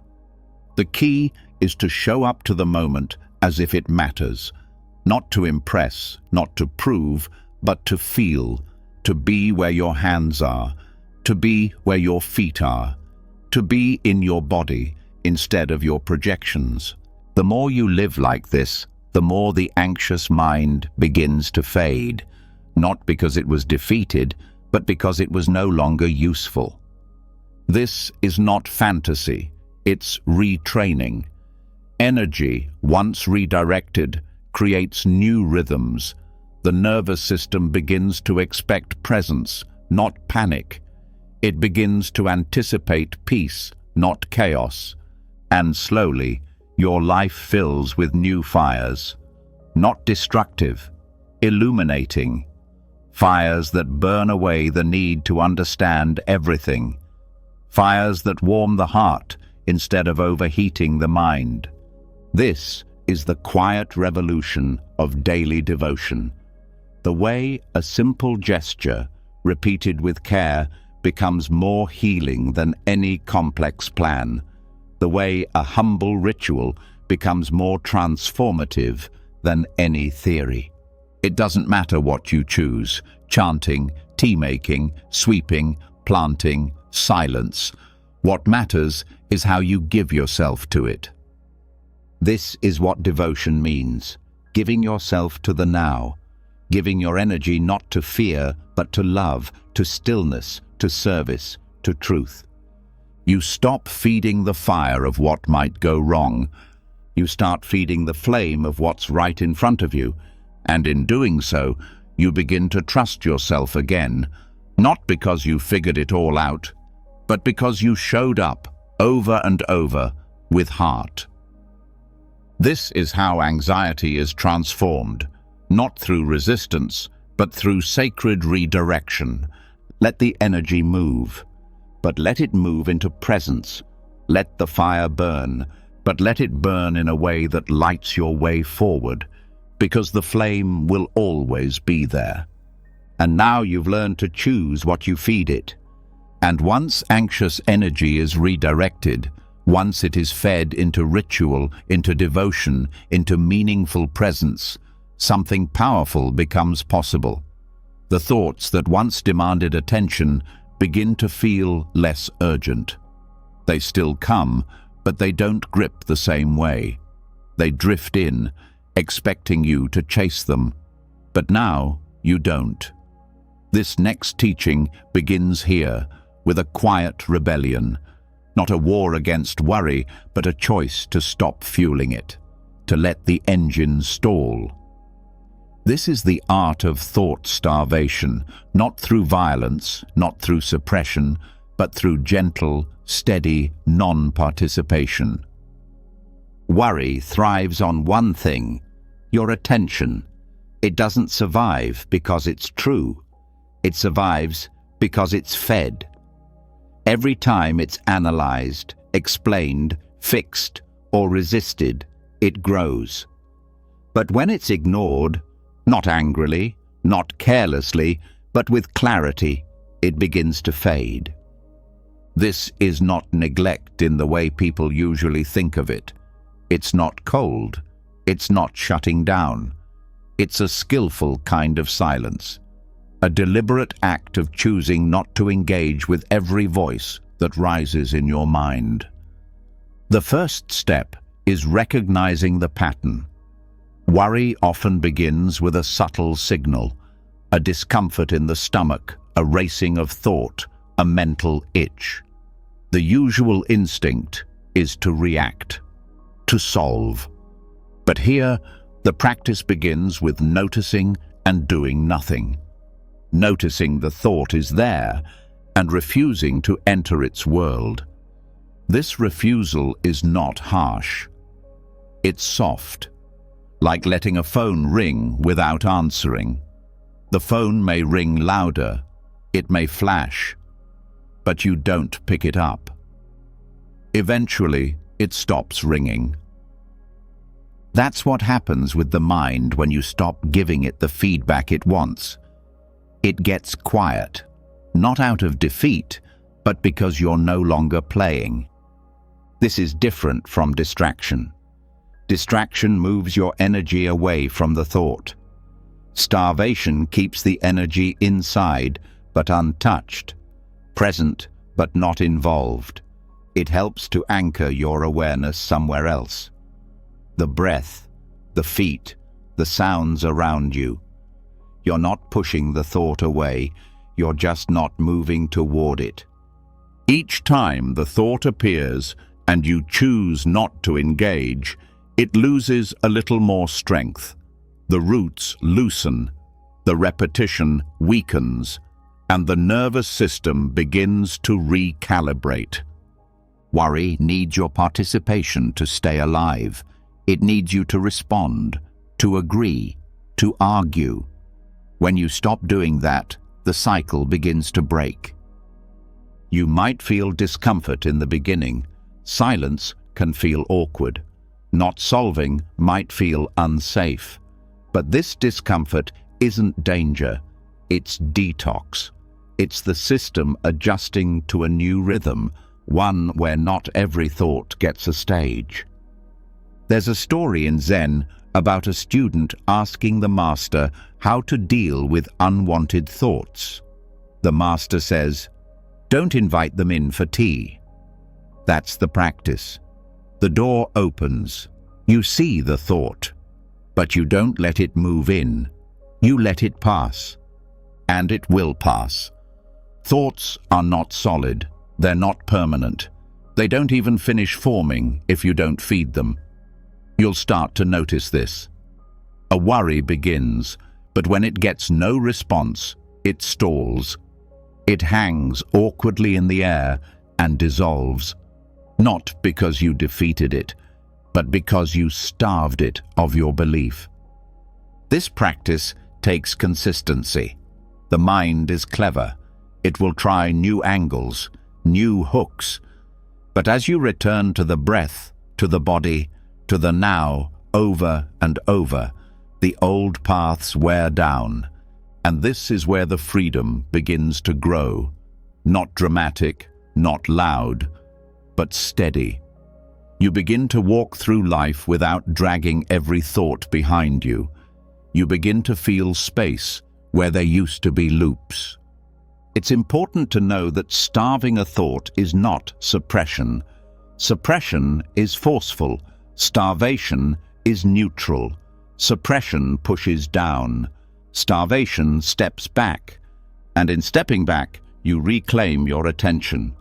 The key is to show up to the moment as if it matters, not to impress, not to prove, but to feel, to be where your hands are, to be where your feet are, to be in your body instead of your projections. The more you live like this, the more the anxious mind begins to fade, not because it was defeated, but because it was no longer useful. This is not fantasy, it's retraining. Energy, once redirected, creates new rhythms. The nervous system begins to expect presence, not panic. It begins to anticipate peace, not chaos. And slowly, your life fills with new fires, not destructive, illuminating. Fires that burn away the need to understand everything. Fires that warm the heart instead of overheating the mind. This is the quiet revolution of daily devotion. The way a simple gesture, repeated with care, becomes more healing than any complex plan. The way a humble ritual becomes more transformative than any theory. It doesn't matter what you choose: chanting, tea-making, sweeping, planting, silence. What matters is how you give yourself to it. This is what devotion means: giving yourself to the now, giving your energy not to fear, but to love, to stillness, to service, to truth. You stop feeding the fire of what might go wrong. You start feeding the flame of what's right in front of you, and in doing so, you begin to trust yourself again, not because you figured it all out, but because you showed up over and over with heart. This is how anxiety is transformed, not through resistance, but through sacred redirection. Let the energy move, but let it move into presence. Let the fire burn, but let it burn in a way that lights your way forward, because the flame will always be there. And now you've learned to choose what you feed it. And once anxious energy is redirected, once it is fed into ritual, into devotion, into meaningful presence, something powerful becomes possible. The thoughts that once demanded attention begin to feel less urgent. They still come, but they don't grip the same way. They drift in, expecting you to chase them. But now you don't. This next teaching begins here, with a quiet rebellion. Not a war against worry, but a choice to stop fueling it, to let the engine stall. This is the art of thought starvation, not through violence, not through suppression, but through gentle, steady non-participation. Worry thrives on one thing: your attention. It doesn't survive because it's true. It survives because it's fed. Every time it's analyzed, explained, fixed, or resisted, it grows. But when it's ignored, not angrily, not carelessly, but with clarity, it begins to fade. This is not neglect in the way people usually think of it. It's not cold. It's not shutting down. It's a skillful kind of silence. A deliberate act of choosing not to engage with every voice that rises in your mind. The first step is recognizing the pattern. Worry often begins with a subtle signal, a discomfort in the stomach, a racing of thought, a mental itch. The usual instinct is to react, to solve. But here, the practice begins with noticing and doing nothing. Noticing the thought is there and refusing to enter its world. This refusal is not harsh. It's soft, like letting a phone ring without answering. The phone may ring louder, it may flash, but you don't pick it up. Eventually, it stops ringing. That's what happens with the mind when you stop giving it the feedback it wants. It gets quiet, not out of defeat, but because you're no longer playing. This is different from distraction. Distraction moves your energy away from the thought. Starvation keeps the energy inside, but untouched, present, but not involved. It helps to anchor your awareness somewhere else. The breath, the feet, the sounds around you. You're not pushing the thought away, you're just not moving toward it. Each time the thought appears and you choose not to engage, it loses a little more strength. The roots loosen, the repetition weakens, and the nervous system begins to recalibrate. Worry needs your participation to stay alive. It needs you to respond, to agree, to argue. When you stop doing that, the cycle begins to break. You might feel discomfort in the beginning. Silence can feel awkward. Not solving might feel unsafe. But this discomfort isn't danger. It's detox. It's the system adjusting to a new rhythm, one where not every thought gets a stage. There's a story in Zen about a student asking the master how to deal with unwanted thoughts. The master says, "Don't invite them in for tea." That's the practice. The door opens. You see the thought, but you don't let it move in. You let it pass. And it will pass. Thoughts are not solid. They're not permanent. They don't even finish forming if you don't feed them. You'll start to notice this. A worry begins, but when it gets no response, it stalls. It hangs awkwardly in the air and dissolves. Not because you defeated it, but because you starved it of your belief. This practice takes consistency. The mind is clever. It will try new angles, new hooks. But as you return to the breath, to the body, to the now, over and over, the old paths wear down. And this is where the freedom begins to grow. Not dramatic, not loud, but steady. You begin to walk through life without dragging every thought behind you. You begin to feel space where there used to be loops. It's important to know that starving a thought is not suppression. Suppression is forceful. Starvation is neutral. Suppression pushes down. Starvation steps back. And in stepping back, you reclaim your attention.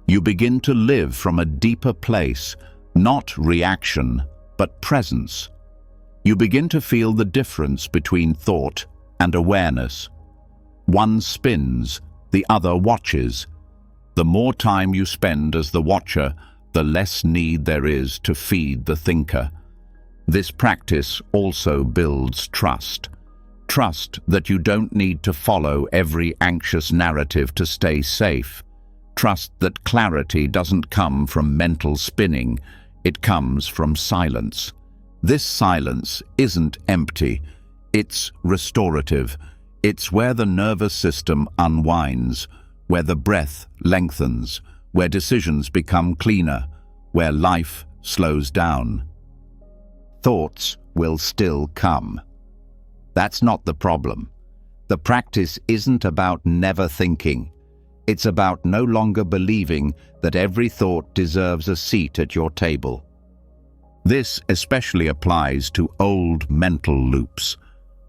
You begin to live from a deeper place, not reaction, but presence. You begin to feel the difference between thought and awareness. One spins, the other watches. The more time you spend as the watcher, the less need there is to feed the thinker. This practice also builds trust. Trust that you don't need to follow every anxious narrative to stay safe. Trust that clarity doesn't come from mental spinning, it comes from silence. This silence isn't empty, it's restorative. It's where the nervous system unwinds, where the breath lengthens, where decisions become cleaner, where life slows down. Thoughts will still come. That's not the problem. The practice isn't about never thinking. It's about no longer believing that every thought deserves a seat at your table. This especially applies to old mental loops,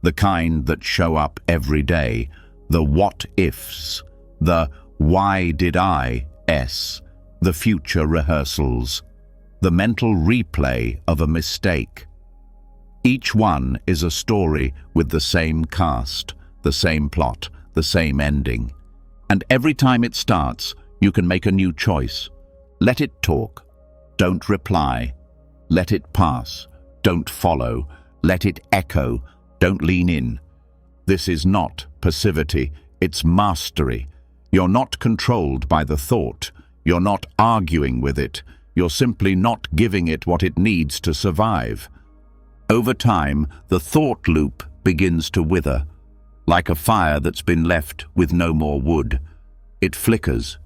the kind that show up every day, the what-ifs, the why did I-s, the future rehearsals, the mental replay of a mistake. Each one is a story with the same cast, the same plot, the same ending. And every time it starts, you can make a new choice. Let it talk. Don't reply. Let it pass. Don't follow. Let it echo. Don't lean in. This is not passivity. It's mastery. You're not controlled by the thought. You're not arguing with it. You're simply not giving it what it needs to survive. Over time, the thought loop begins to wither. Like a fire that's been left with no more wood. It flickers,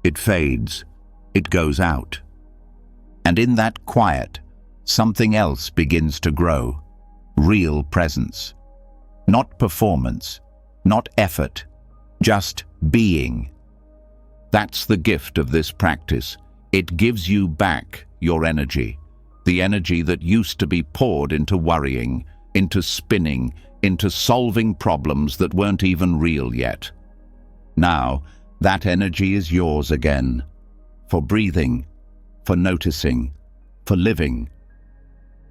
it fades, it goes out. And in that quiet, something else begins to grow. Real presence. Not performance, not effort, just being. That's the gift of this practice. It gives you back your energy. The energy that used to be poured into worrying, into spinning, into solving problems that weren't even real yet. Now, that energy is yours again, for breathing, for noticing, for living.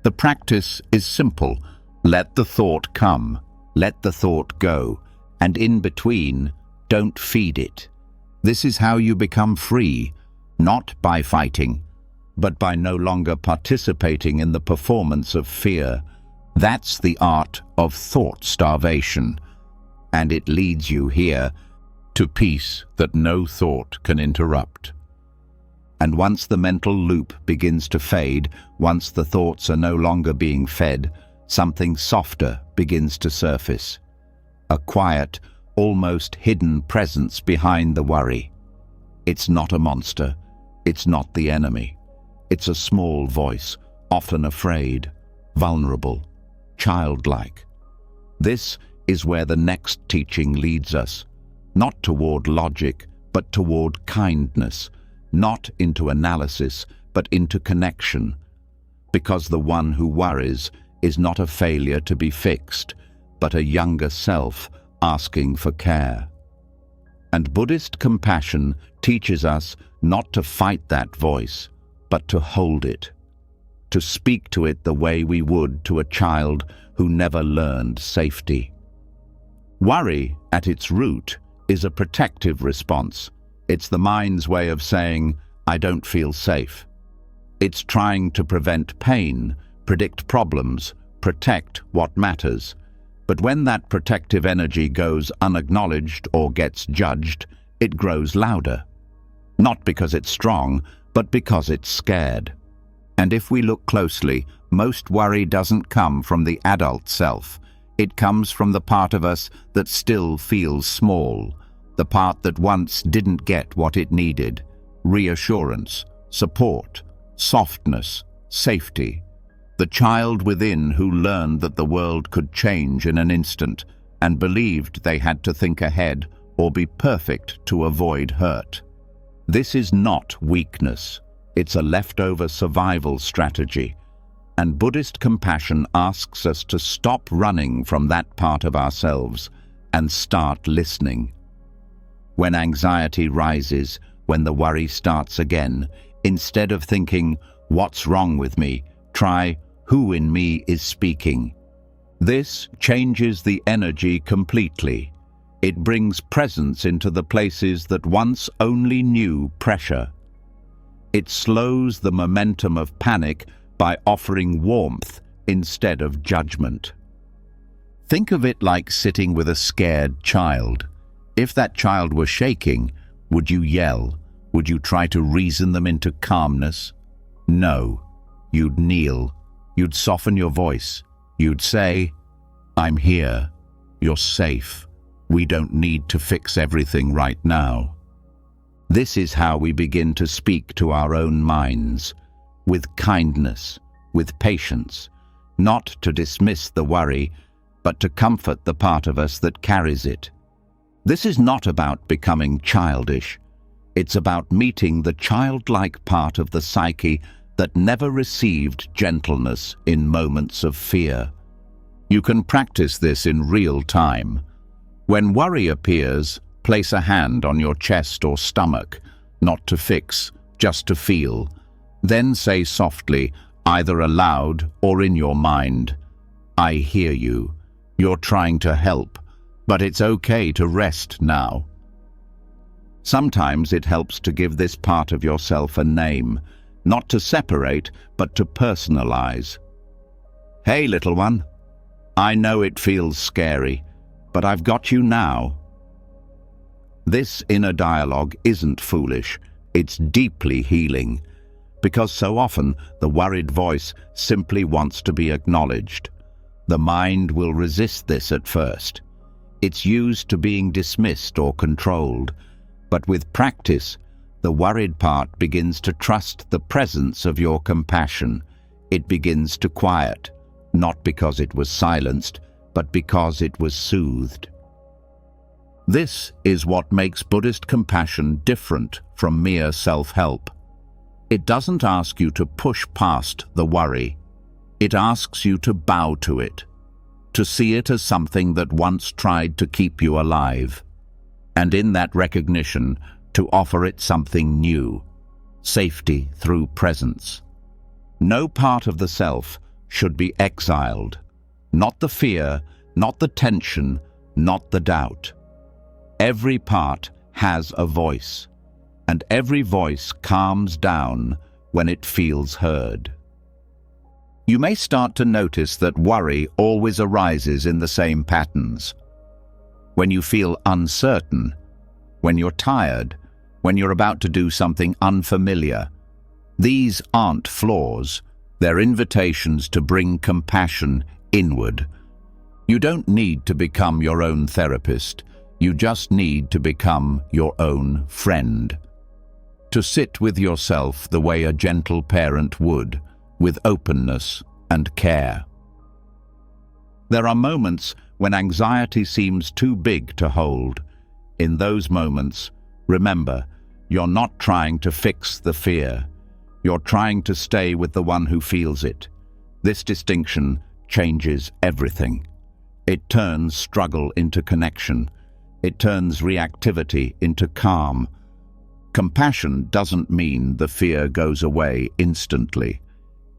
The practice is simple. Let the thought come, let the thought go, and in between, don't feed it. This is how you become free, not by fighting, but by no longer participating in the performance of fear. That's the art of thought starvation, and it leads you here to peace that no thought can interrupt. And once the mental loop begins to fade, once the thoughts are no longer being fed, something softer begins to surface. A quiet, almost hidden presence behind the worry. It's not a monster. It's not the enemy. It's a small voice, often afraid, vulnerable, childlike. This is where the next teaching leads us, not toward logic, but toward kindness, not into analysis, but into connection, because the one who worries is not a failure to be fixed, but a younger self asking for care. And Buddhist compassion teaches us not to fight that voice, but to hold it, to speak to it the way we would to a child who never learned safety. Worry, at its root, is a protective response. It's the mind's way of saying, I don't feel safe. It's trying to prevent pain, predict problems, protect what matters. But when that protective energy goes unacknowledged or gets judged, it grows louder. Not because it's strong, but because it's scared. And if we look closely, most worry doesn't come from the adult self. It comes from the part of us that still feels small, the part that once didn't get what it needed: reassurance, support, softness, safety. The child within who learned that the world could change in an instant and believed they had to think ahead or be perfect to avoid hurt. This is not weakness. It's a leftover survival strategy. And Buddhist compassion asks us to stop running from that part of ourselves and start listening. When anxiety rises, when the worry starts again, instead of thinking, "What's wrong with me?" try, "Who in me is speaking?" This changes the energy completely. It brings presence into the places that once only knew pressure. It slows the momentum of panic by offering warmth instead of judgment. Think of it like sitting with a scared child. If that child were shaking, would you yell? Would you try to reason them into calmness? No. You'd kneel. You'd soften your voice. You'd say, "I'm here. You're safe. We don't need to fix everything right now." This is how we begin to speak to our own minds, with kindness, with patience, not to dismiss the worry, but to comfort the part of us that carries it. This is not about becoming childish. It's about meeting the childlike part of the psyche that never received gentleness in moments of fear. You can practice this in real time. When worry appears, place a hand on your chest or stomach, not to fix, just to feel. Then say softly, either aloud or in your mind, "I hear you. You're trying to help, but it's okay to rest now." Sometimes it helps to give this part of yourself a name, not to separate, but to personalize. "Hey, little one. I know it feels scary, but I've got you now." This inner dialogue isn't foolish, it's deeply healing, because so often the worried voice simply wants to be acknowledged. The mind will resist this at first. It's used to being dismissed or controlled, but with practice, the worried part begins to trust the presence of your compassion. It begins to quiet, not because it was silenced, but because it was soothed. This is what makes Buddhist compassion different from mere self-help. It doesn't ask you to push past the worry. It asks you to bow to it, to see it as something that once tried to keep you alive, and in that recognition, to offer it something new, safety through presence. No part of the self should be exiled, not the fear, not the tension, not the doubt. Every part has a voice, and every voice calms down when it feels heard. You may start to notice that worry always arises in the same patterns. When you feel uncertain, when you're tired, when you're about to do something unfamiliar. These aren't flaws, they're invitations to bring compassion inward. You don't need to become your own therapist, you just need to become your own friend. To sit with yourself the way a gentle parent would, with openness and care. There are moments when anxiety seems too big to hold. In those moments, remember, you're not trying to fix the fear. You're trying to stay with the one who feels it. This distinction changes everything. It turns struggle into connection. It turns reactivity into calm. Compassion doesn't mean the fear goes away instantly.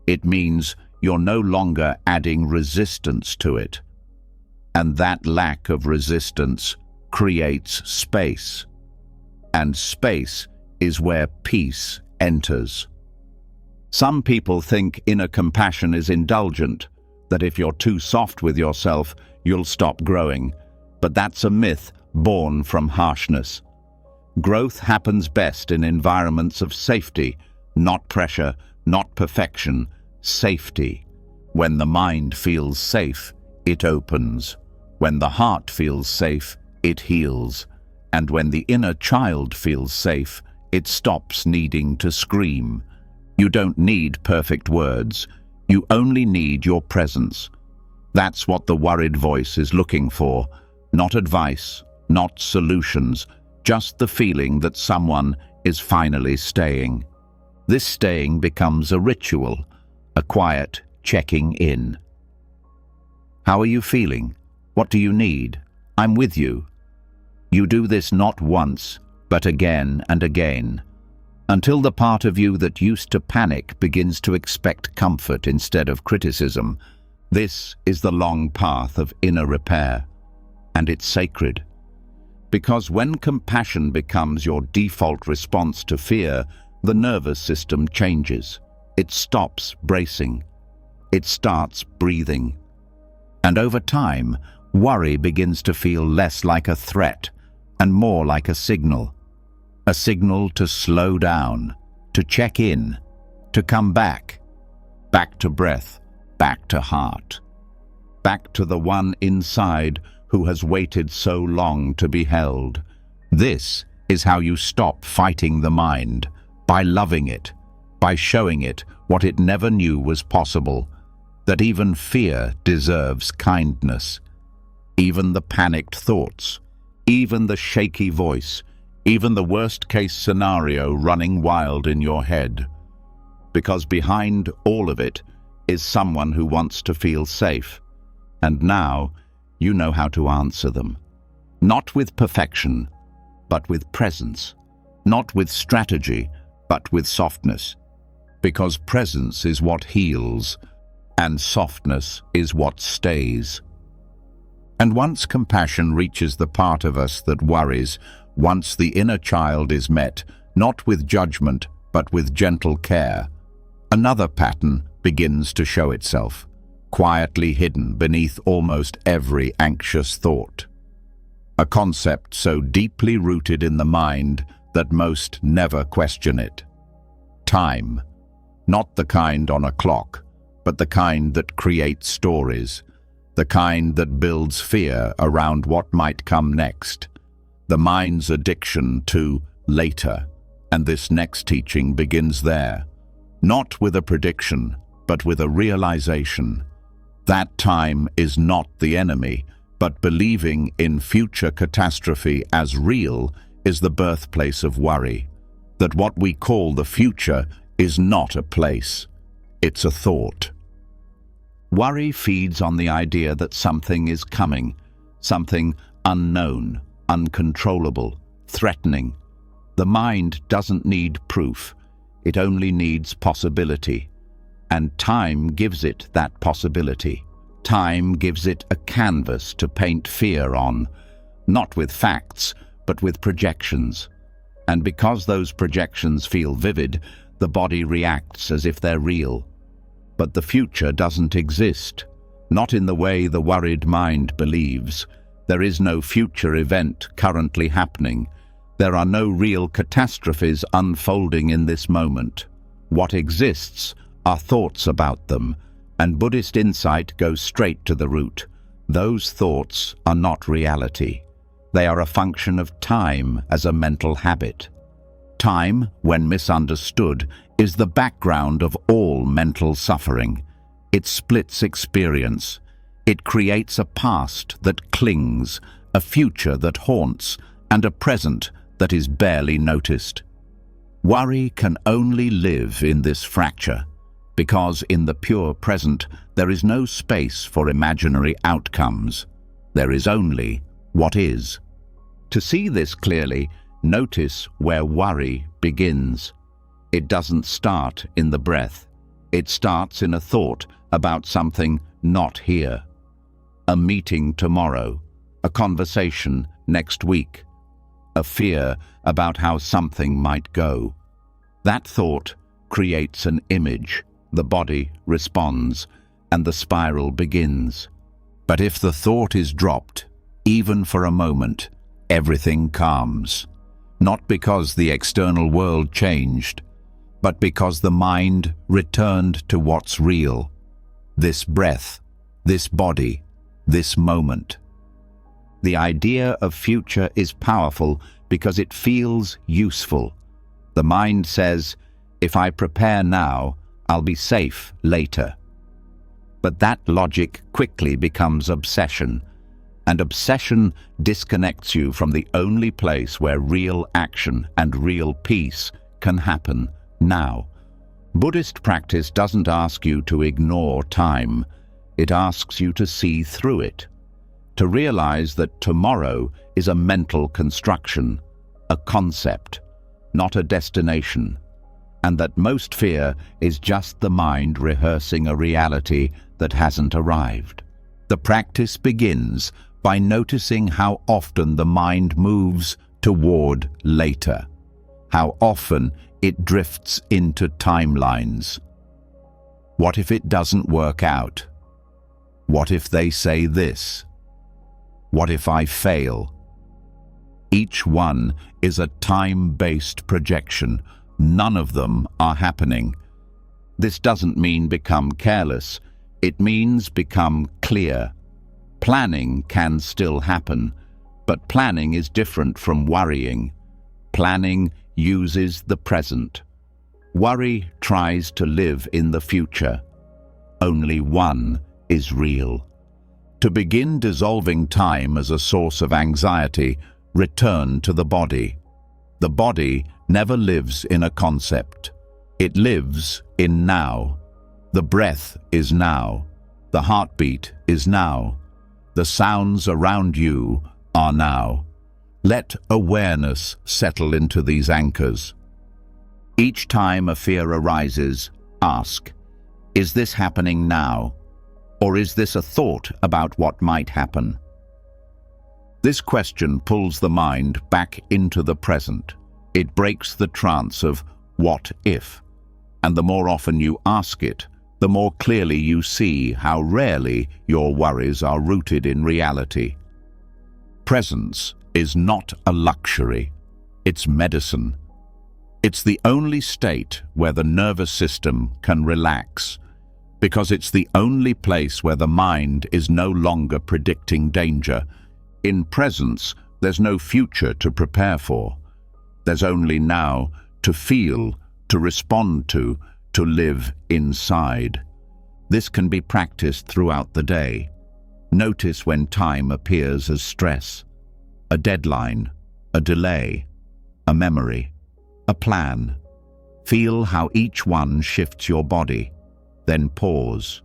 It means you're no longer adding resistance to it. And that lack of resistance creates space. And space is where peace enters. Some people think inner compassion is indulgent, that if you're too soft with yourself, you'll stop growing. But that's a myth born from harshness. Growth happens best in environments of safety, not pressure, not perfection, safety. When the mind feels safe, it opens. When the heart feels safe, it heals. And when the inner child feels safe, it stops needing to scream. You don't need perfect words. You only need your presence. That's what the worried voice is looking for. Not advice, not solutions, just the feeling that someone is finally staying. This staying becomes a ritual, a quiet checking in. How are you feeling? What do you need? I'm with you. You do this not once, but again and again, until the part of you that used to panic begins to expect comfort instead of criticism. This is the long path of inner repair, and it's sacred. Because when compassion becomes your default response to fear, the nervous system changes. It stops bracing. It starts breathing. And over time, worry begins to feel less like a threat and more like a signal. A signal to slow down, to check in, to come back. Back to breath, back to heart. Back to the one inside who has waited so long to be held. This is how you stop fighting the mind, by loving it, by showing it what it never knew was possible, that even fear deserves kindness. Even the panicked thoughts, even the shaky voice, even the worst-case scenario running wild in your head. Because behind all of it is someone who wants to feel safe. And now, you know how to answer them. Not with perfection, but with presence. Not with strategy, but with softness. Because presence is what heals, and softness is what stays. And once compassion reaches the part of us that worries, once the inner child is met, not with judgment, but with gentle care, another pattern begins to show itself, quietly hidden beneath almost every anxious thought. A concept so deeply rooted in the mind that most never question it. Time. Not the kind on a clock, but the kind that creates stories, the kind that builds fear around what might come next. The mind's addiction to later, and this next teaching begins there. Not with a prediction, but with a realization. That time is not the enemy, but believing in future catastrophe as real is the birthplace of worry. That what we call the future is not a place, it's a thought. Worry feeds on the idea that something is coming, something unknown, uncontrollable, threatening. The mind doesn't need proof, it only needs possibility. And time gives it that possibility. Time gives it a canvas to paint fear on, not with facts, but with projections. And because those projections feel vivid, the body reacts as if they're real. But the future doesn't exist, not in the way the worried mind believes. There is no future event currently happening. There are no real catastrophes unfolding in this moment. What exists are thoughts about them, and Buddhist insight goes straight to the root. Those thoughts are not reality. They are a function of time as a mental habit. Time, when misunderstood, is the background of all mental suffering. It splits experience. It creates a past that clings, a future that haunts, and a present that is barely noticed. Worry can only live in this fracture, because in the pure present there is no space for imaginary outcomes. There is only what is. To see this clearly, notice where worry begins. It doesn't start in the breath. It starts in a thought about something not here. A meeting tomorrow, a conversation next week, a fear about how something might go. That thought creates an image, the body responds, and the spiral begins. But if the thought is dropped, even for a moment, everything calms. Not because the external world changed, but because the mind returned to what's real. This breath, this body, this moment. The idea of future is powerful because it feels useful. The mind says, if I prepare now, I'll be safe later. But that logic quickly becomes obsession, and obsession disconnects you from the only place where real action and real peace can happen now. Buddhist practice doesn't ask you to ignore time. It asks you to see through it, to realize that tomorrow is a mental construction, a concept, not a destination, and that most fear is just the mind rehearsing a reality that hasn't arrived. The practice begins by noticing how often the mind moves toward later, how often it drifts into timelines. What if it doesn't work out? What if they say this? What if I fail? Each one is a time-based projection. None of them are happening. This doesn't mean become careless. It means become clear. Planning can still happen, but planning is different from worrying. Planning uses the present. Worry tries to live in the future. Only one is real. To begin dissolving time as a source of anxiety, return to the body. The body never lives in a concept. It lives in now. The breath is now. The heartbeat is now. The sounds around you are now. Let awareness settle into these anchors. Each time a fear arises, ask, is this happening now? Or is this a thought about what might happen? This question pulls the mind back into the present. It breaks the trance of what if, and the more often you ask it, the more clearly you see how rarely your worries are rooted in reality. Presence is not a luxury, it's medicine. It's the only state where the nervous system can relax, because it's the only place where the mind is no longer predicting danger. In presence, there's no future to prepare for. There's only now to feel, to respond to live inside. This can be practiced throughout the day. Notice when time appears as stress, a deadline, a delay, a memory, a plan. Feel how each one shifts your body. Then pause,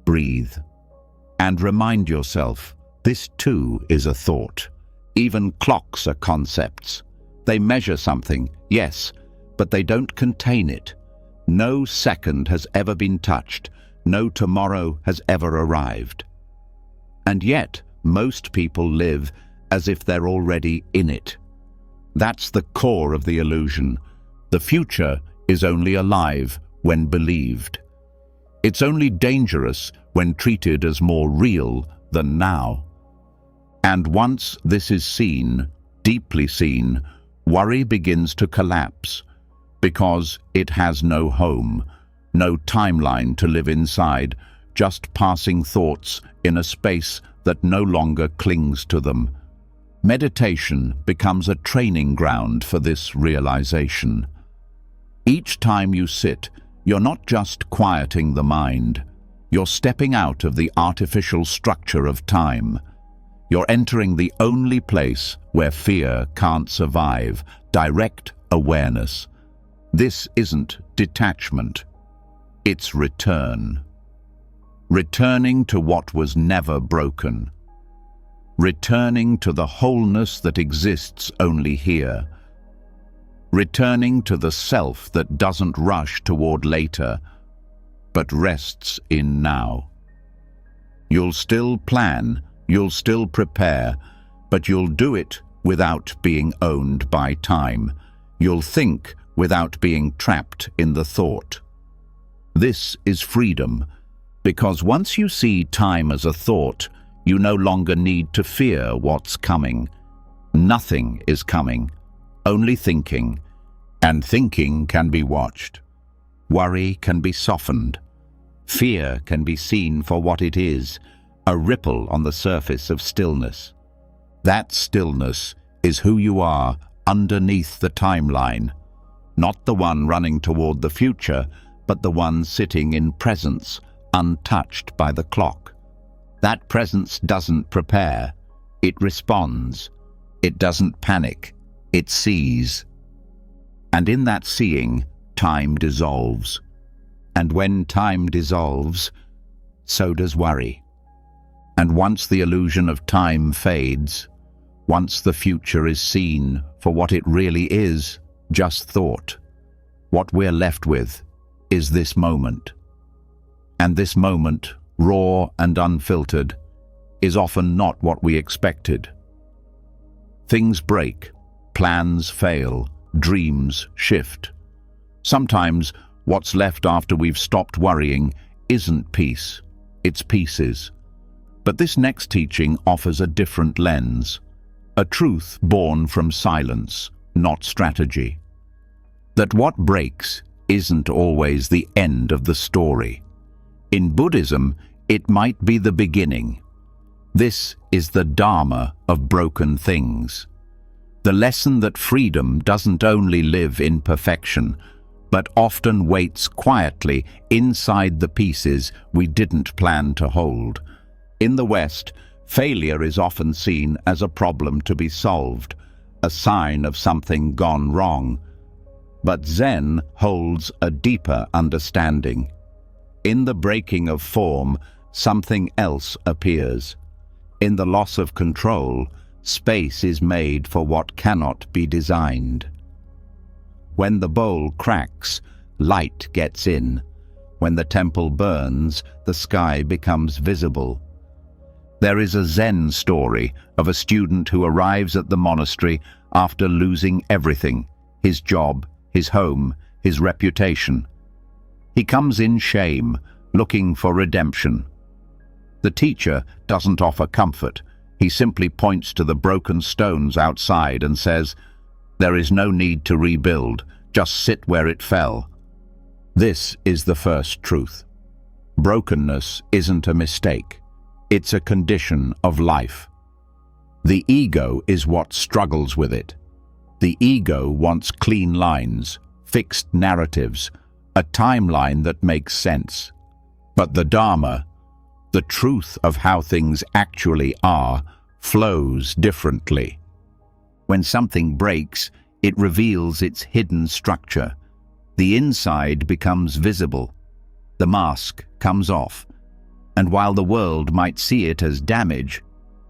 breathe, and remind yourself, this too is a thought. Even clocks are concepts. They measure something, yes, but they don't contain it. No second has ever been touched. No tomorrow has ever arrived. And yet, most people live as if they're already in it. That's the core of the illusion. The future is only alive when believed. It's only dangerous when treated as more real than now. And once this is seen, deeply seen, worry begins to collapse because it has no home, no timeline to live inside, just passing thoughts in a space that no longer clings to them. Meditation becomes a training ground for this realization. Each time you sit, you're not just quieting the mind. You're stepping out of the artificial structure of time. You're entering the only place where fear can't survive, direct awareness. This isn't detachment. It's return. Returning to what was never broken. Returning to the wholeness that exists only here. Returning to the self that doesn't rush toward later, but rests in now. You'll still plan, you'll still prepare, but you'll do it without being owned by time. You'll think without being trapped in the thought. This is freedom, because once you see time as a thought, you no longer need to fear what's coming. Nothing is coming, only thinking, and thinking can be watched. Worry can be softened. Fear can be seen for what it is, a ripple on the surface of stillness. That stillness is who you are underneath the timeline, not the one running toward the future, but the one sitting in presence, untouched by the clock. That presence doesn't prepare, it responds. It doesn't panic, it sees. And in that seeing, time dissolves. And when time dissolves, so does worry. And once the illusion of time fades, once the future is seen for what it really is, just thought, what we're left with is this moment. And this moment, raw and unfiltered, is often not what we expected. Things break, plans fail, dreams shift. Sometimes what's left after we've stopped worrying isn't peace, it's pieces. But this next teaching offers a different lens, a truth born from silence, not strategy. That what breaks isn't always the end of the story. In Buddhism, it might be the beginning. This is the Dharma of broken things. The lesson that freedom doesn't only live in perfection, but often waits quietly inside the pieces we didn't plan to hold. In the West, failure is often seen as a problem to be solved, a sign of something gone wrong. But Zen holds a deeper understanding. In the breaking of form, something else appears. In the loss of control, space is made for what cannot be designed. When the bowl cracks, light gets in. When the temple burns, the sky becomes visible. There is a Zen story of a student who arrives at the monastery after losing everything, his job, his home, his reputation. He comes in shame, looking for redemption. The teacher doesn't offer comfort. He simply points to the broken stones outside and says, "There is no need to rebuild, just sit where it fell." This is the first truth. Brokenness isn't a mistake. It's a condition of life. The ego is what struggles with it. The ego wants clean lines, fixed narratives, a timeline that makes sense. But the Dharma, the truth of how things actually are, flows differently. When something breaks, it reveals its hidden structure. The inside becomes visible. The mask comes off. And while the world might see it as damage,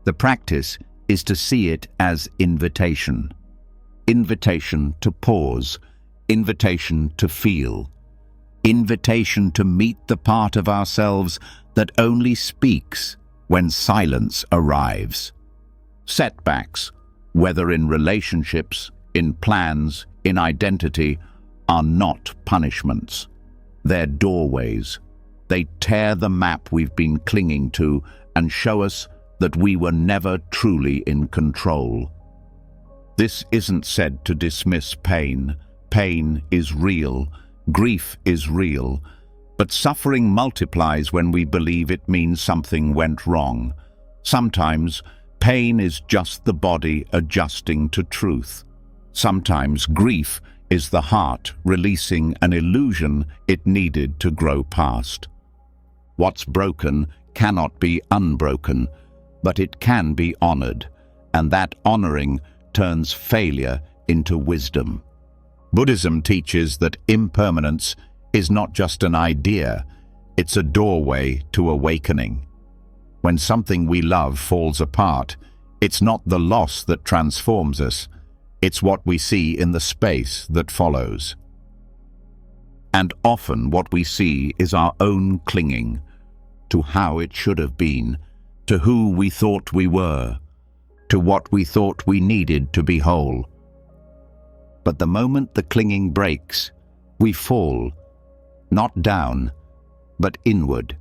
the practice is to see it as invitation. Invitation to pause, invitation to feel, invitation to meet the part of ourselves that only speaks when silence arrives. Setbacks, whether in relationships, in plans, in identity, are not punishments. They're doorways. They tear the map we've been clinging to and show us that we were never truly in control. This isn't said to dismiss pain. Pain is real. Grief is real. But suffering multiplies when we believe it means something went wrong. Sometimes pain is just the body adjusting to truth. Sometimes grief is the heart releasing an illusion it needed to grow past. What's broken cannot be unbroken, but it can be honored, and that honoring turns failure into wisdom. Buddhism teaches that impermanence is not just an idea, it's a doorway to awakening. When something we love falls apart, it's not the loss that transforms us, it's what we see in the space that follows. And often what we see is our own clinging to how it should have been, to who we thought we were, to what we thought we needed to be whole. But the moment the clinging breaks, we fall, not down, but inward.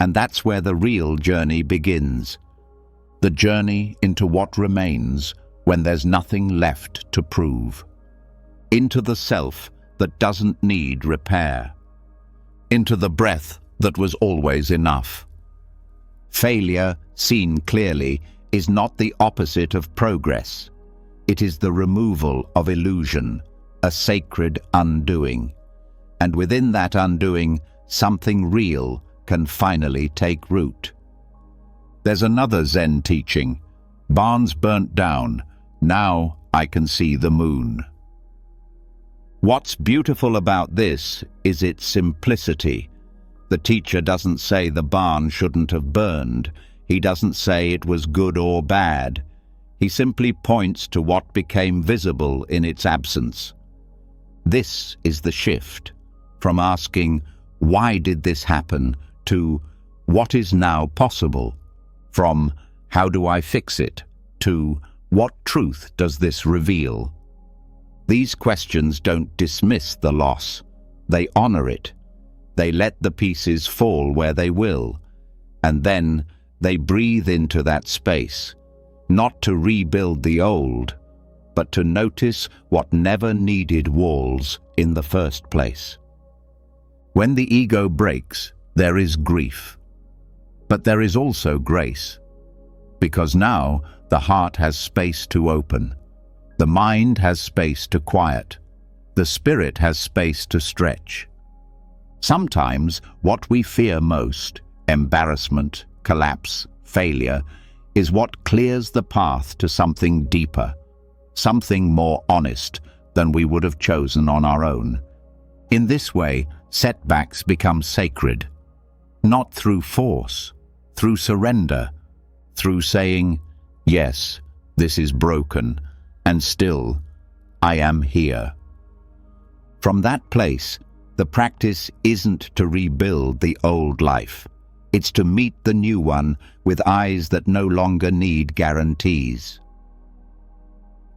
And that's where the real journey begins. The journey into what remains when there's nothing left to prove. Into the self that doesn't need repair. Into the breath that was always enough. Failure, seen clearly, is not the opposite of progress. It is the removal of illusion, a sacred undoing. And within that undoing, something real can finally take root. There's another Zen teaching. Barns burnt down, now I can see the moon. What's beautiful about this is its simplicity. The teacher doesn't say the barn shouldn't have burned. He doesn't say it was good or bad. He simply points to what became visible in its absence. This is the shift from asking, why did this happen, to what is now possible, from how do I fix it, to what truth does this reveal? These questions don't dismiss the loss. They honor it. They let the pieces fall where they will, and then they breathe into that space, not to rebuild the old, but to notice what never needed walls in the first place. When the ego breaks, there is grief, but there is also grace, because now the heart has space to open, the mind has space to quiet, the spirit has space to stretch. Sometimes what we fear most, embarrassment, collapse, failure, is what clears the path to something deeper, something more honest than we would have chosen on our own. In this way, setbacks become sacred, not through force, through surrender, through saying, yes, this is broken, and still, I am here. From that place, the practice isn't to rebuild the old life. It's to meet the new one with eyes that no longer need guarantees.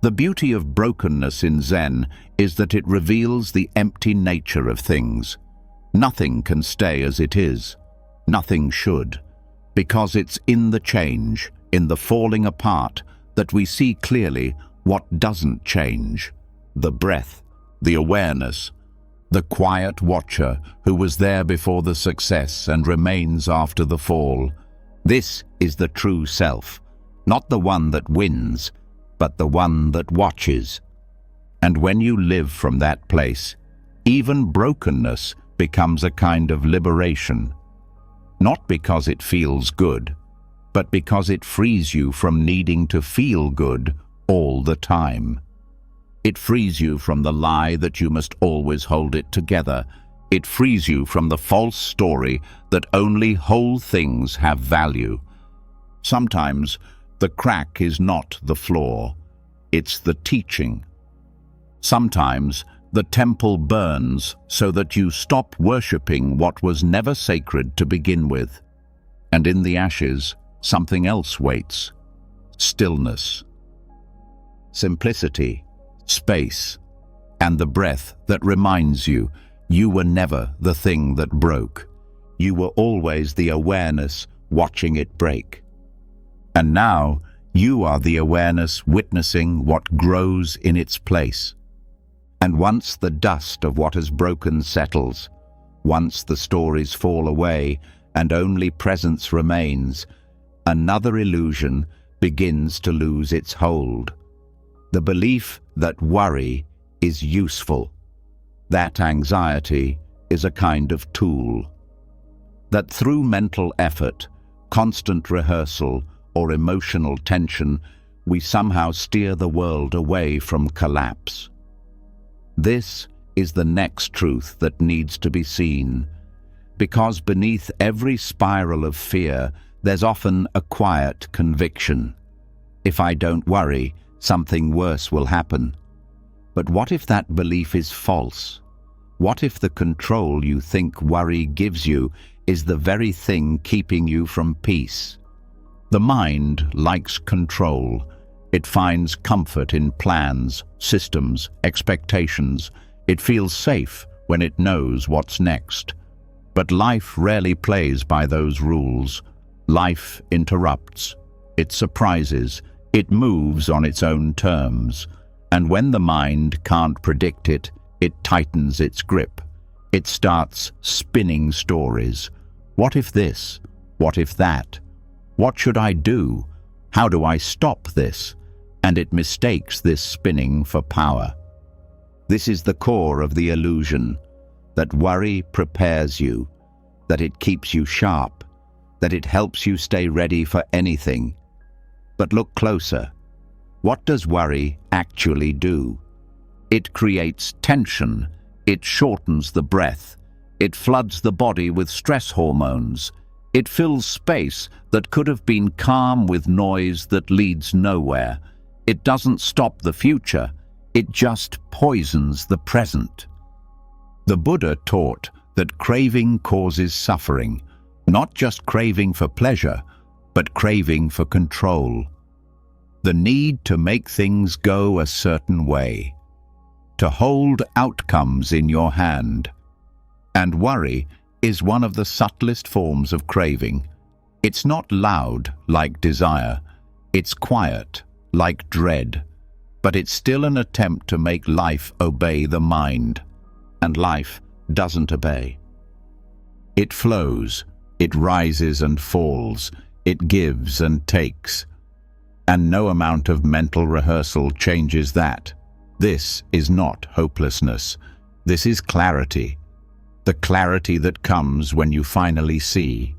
The beauty of brokenness in Zen is that it reveals the empty nature of things. Nothing can stay as it is. Nothing should. Because it's in the change, in the falling apart, that we see clearly what doesn't change. The breath, the awareness, the quiet watcher who was there before the success and remains after the fall. This is the true self, not the one that wins, but the one that watches. And when you live from that place, even brokenness becomes a kind of liberation. Not because it feels good, but because it frees you from needing to feel good all the time. It frees you from the lie that you must always hold it together. It frees you from the false story that only whole things have value. Sometimes the crack is not the flaw, it's the teaching. Sometimes the temple burns so that you stop worshipping what was never sacred to begin with. And in the ashes, something else waits. Stillness. Simplicity. space, and the breath that reminds you you were never the thing that broke. You were always the awareness watching it break. And now you are the awareness witnessing what grows in its place. And once the dust of what has broken settles, once the stories fall away and only presence remains, another illusion begins to lose its hold. The belief that worry is useful, that anxiety is a kind of tool, that through mental effort, constant rehearsal, or emotional tension, we somehow steer the world away from collapse. This is the next truth that needs to be seen, because beneath every spiral of fear, there's often a quiet conviction. If I don't worry, something worse will happen. But what if that belief is false? What if the control you think worry gives you is the very thing keeping you from peace? The mind likes control. It finds comfort in plans, systems, expectations. It feels safe when it knows what's next. But life rarely plays by those rules. Life interrupts. It surprises. It moves on its own terms. And when the mind can't predict it, it tightens its grip. It starts spinning stories. What if this? What if that? What should I do? How do I stop this? And it mistakes this spinning for power. This is the core of the illusion, that worry prepares you, that it keeps you sharp, that it helps you stay ready for anything. But look closer. What does worry actually do? It creates tension. It shortens the breath. It floods the body with stress hormones. It fills space that could have been calm with noise that leads nowhere. It doesn't stop the future. It just poisons the present. The Buddha taught that craving causes suffering, not just craving for pleasure, but craving for control. The need to make things go a certain way, to hold outcomes in your hand. And worry is one of the subtlest forms of craving. It's not loud like desire. It's quiet like dread. But it's still an attempt to make life obey the mind. And life doesn't obey. It flows. It rises and falls. It gives and takes. And no amount of mental rehearsal changes that. This is not hopelessness. This is clarity. The clarity that comes when you finally see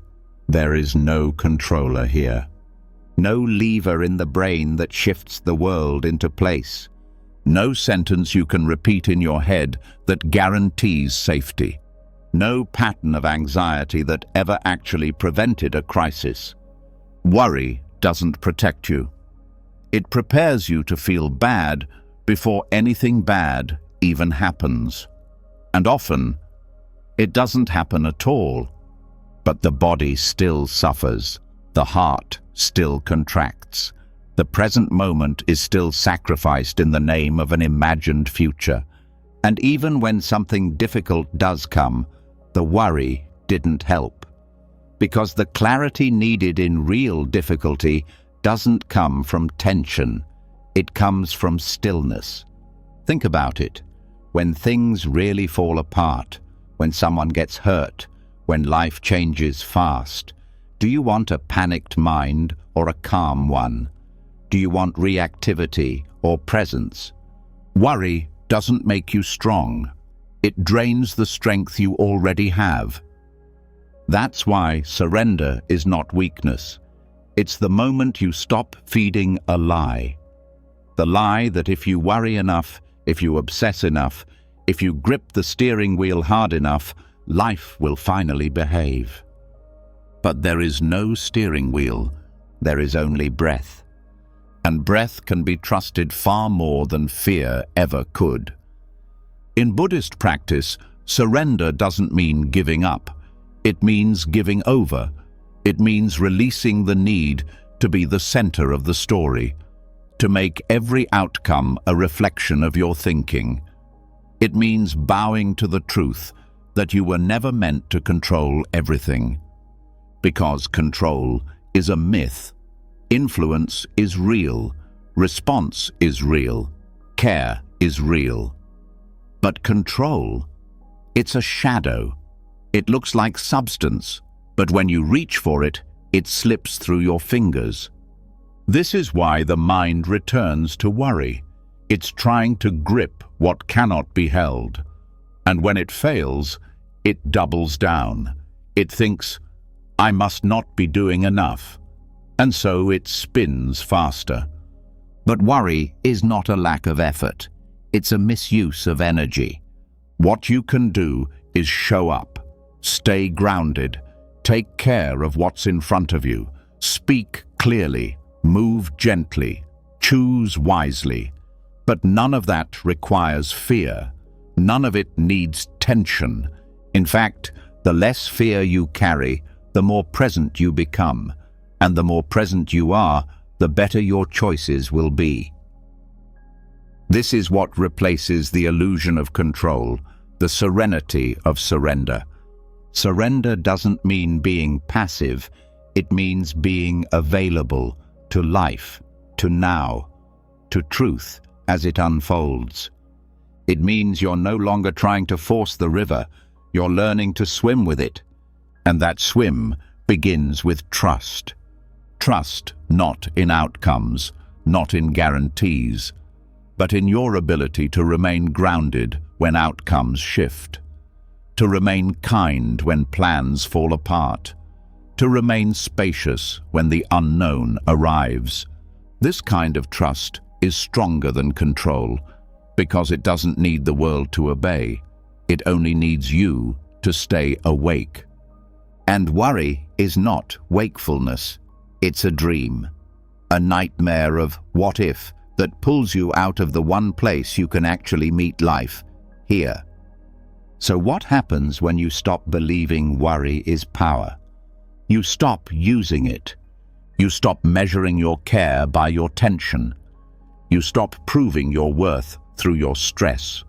there is no controller here. No lever in the brain that shifts the world into place. No sentence you can repeat in your head that guarantees safety. No pattern of anxiety that ever actually prevented a crisis. Worry doesn't protect you. It prepares you to feel bad before anything bad even happens. And often, it doesn't happen at all. But the body still suffers. The heart still contracts. The present moment is still sacrificed in the name of an imagined future. And even when something difficult does come, the worry didn't help. Because the clarity needed in real difficulty doesn't come from tension. It comes from stillness. Think about it. When things really fall apart, when someone gets hurt, when life changes fast, do you want a panicked mind or a calm one? Do you want reactivity or presence? Worry doesn't make you strong. It drains the strength you already have. That's why surrender is not weakness. It's the moment you stop feeding a lie. The lie that if you worry enough, if you obsess enough, if you grip the steering wheel hard enough, life will finally behave. But there is no steering wheel. There is only breath. And breath can be trusted far more than fear ever could. In Buddhist practice, surrender doesn't mean giving up. It means giving over. It means releasing the need to be the center of the story. to make every outcome a reflection of your thinking. It means bowing to the truth that you were never meant to control everything. Because control is a myth. Influence is real. Response is real. Care is real. But control, it's a shadow. It looks like substance, but when you reach for it, it slips through your fingers. This is why the mind returns to worry. It's trying to grip what cannot be held. And when it fails, it doubles down. It thinks, I must not be doing enough. And so it spins faster. But worry is not a lack of effort. It's a misuse of energy. What you can do is show up, stay grounded, take care of what's in front of you, speak clearly, move gently, choose wisely. But none of that requires fear. None of it needs tension. In fact, the less fear you carry, the more present you become. And the more present you are, the better your choices will be. This is what replaces the illusion of control, the serenity of surrender. Surrender doesn't mean being passive. It means being available to life, to now, to truth as it unfolds. It means you're no longer trying to force the river. You're learning to swim with it. And that swim begins with trust. Trust not in outcomes, not in guarantees, but in your ability to remain grounded when outcomes shift, to remain kind when plans fall apart, to remain spacious when the unknown arrives. This kind of trust is stronger than control because it doesn't need the world to obey. It only needs you to stay awake. And worry is not wakefulness. It's a dream, a nightmare of what if that pulls you out of the one place you can actually meet life, here. So what happens when you stop believing worry is power? You stop using it. You stop measuring your care by your tension. You stop proving your worth through your stress.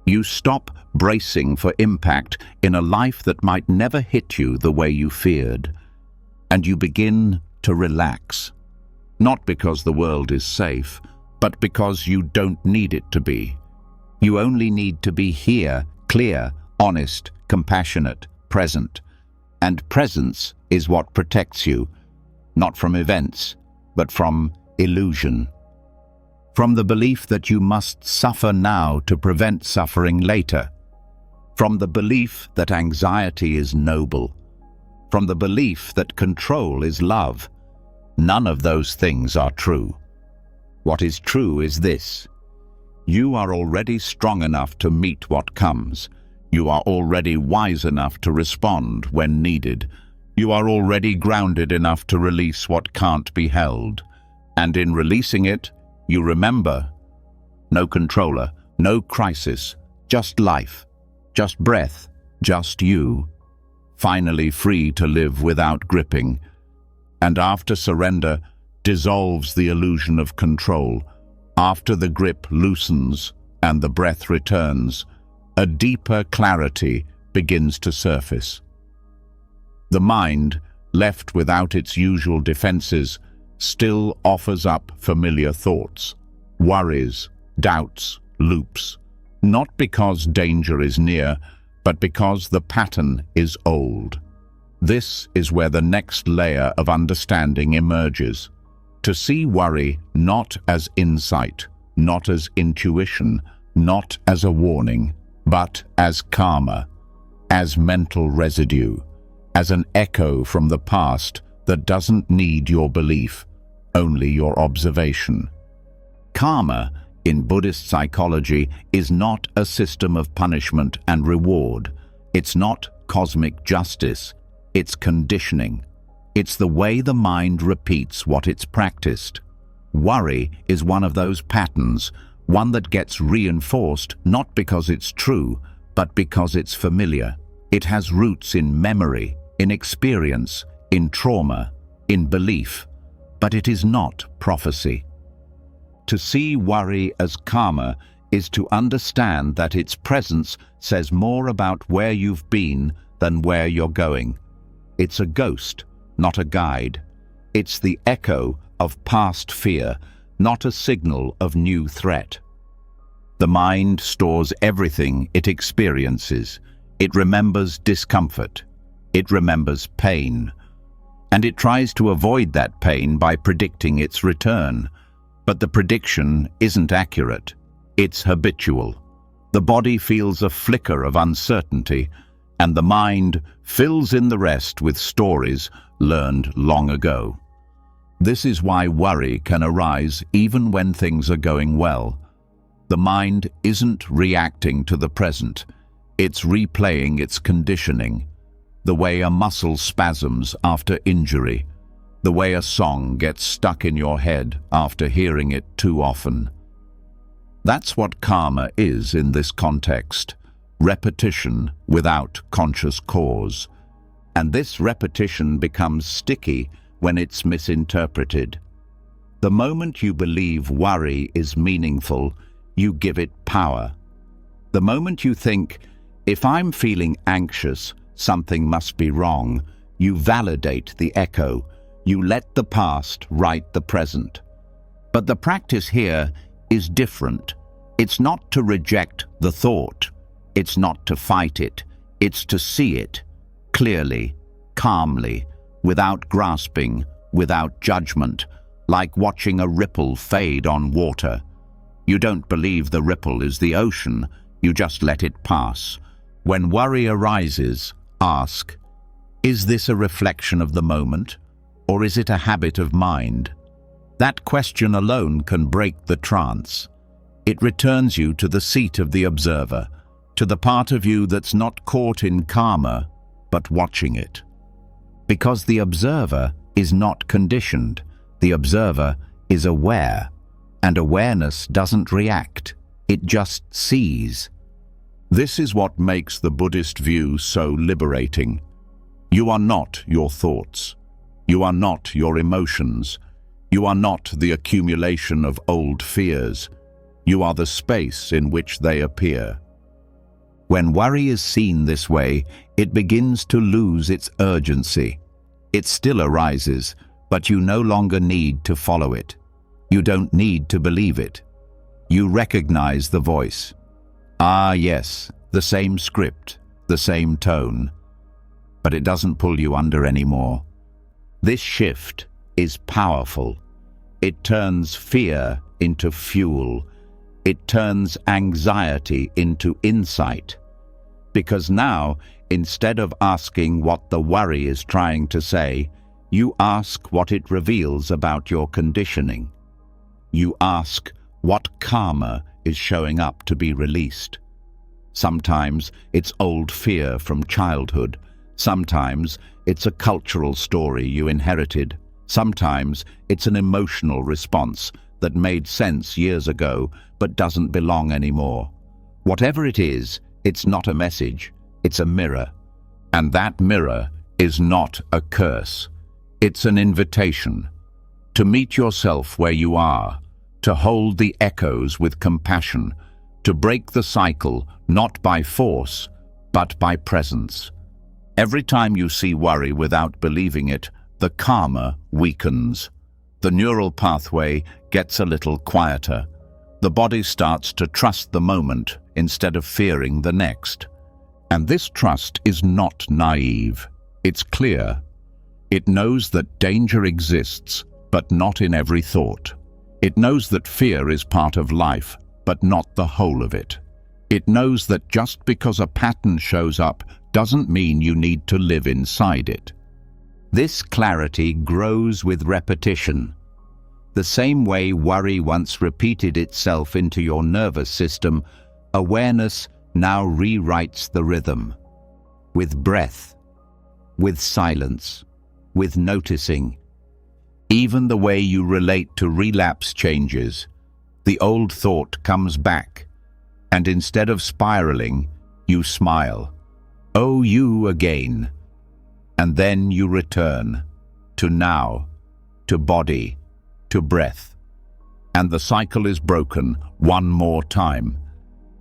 You stop bracing for impact in a life that might never hit you the way you feared. And you begin to relax. Not because the world is safe, but because you don't need it to be. You only need to be here, clear, honest, compassionate, present. And presence is what protects you, not from events, but from illusion. From the belief that you must suffer now to prevent suffering later. From the belief that anxiety is noble. From the belief that control is love. None of those things are true. What is true is this: you are already strong enough to meet what comes. You are already wise enough to respond when needed. You are already grounded enough to release what can't be held. And in releasing it, you remember, no controller, no crisis, just life, just breath, just you, finally free to live without gripping. And after surrender dissolves the illusion of control, after the grip loosens and the breath returns, a deeper clarity begins to surface. The mind, left without its usual defenses, still offers up familiar thoughts, worries, doubts, loops, not because danger is near, but because the pattern is old. This is where the next layer of understanding emerges. To see worry not as insight, not as intuition, not as a warning, but as karma, as mental residue, as an echo from the past that doesn't need your belief, only your observation. Karma, in Buddhist psychology, is not a system of punishment and reward. It's not cosmic justice. It's conditioning. It's the way the mind repeats what it's practiced. Worry is one of those patterns, one that gets reinforced not because it's true, but because it's familiar. It has roots in memory, in experience, in trauma, in belief, but it is not prophecy. To see worry as karma is to understand that its presence says more about where you've been than where you're going. It's a ghost, not a guide. It's the echo of past fear, not a signal of new threat. The mind stores everything it experiences. It remembers discomfort. It remembers pain. And it tries to avoid that pain by predicting its return. But the prediction isn't accurate. It's habitual. The body feels a flicker of uncertainty, and the mind fills in the rest with stories learned long ago. This is why worry can arise even when things are going well. The mind isn't reacting to the present. It's replaying its conditioning. The way a muscle spasms after injury. The way a song gets stuck in your head after hearing it too often. That's what karma is in this context. Repetition without conscious cause. And this repetition becomes sticky when it's misinterpreted. The moment you believe worry is meaningful, you give it power. The moment you think, if I'm feeling anxious, something must be wrong, you validate the echo. You let the past write the present. But the practice here is different. It's not to reject the thought. It's not to fight it. It's to see it clearly, calmly, without grasping, without judgment, like watching a ripple fade on water. You don't believe the ripple is the ocean. You just let it pass. When worry arises, ask, is this a reflection of the moment, or is it a habit of mind? That question alone can break the trance. It returns you to the seat of the observer, to the part of you that's not caught in karma, but watching it. Because the observer is not conditioned. The observer is aware, and awareness doesn't react. It just sees. This is what makes the Buddhist view so liberating. You are not your thoughts. You are not your emotions. You are not the accumulation of old fears. You are the space in which they appear. When worry is seen this way, it begins to lose its urgency. It still arises, but you no longer need to follow it. You don't need to believe it. You recognize the voice. Ah, yes, the same script, the same tone. But it doesn't pull you under anymore. This shift is powerful. It turns fear into fuel. It turns anxiety into insight. Because now, instead of asking what the worry is trying to say, you ask what it reveals about your conditioning. You ask what karma is showing up to be released. Sometimes it's old fear from childhood. Sometimes it's a cultural story you inherited. Sometimes it's an emotional response that made sense years ago but doesn't belong anymore. Whatever it is, it's not a message, it's a mirror. And that mirror is not a curse. It's an invitation to meet yourself where you are, to hold the echoes with compassion, to break the cycle not by force, but by presence. Every time you see worry without believing it, the karma weakens. The neural pathway gets a little quieter. The body starts to trust the moment instead of fearing the next. And this trust is not naive. It's clear. It knows that danger exists, but not in every thought. It knows that fear is part of life, but not the whole of it. It knows that just because a pattern shows up doesn't mean you need to live inside it. This clarity grows with repetition. The same way worry once repeated itself into your nervous system, awareness now rewrites the rhythm. With breath, with silence, with noticing. Even the way you relate to relapse changes. The old thought comes back, and instead of spiraling, you smile. Oh, you again. And then you return to now, to body, to breath. and the cycle is broken one more time.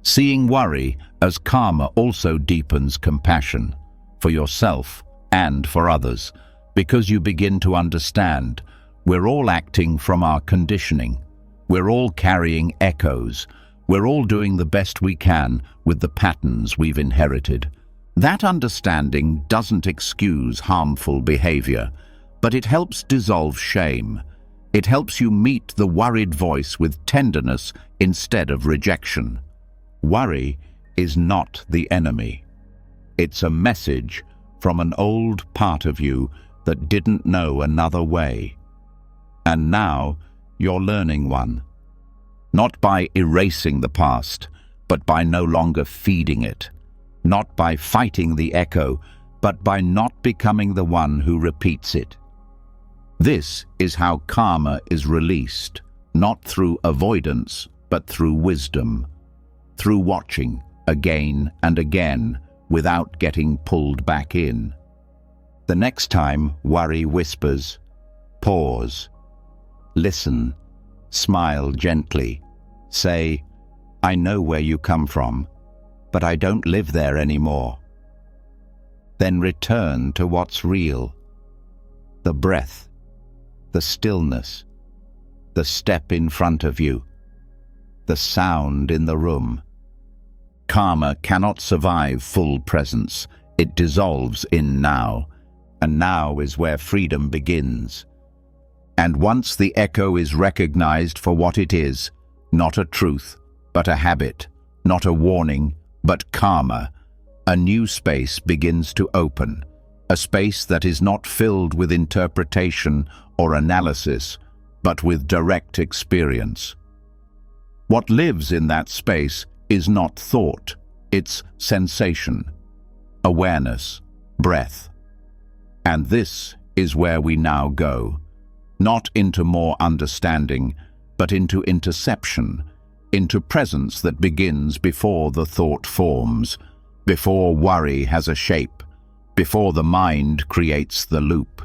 Seeing worry as karma also deepens compassion for yourself and for others, because you begin to understand we're all acting from our conditioning. We're all carrying echoes. We're all doing the best we can with the patterns we've inherited. That understanding doesn't excuse harmful behavior, but it helps dissolve shame. It helps you meet the worried voice with tenderness instead of rejection. Worry is not the enemy. It's a message from an old part of you that didn't know another way. And now you're learning one. Not by erasing the past, but by no longer feeding it. Not by fighting the echo, but by not becoming the one who repeats it. This is how karma is released, not through avoidance, but through wisdom. Through watching again and again without getting pulled back in. The next time worry whispers, pause, listen, smile gently, say, I know where you come from, but I don't live there anymore. Then return to what's real. The breath, the stillness, the step in front of you, the sound in the room. Karma cannot survive full presence. It dissolves in now, and now is where freedom begins. And once the echo is recognized for what it is, not a truth, but a habit, not a warning, but karma, a new space begins to open, a space that is not filled with interpretation or analysis, but with direct experience. What lives in that space is not thought, it's sensation, awareness, breath. And this is where we now go, not into more understanding, but into interception, into presence that begins before the thought forms, before worry has a shape, before the mind creates the loop.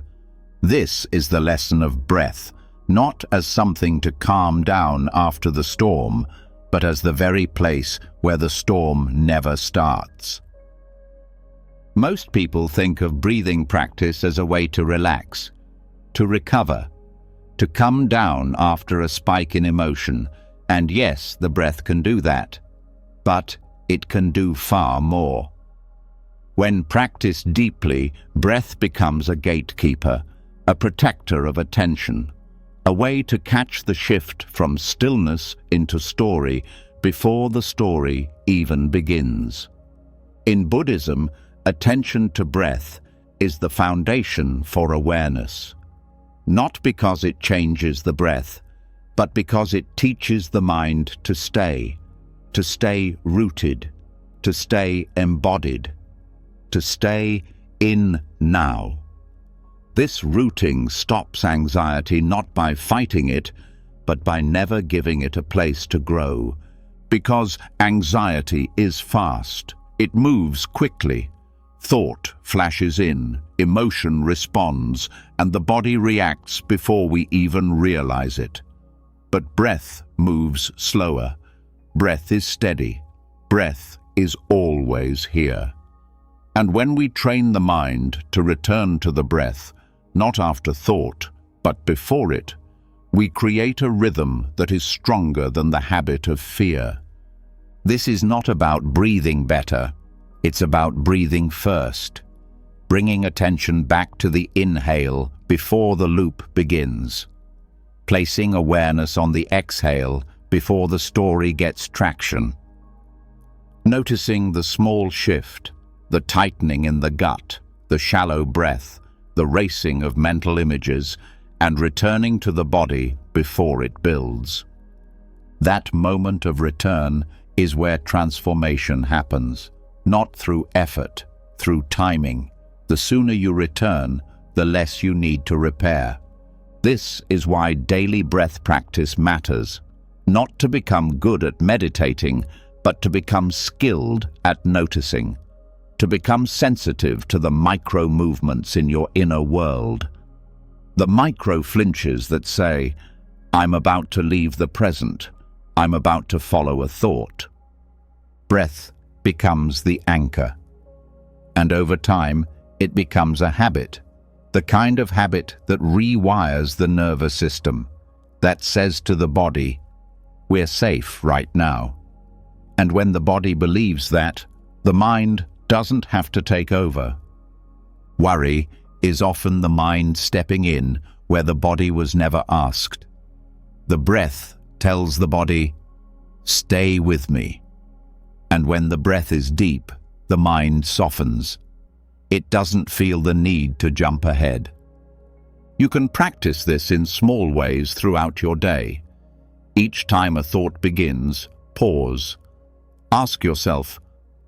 This is the lesson of breath, not as something to calm down after the storm, but as the very place where the storm never starts. Most people think of breathing practice as a way to relax, to recover, to come down after a spike in emotion. And yes, the breath can do that, but it can do far more. When practiced deeply, breath becomes a gatekeeper, a protector of attention, a way to catch the shift from stillness into story before the story even begins. In Buddhism, attention to breath is the foundation for awareness. Not because it changes the breath, but because it teaches the mind to stay rooted, to stay embodied, to stay in now. This rooting stops anxiety not by fighting it, but by never giving it a place to grow. Because anxiety is fast, it moves quickly. Thought flashes in, emotion responds, and the body reacts before we even realize it. But breath moves slower. Breath is steady. Breath is always here. And when we train the mind to return to the breath, not after thought, but before it, we create a rhythm that is stronger than the habit of fear. This is not about breathing better. It's about breathing first, bringing attention back to the inhale before the loop begins, placing awareness on the exhale before the story gets traction, noticing the small shift, the tightening in the gut, the shallow breath, the racing of mental images, and returning to the body before it builds. That moment of return is where transformation happens, not through effort, through timing. The sooner you return, the less you need to repair. This is why daily breath practice matters, not to become good at meditating, but to become skilled at noticing, to become sensitive to the micro movements in your inner world. The micro flinches that say, I'm about to leave the present. I'm about to follow a thought. Breath becomes the anchor. And over time, it becomes a habit. The kind of habit that rewires the nervous system, that says to the body, we're safe right now. And when the body believes that, the mind doesn't have to take over. Worry is often the mind stepping in where the body was never asked. The breath tells the body, stay with me. And when the breath is deep, the mind softens. It doesn't feel the need to jump ahead. You can practice this in small ways throughout your day. Each time a thought begins, pause. Ask yourself,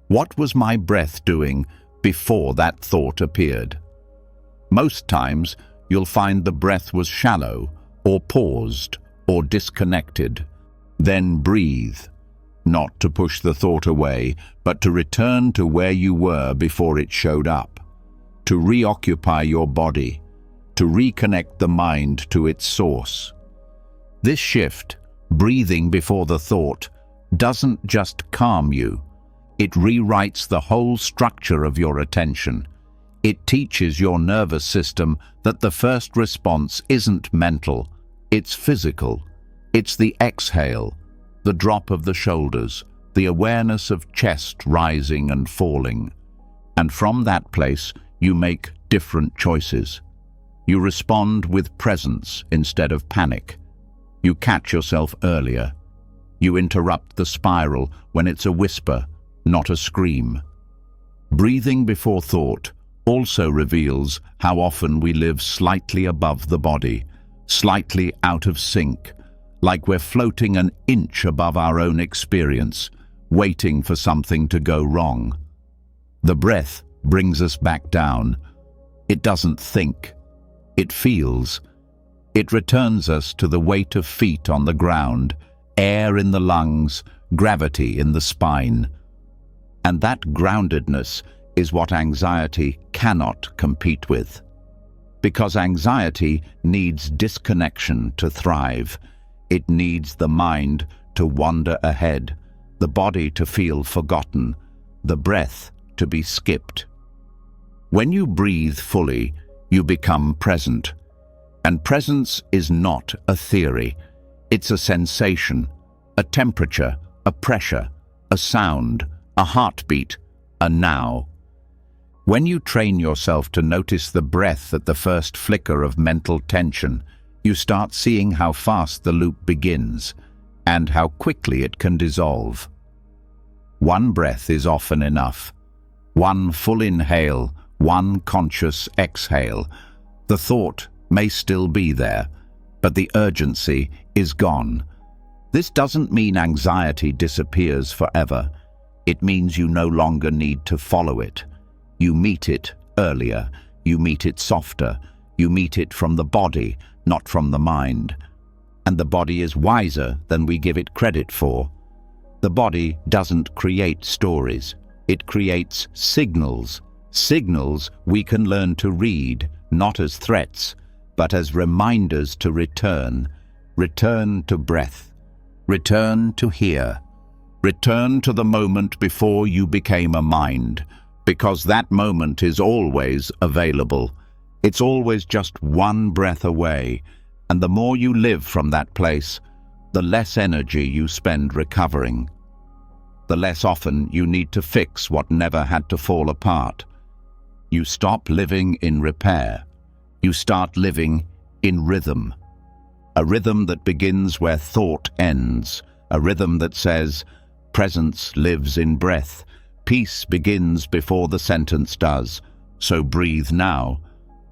what was my breath doing before that thought appeared? Most times, you'll find the breath was shallow, or paused, or disconnected. Then breathe, not to push the thought away, but to return to where you were before it showed up, to reoccupy your body, to reconnect the mind to its source. This shift, breathing before the thought, doesn't just calm you. It rewrites the whole structure of your attention. It teaches your nervous system that the first response isn't mental, it's physical. It's the exhale, the drop of the shoulders, the awareness of chest rising and falling. And from that place, you make different choices. You respond with presence instead of panic. You catch yourself earlier. You interrupt the spiral when it's a whisper, not a scream. Breathing before thought also reveals how often we live slightly above the body, slightly out of sync, like we're floating an inch above our own experience, waiting for something to go wrong. The breath brings us back down. It doesn't think. It feels. It returns us to the weight of feet on the ground, air in the lungs, gravity in the spine. And that groundedness is what anxiety cannot compete with. Because anxiety needs disconnection to thrive. It needs the mind to wander ahead, the body to feel forgotten, the breath to be skipped. When you breathe fully, you become present. And presence is not a theory. It's a sensation, a temperature, a pressure, a sound, a heartbeat, a now. When you train yourself to notice the breath at the first flicker of mental tension, you start seeing how fast the loop begins and how quickly it can dissolve. One breath is often enough. One full inhale, one conscious exhale. The thought may still be there, but the urgency is gone. This doesn't mean anxiety disappears forever. It means you no longer need to follow it. You meet it earlier, you meet it softer, you meet it from the body, not from the mind. And the body is wiser than we give it credit for. The body doesn't create stories. It creates signals. Signals we can learn to read, not as threats, but as reminders to return. Return to breath. Return to hear. Return to the moment before you became a mind, because that moment is always available. It's always just one breath away, and the more you live from that place, the less energy you spend recovering. The less often you need to fix what never had to fall apart. You stop living in repair. You start living in rhythm. A rhythm that begins where thought ends. A rhythm that says, presence lives in breath. Peace begins before the sentence does. So breathe now,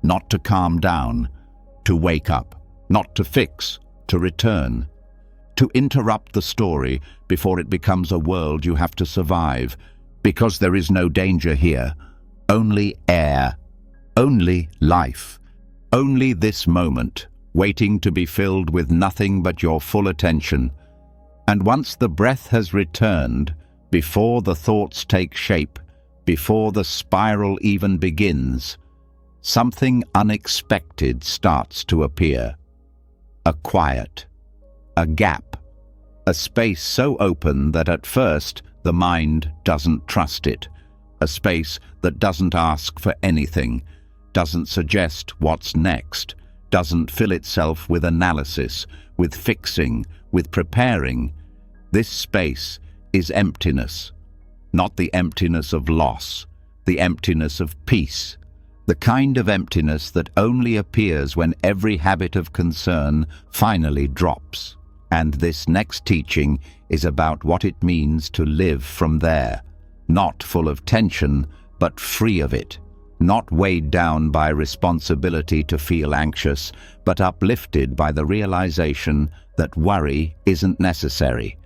not to calm down, to wake up, not to fix, to return. To interrupt the story before it becomes a world you have to survive. Because there is no danger here. Only air. Only life. Only this moment, waiting to be filled with nothing but your full attention. And once the breath has returned, before the thoughts take shape, before the spiral even begins, something unexpected starts to appear. A quiet, a gap, a space so open that at first the mind doesn't trust it, a space that doesn't ask for anything, doesn't suggest what's next, doesn't fill itself with analysis, with fixing, with preparing. This space is emptiness, not the emptiness of loss, the emptiness of peace, the kind of emptiness that only appears when every habit of concern finally drops. And this next teaching is about what it means to live from there, not full of tension, but free of it, not weighed down by responsibility to feel anxious, but uplifted by the realization that worry isn't necessary,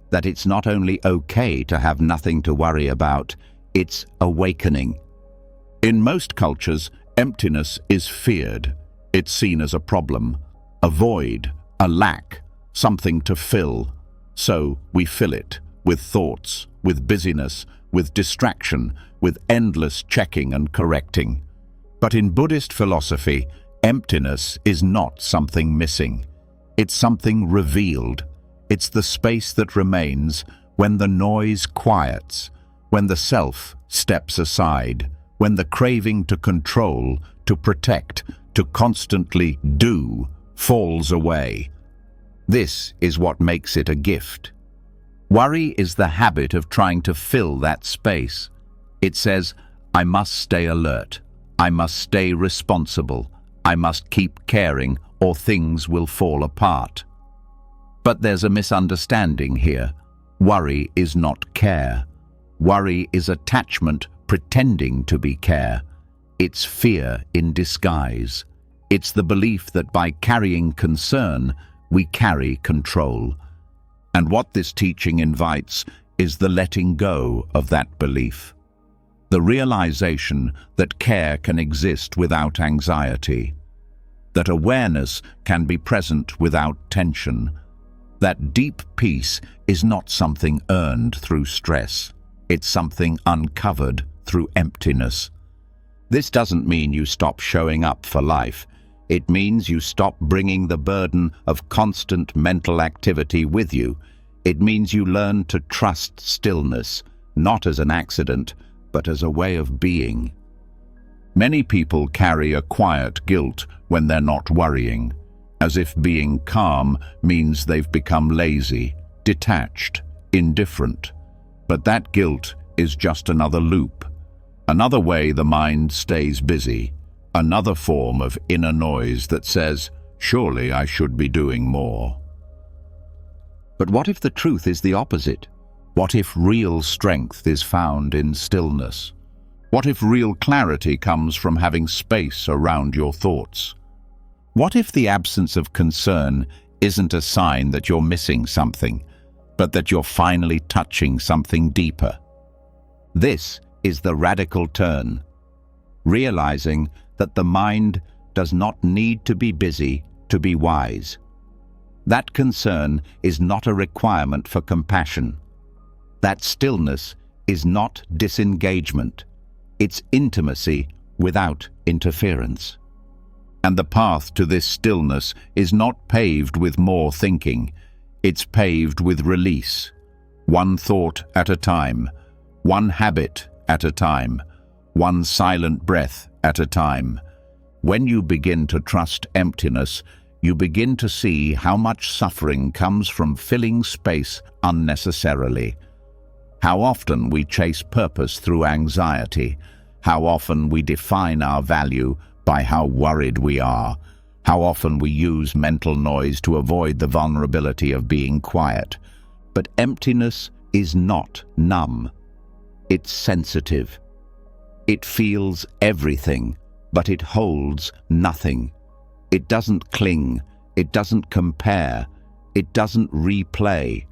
that it's not only okay to have nothing to worry about, it's awakening. In most cultures, emptiness is feared. It's seen as a problem, a void, a lack, something to fill. So we fill it with thoughts, with busyness, with distraction, with endless checking and correcting. But in Buddhist philosophy, emptiness is not something missing. It's something revealed. It's the space that remains when the noise quiets, when the self steps aside, when the craving to control, to protect, to constantly do falls away. This is what makes it a gift. Worry is the habit of trying to fill that space. It says, I must stay alert, I must stay responsible, I must keep caring or things will fall apart. But there's a misunderstanding here. Worry is not care. Worry is attachment pretending to be care. It's fear in disguise. It's the belief that by carrying concern, we carry control. And what this teaching invites is the letting go of that belief. The realization that care can exist without anxiety, that awareness can be present without tension, that deep peace is not something earned through stress, it's something uncovered through emptiness. This doesn't mean you stop showing up for life. It means you stop bringing the burden of constant mental activity with you. It means you learn to trust stillness, not as an accident, but as a way of being. Many people carry a quiet guilt when they're not worrying, as if being calm means they've become lazy, detached, indifferent. But that guilt is just another loop, another way the mind stays busy, another form of inner noise that says, surely I should be doing more. But what if the truth is the opposite? What if real strength is found in stillness? What if real clarity comes from having space around your thoughts? What if the absence of concern isn't a sign that you're missing something, but that you're finally touching something deeper? This is the radical turn, realizing that the mind does not need to be busy to be wise. That concern is not a requirement for compassion. That stillness is not disengagement. It's intimacy without interference. And the path to this stillness is not paved with more thinking. It's paved with release. One thought at a time, one habit at a time, one silent breath at a time. When you begin to trust emptiness, you begin to see how much suffering comes from filling space unnecessarily. How often we chase purpose through anxiety, how often we define our value by how worried we are, how often we use mental noise to avoid the vulnerability of being quiet. But emptiness is not numb. It's sensitive. It feels everything, but it holds nothing. It doesn't cling, it doesn't compare, it doesn't replay.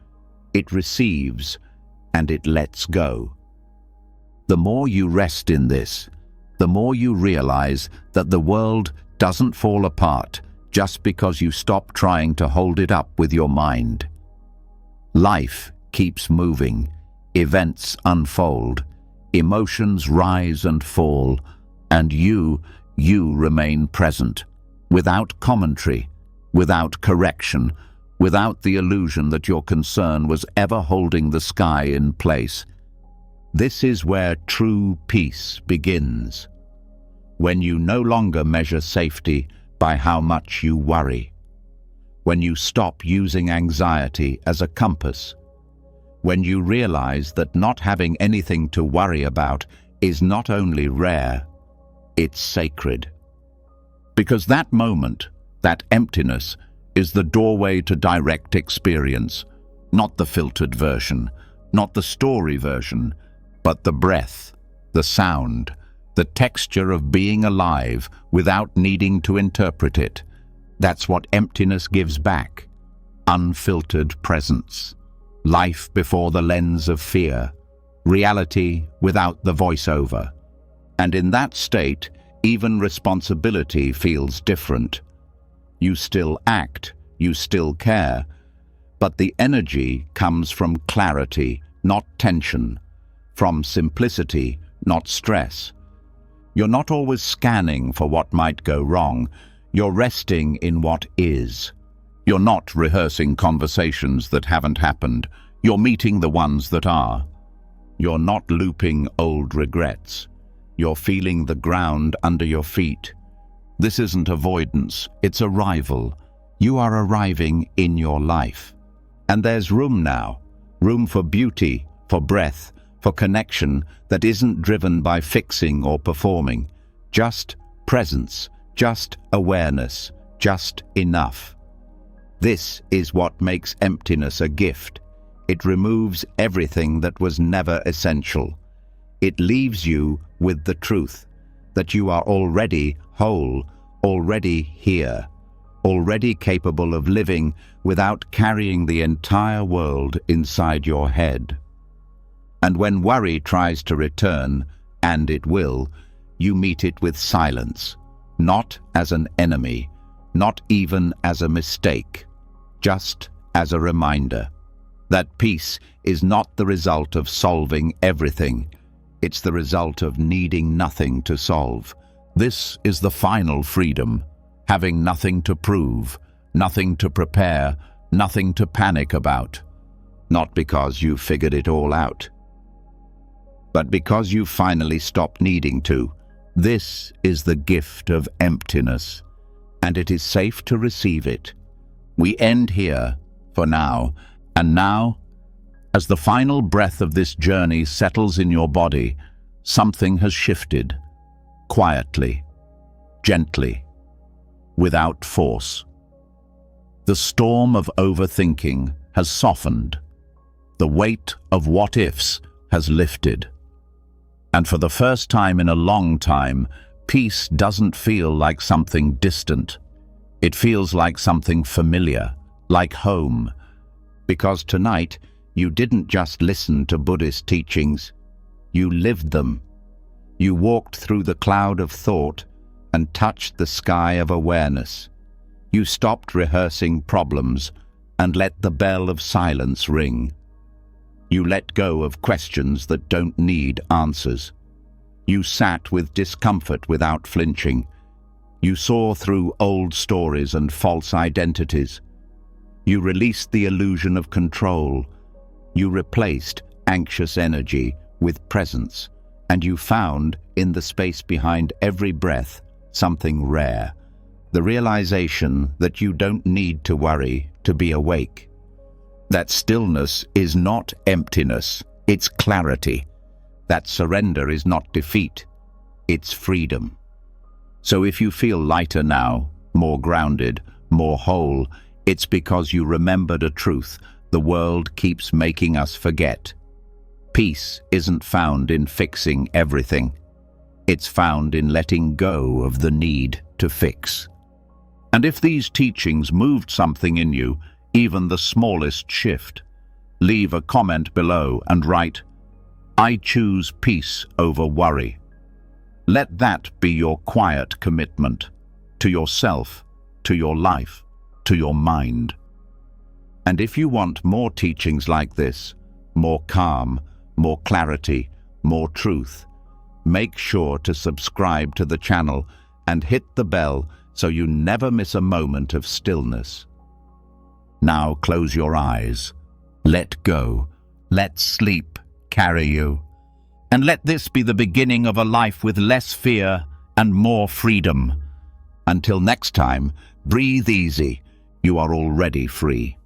It receives, and it lets go. The more you rest in this, the more you realize that the world doesn't fall apart just because you stop trying to hold it up with your mind. Life keeps moving, events unfold, emotions rise and fall, and you remain present, without commentary, without correction, without the illusion that your concern was ever holding the sky in place. This is where true peace begins, when you no longer measure safety by how much you worry, when you stop using anxiety as a compass, when you realize that not having anything to worry about is not only rare, it's sacred. Because that moment, that emptiness, is the doorway to direct experience, not the filtered version, not the story version, but the breath, the sound, the texture of being alive without needing to interpret it. That's what emptiness gives back. Unfiltered presence. Life before the lens of fear. Reality without the voiceover. And in that state, even responsibility feels different. You still act, you still care, but the energy comes from clarity, not tension, from simplicity, not stress. You're not always scanning for what might go wrong. You're resting in what is. You're not rehearsing conversations that haven't happened. You're meeting the ones that are. You're not looping old regrets. You're feeling the ground under your feet. This isn't avoidance, it's arrival. You are arriving in your life. And there's room now. Room for beauty, for breath, for connection that isn't driven by fixing or performing. Just presence, just awareness, just enough. This is what makes emptiness a gift. It removes everything that was never essential. It leaves you with the truth that you are already whole, already here, already capable of living without carrying the entire world inside your head. And when worry tries to return, and it will, you meet it with silence, not as an enemy, not even as a mistake, just as a reminder that peace is not the result of solving everything. It's the result of needing nothing to solve. This is the final freedom, having nothing to prove, nothing to prepare, nothing to panic about. Not because you've figured it all out, but because you finally stopped needing to. This is the gift of emptiness, and it is safe to receive it. We end here, for now, and now, as the final breath of this journey settles in your body, something has shifted, quietly, gently, without force. The storm of overthinking has softened. The weight of what-ifs has lifted. And for the first time in a long time, peace doesn't feel like something distant. It feels like something familiar, like home. Because tonight, you didn't just listen to Buddhist teachings, you lived them. You walked through the cloud of thought and touched the sky of awareness. You stopped rehearsing problems and let the bell of silence ring. You let go of questions that don't need answers. You sat with discomfort without flinching. You saw through old stories and false identities. You released the illusion of control. You replaced anxious energy with presence, and you found, in the space behind every breath, something rare. The realization that you don't need to worry to be awake. That stillness is not emptiness, it's clarity. That surrender is not defeat, it's freedom. So if you feel lighter now, more grounded, more whole, it's because you remembered a truth the world keeps making us forget. Peace isn't found in fixing everything. It's found in letting go of the need to fix. And if these teachings moved something in you, even the smallest shift, leave a comment below and write, "I choose peace over worry." Let that be your quiet commitment to yourself, to your life, to your mind. And if you want more teachings like this, more calm, more clarity, more truth, make sure to subscribe to the channel and hit the bell so you never miss a moment of stillness. Now close your eyes. Let go. Let sleep carry you. And let this be the beginning of a life with less fear and more freedom. Until next time, breathe easy. You are already free.